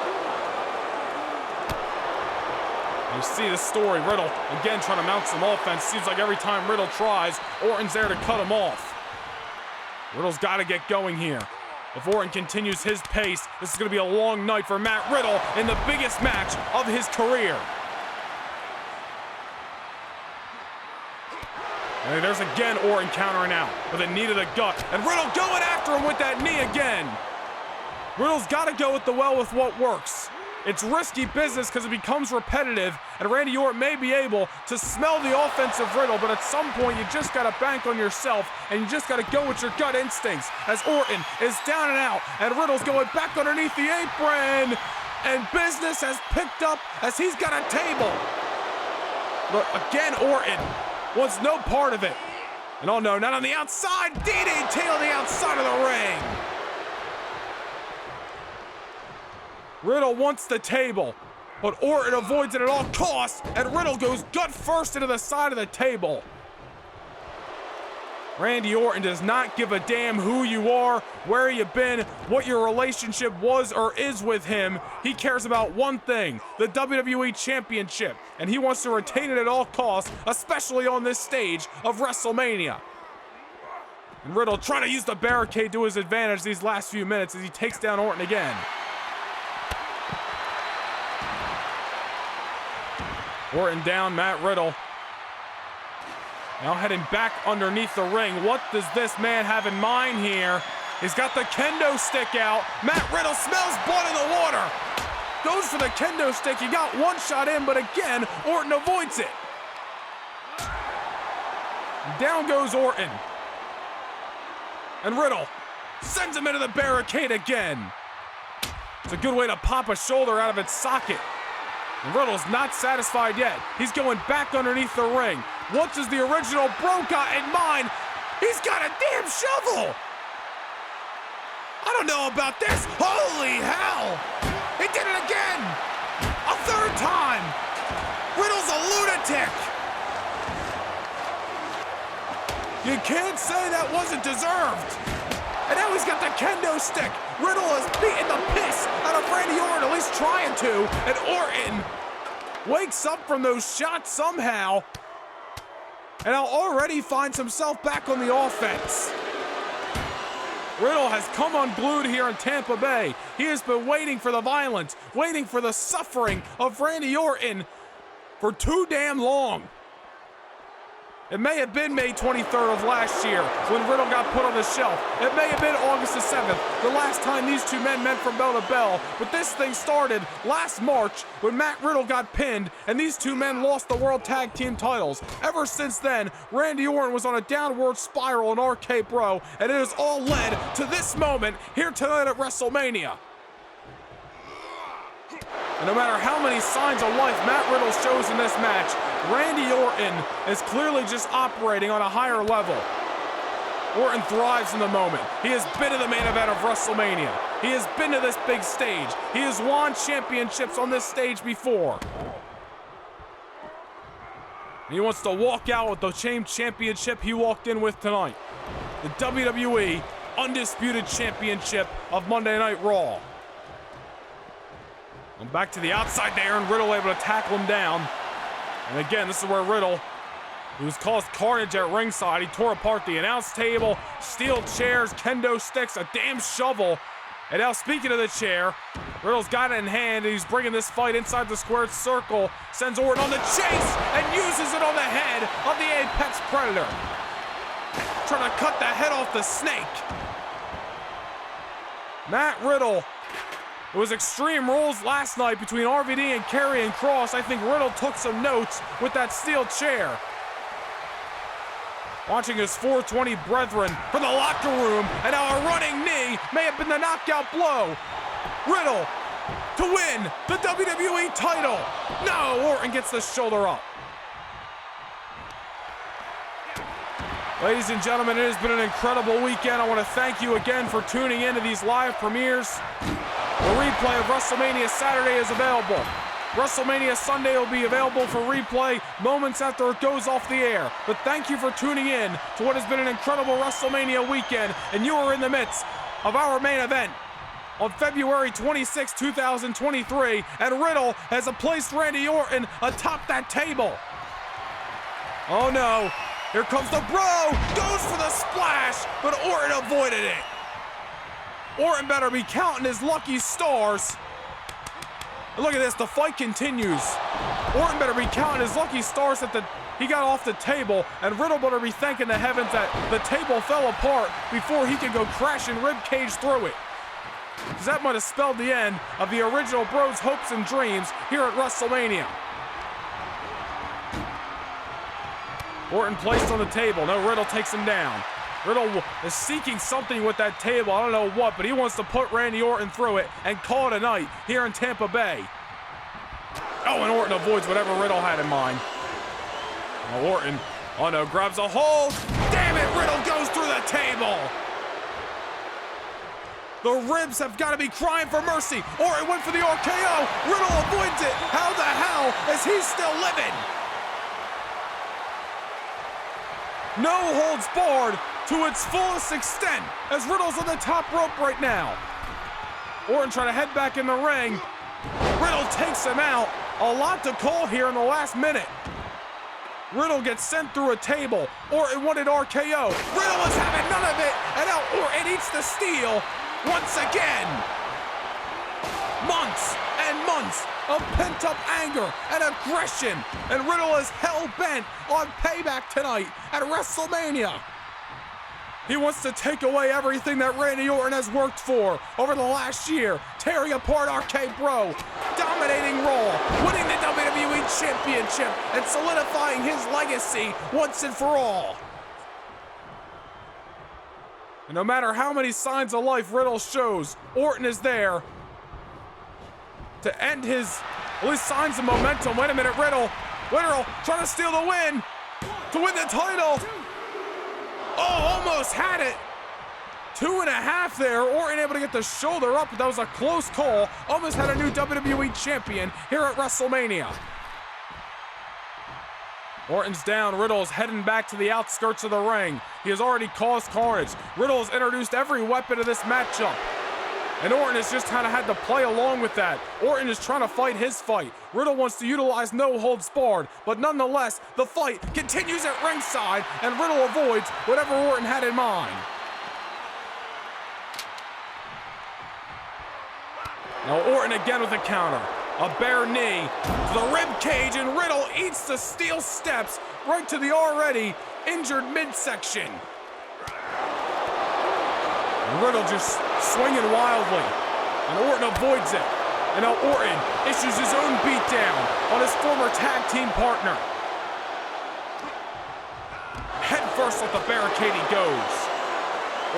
You see the story, Riddle again trying to mount some offense. Seems like every time Riddle tries, Orton's there to cut him off. Riddle's got to get going here. If Orton continues his pace, this is going to be a long night for Matt Riddle in the biggest match of his career. And there's again Orton countering out with a knee to the gut. And Riddle going after him with that knee again. Riddle's got to go with what works. It's risky business because it becomes repetitive, and Randy Orton may be able to smell the offensive Riddle, but at some point you just got to bank on yourself, and you just got to go with your gut instincts as Orton is down and out, and Riddle's going back underneath the apron, and business has picked up as he's got a table. But again, Orton wants no part of it. And oh no, not on the outside, DDT on the outside of the ring. Riddle wants the table, but Orton avoids it at all costs, and Riddle goes gut first into the side of the table. Randy Orton does not give a damn who you are, where you've been, what your relationship was or is with him. He cares about one thing, the WWE Championship, and he wants to retain it at all costs, especially on this stage of WrestleMania. And Riddle trying to use the barricade to his advantage these last few minutes as he takes down Orton again. Orton down, Matt Riddle. Now heading back underneath the ring. What does this man have in mind here? He's got the kendo stick out. Matt Riddle smells blood in the water. Goes for the kendo stick. He got one shot in, but again, Orton avoids it. Down goes Orton. And Riddle sends him into the barricade again. It's a good way to pop a shoulder out of its socket. And Riddle's not satisfied yet. He's going back underneath the ring. What does the original Bro got in mind? He's got a damn shovel! I don't know about this. Holy hell! He did it again! A third time! Riddle's a lunatic! You can't say that wasn't deserved! And now he's got the kendo stick. Riddle is beating the piss out of Randy Orton, at least trying to. And Orton wakes up from those shots somehow. And now already finds himself back on the offense. Riddle has come unglued here in Tampa Bay. He has been waiting for the violence, waiting for the suffering of Randy Orton for too damn long. It may have been May 23rd of last year when Riddle got put on the shelf. It may have been August the 7th, the last time these two men met from bell to bell. But this thing started last March when Matt Riddle got pinned and these two men lost the World Tag Team titles. Ever since then, Randy Orton was on a downward spiral in RK Bro, and it has all led to this moment here tonight at WrestleMania. And no matter how many signs of life Matt Riddle shows in this match, Randy Orton is clearly just operating on a higher level. Orton thrives in the moment. He has been to the main event of WrestleMania. He has been to this big stage. He has won championships on this stage before. And he wants to walk out with the same championship he walked in with tonight. The WWE undisputed championship of Monday Night Raw. And back to the outside there, and Riddle able to tackle him down. And again, this is where Riddle, who's caused carnage at ringside, he tore apart the announce table, steel chairs, kendo sticks, a damn shovel. And now, speaking of the chair, Riddle's got it in hand, and he's bringing this fight inside the squared circle, sends Orton on the chase, and uses it on the head of the Apex Predator. Trying to cut the head off the snake. Matt Riddle. It was Extreme Rules last night between RVD and Karrion Kross. I think Riddle took some notes with that steel chair. Watching his 420 brethren from the locker room, and now a running knee may have been the knockout blow. Riddle to win the WWE title. No, Orton gets the shoulder up. Ladies and gentlemen, it has been an incredible weekend. I want to thank you again for tuning in to these live premieres. The replay of WrestleMania Saturday is available. WrestleMania Sunday will be available for replay moments after it goes off the air. But thank you for tuning in to what has been an incredible WrestleMania weekend, and you are in the midst of our main event on February 26, 2023, and Riddle has placed Randy Orton atop that table. Oh no, here comes the bro, goes for the splash, but Orton avoided it. Orton better be counting his lucky stars. And look at this, the fight continues. Orton better be counting his lucky stars that he got off the table, and Riddle better be thanking the heavens that the table fell apart before he could go crashing ribcage through it. Because that might have spelled the end of the original Bros' hopes and dreams here at WrestleMania. Orton placed on the table. No, Riddle takes him down. Riddle is seeking something with that table. I don't know what, but he wants to put Randy Orton through it and call it a night here in Tampa Bay. Oh, and Orton avoids whatever Riddle had in mind. Now Orton, oh no, grabs a hold. Damn it, Riddle goes through the table. The ribs have got to be crying for mercy. Orton went for the RKO. Riddle avoids it. How the hell is he still living? No holds barred to its fullest extent as Riddle's on the top rope right now. Orton trying to head back in the ring. Riddle takes him out. A lot to call here in the last minute. Riddle gets sent through a table. Orton wanted RKO. Riddle is having none of it, and now Orton eats the steel once again. Months and months of pent-up anger and aggression, and Riddle is hell-bent on payback tonight at WrestleMania. He wants to take away everything that Randy Orton has worked for over the last year, tearing apart RK Bro, dominating Raw, winning the WWE Championship, and solidifying his legacy once and for all. And no matter how many signs of life Riddle shows, Orton is there to end his, at least signs of momentum. Wait a minute, Riddle trying to steal the win, to win the title. Oh, almost had it. 2.5 there. Orton able to get the shoulder up, but that was a close call. Almost had a new WWE champion here at WrestleMania. Orton's down. Riddle is heading back to the outskirts of the ring. He has already caused carnage. Riddle has introduced every weapon to this matchup, and Orton has just kind of had to play along with that. Orton is trying to fight his fight. Riddle wants to utilize no holds barred, but nonetheless, the fight continues at ringside, and Riddle avoids whatever Orton had in mind. Now Orton again with a counter. A bare knee to the rib cage, and Riddle eats the steel steps right to the already injured midsection. Riddle just swinging wildly, and Orton avoids it. And now Orton issues his own beatdown on his former tag team partner. Head first off the barricade he goes.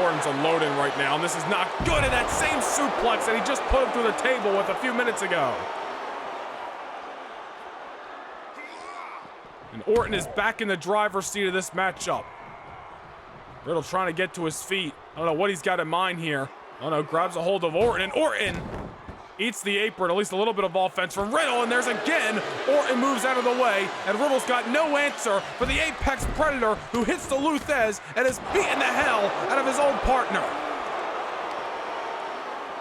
Orton's unloading right now, and this is not good. And that same suplex that he just put him through the table with a few minutes ago. And Orton is back in the driver's seat of this matchup. Riddle trying to get to his feet. I don't know what he's got in mind here. Oh no, grabs a hold of Orton, and Orton eats the apron, at least a little bit of offense from Riddle, and there's again, Orton moves out of the way, and Riddle's got no answer for the Apex Predator, who hits the Luthez and is beating the hell out of his own partner.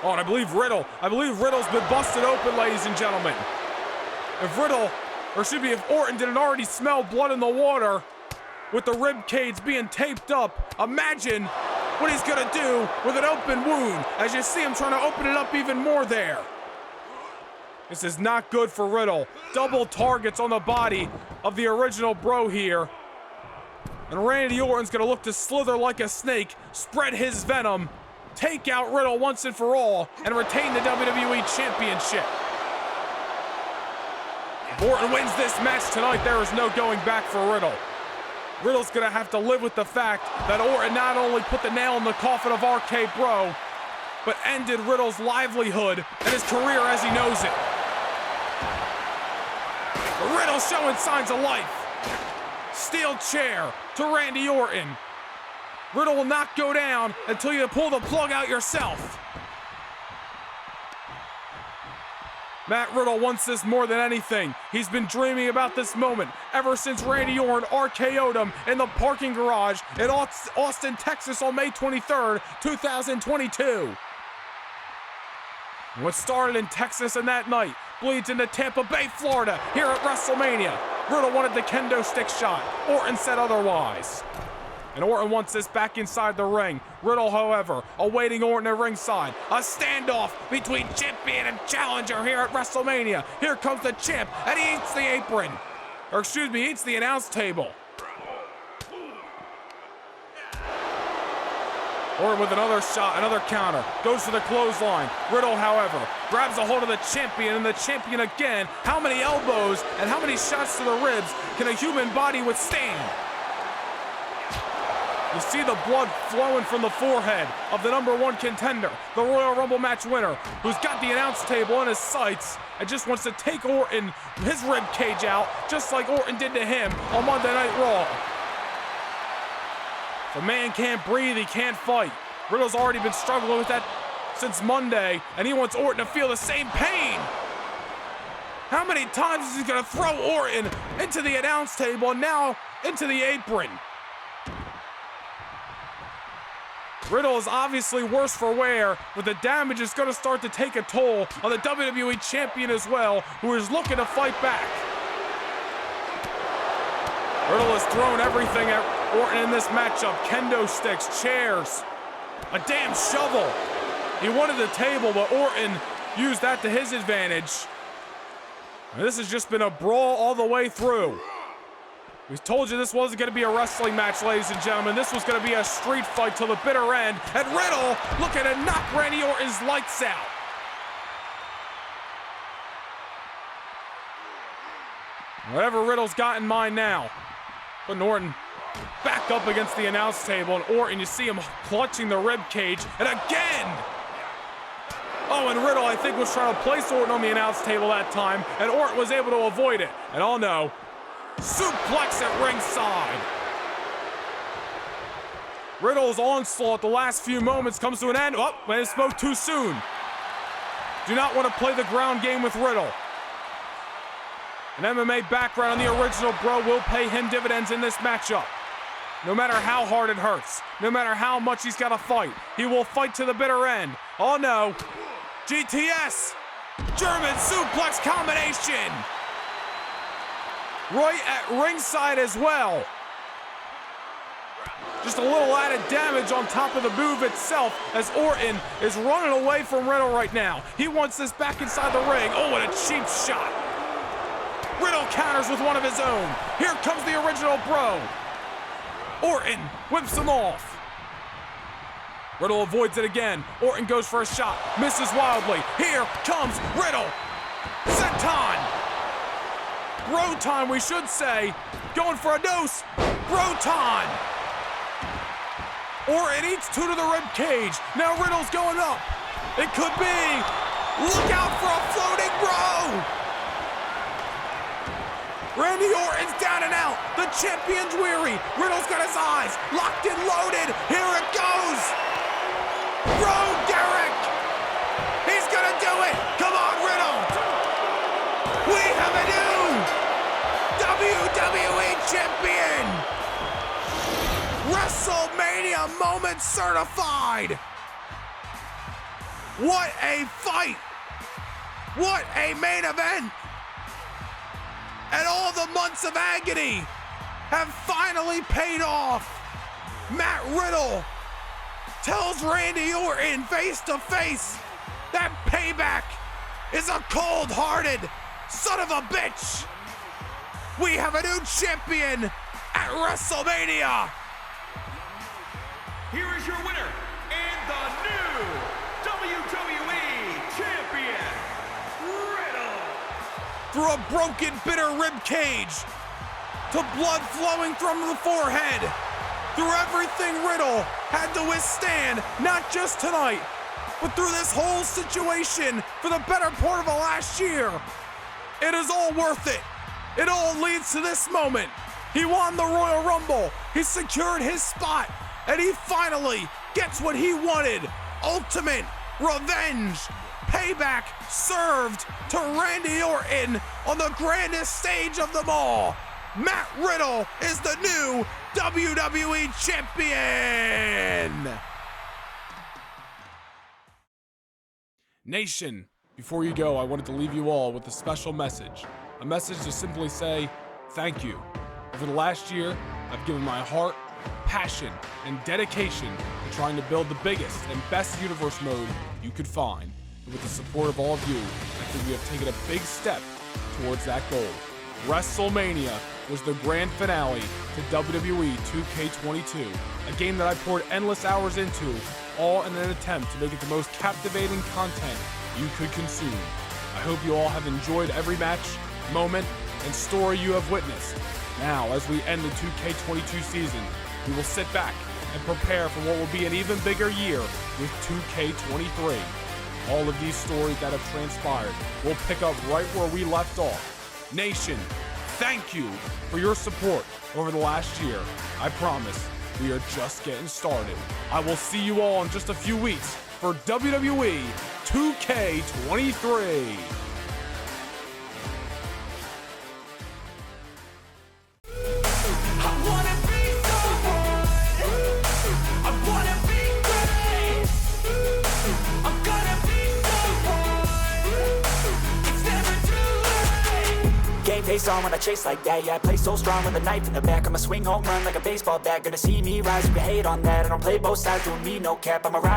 Oh, and I believe Riddle's been busted open, ladies and gentlemen. If Orton didn't already smell blood in the water with the rib cage being taped up, imagine what he's gonna do with an open wound as you see him trying to open it up even more there. This is not good for Riddle. Double targets on the body of the original bro here. And Randy Orton's gonna look to slither like a snake, spread his venom, take out Riddle once and for all, and retain the WWE Championship. If Orton wins this match tonight, there is no going back for Riddle. Riddle's gonna have to live with the fact that Orton not only put the nail in the coffin of RK Bro, but ended Riddle's livelihood and his career as he knows it. But Riddle showing signs of life. Steel chair to Randy Orton. Riddle will not go down until you pull the plug out yourself. Matt Riddle wants this more than anything. He's been dreaming about this moment ever since Randy Orton RKO'd him in the parking garage in Austin, Texas on May 23rd, 2022. What started in Texas and that night bleeds into Tampa Bay, Florida, here at WrestleMania. Riddle wanted the kendo stick shot. Orton said otherwise. And Orton wants this back inside the ring. Riddle, however, awaiting Orton at ringside. A standoff between champion and challenger here at WrestleMania. Here comes the champ, and he eats the apron. Or excuse me, eats the announce table. Orton with another shot, another counter. Goes for the clothesline. Riddle, however, grabs a hold of the champion, and the champion again. How many elbows and how many shots to the ribs can a human body withstand? You see the blood flowing from the forehead of the #1 contender, the Royal Rumble match winner, who's got the announce table in his sights and just wants to take Orton, his rib cage out, just like Orton did to him on Monday Night Raw. If a man can't breathe, he can't fight. Riddle's already been struggling with that since Monday, and he wants Orton to feel the same pain. How many times is he gonna throw Orton into the announce table and now into the apron? Riddle is obviously worse for wear, but the damage is going to start to take a toll on the WWE Champion as well, who is looking to fight back. Riddle has thrown everything at Orton in this matchup. Kendo sticks, chairs, a damn shovel. He wanted the table, but Orton used that to his advantage. And this has just been a brawl all the way through. We told you this wasn't going to be a wrestling match, ladies and gentlemen. This was going to be a street fight till the bitter end. And Riddle looking to knock Randy Orton's lights out. Whatever Riddle's got in mind now. Putting Orton back up against the announce table. And Orton, you see him clutching the rib cage. And again! Oh, and Riddle, I think, was trying to place Orton on the announce table that time. And Orton was able to avoid it. And oh no. Suplex at ringside. Riddle's onslaught the last few moments comes to an end. Oh, I spoke too soon. Do not want to play the ground game with Riddle. An MMA background on the original bro will pay him dividends in this matchup. No matter how hard it hurts, no matter how much he's got to fight, he will fight to the bitter end. Oh no. GTS. German suplex combination. Right at ringside as well. Just a little added damage on top of the move itself as Orton is running away from Riddle right now. He wants this back inside the ring. Oh, what a cheap shot. Riddle counters with one of his own. Here comes the original bro. Orton whips him off. Riddle avoids it again. Orton goes for a shot, misses wildly. Here comes Riddle. Senton. Bro time, we should say. Going for a dose. Bro time. Orton eats two to the rib cage. Now Riddle's going up. It could be. Look out for a floating bro. Randy Orton's down and out. The champion's weary. Riddle's got his eyes locked and loaded. Here it goes. Roode Derek. He's gonna do it. Come on, Riddle. We have a new WWE Champion! WrestleMania moment certified! What a fight! What a main event! And all the months of agony have finally paid off. Matt Riddle tells Randy Orton face to face that Payback is a cold-hearted son of a bitch. We have a new champion at WrestleMania. Here is your winner and the new WWE Champion, Riddle. Through a broken, bitter rib cage, to blood flowing from the forehead, through everything Riddle had to withstand, not just tonight, but through this whole situation for the better part of the last year. It is all worth it. It all leads to this moment. He won the Royal Rumble, he secured his spot, and he finally gets what he wanted. Ultimate revenge. Payback served to Randy Orton on the grandest stage of them all. Matt Riddle is the new WWE Champion. Nation, before you go, I wanted to leave you all with a special message. A message to simply say thank you. Over the last year, I've given my heart, passion, and dedication to trying to build the biggest and best universe mode you could find. And with the support of all of you, I think we have taken a big step towards that goal. WrestleMania was the grand finale to WWE 2K22, a game that I poured endless hours into, all in an attempt to make it the most captivating content you could consume. I hope you all have enjoyed every match, moment, and story you have witnessed. Now, as we end the 2K22 season, we will sit back and prepare for what will be an even bigger year with 2K23. All of these stories that have transpired will pick up right where we left off. Nation, thank you for your support over the last year. I promise we are just getting started. I will see you all in just a few weeks for WWE 2K23. Face on when I chase like that, yeah, I play so strong with a knife in the back. I'ma swing home run like a baseball bat. Gonna see me rise, you can hate on that. I don't play both sides, doing me no cap, I'm a ride.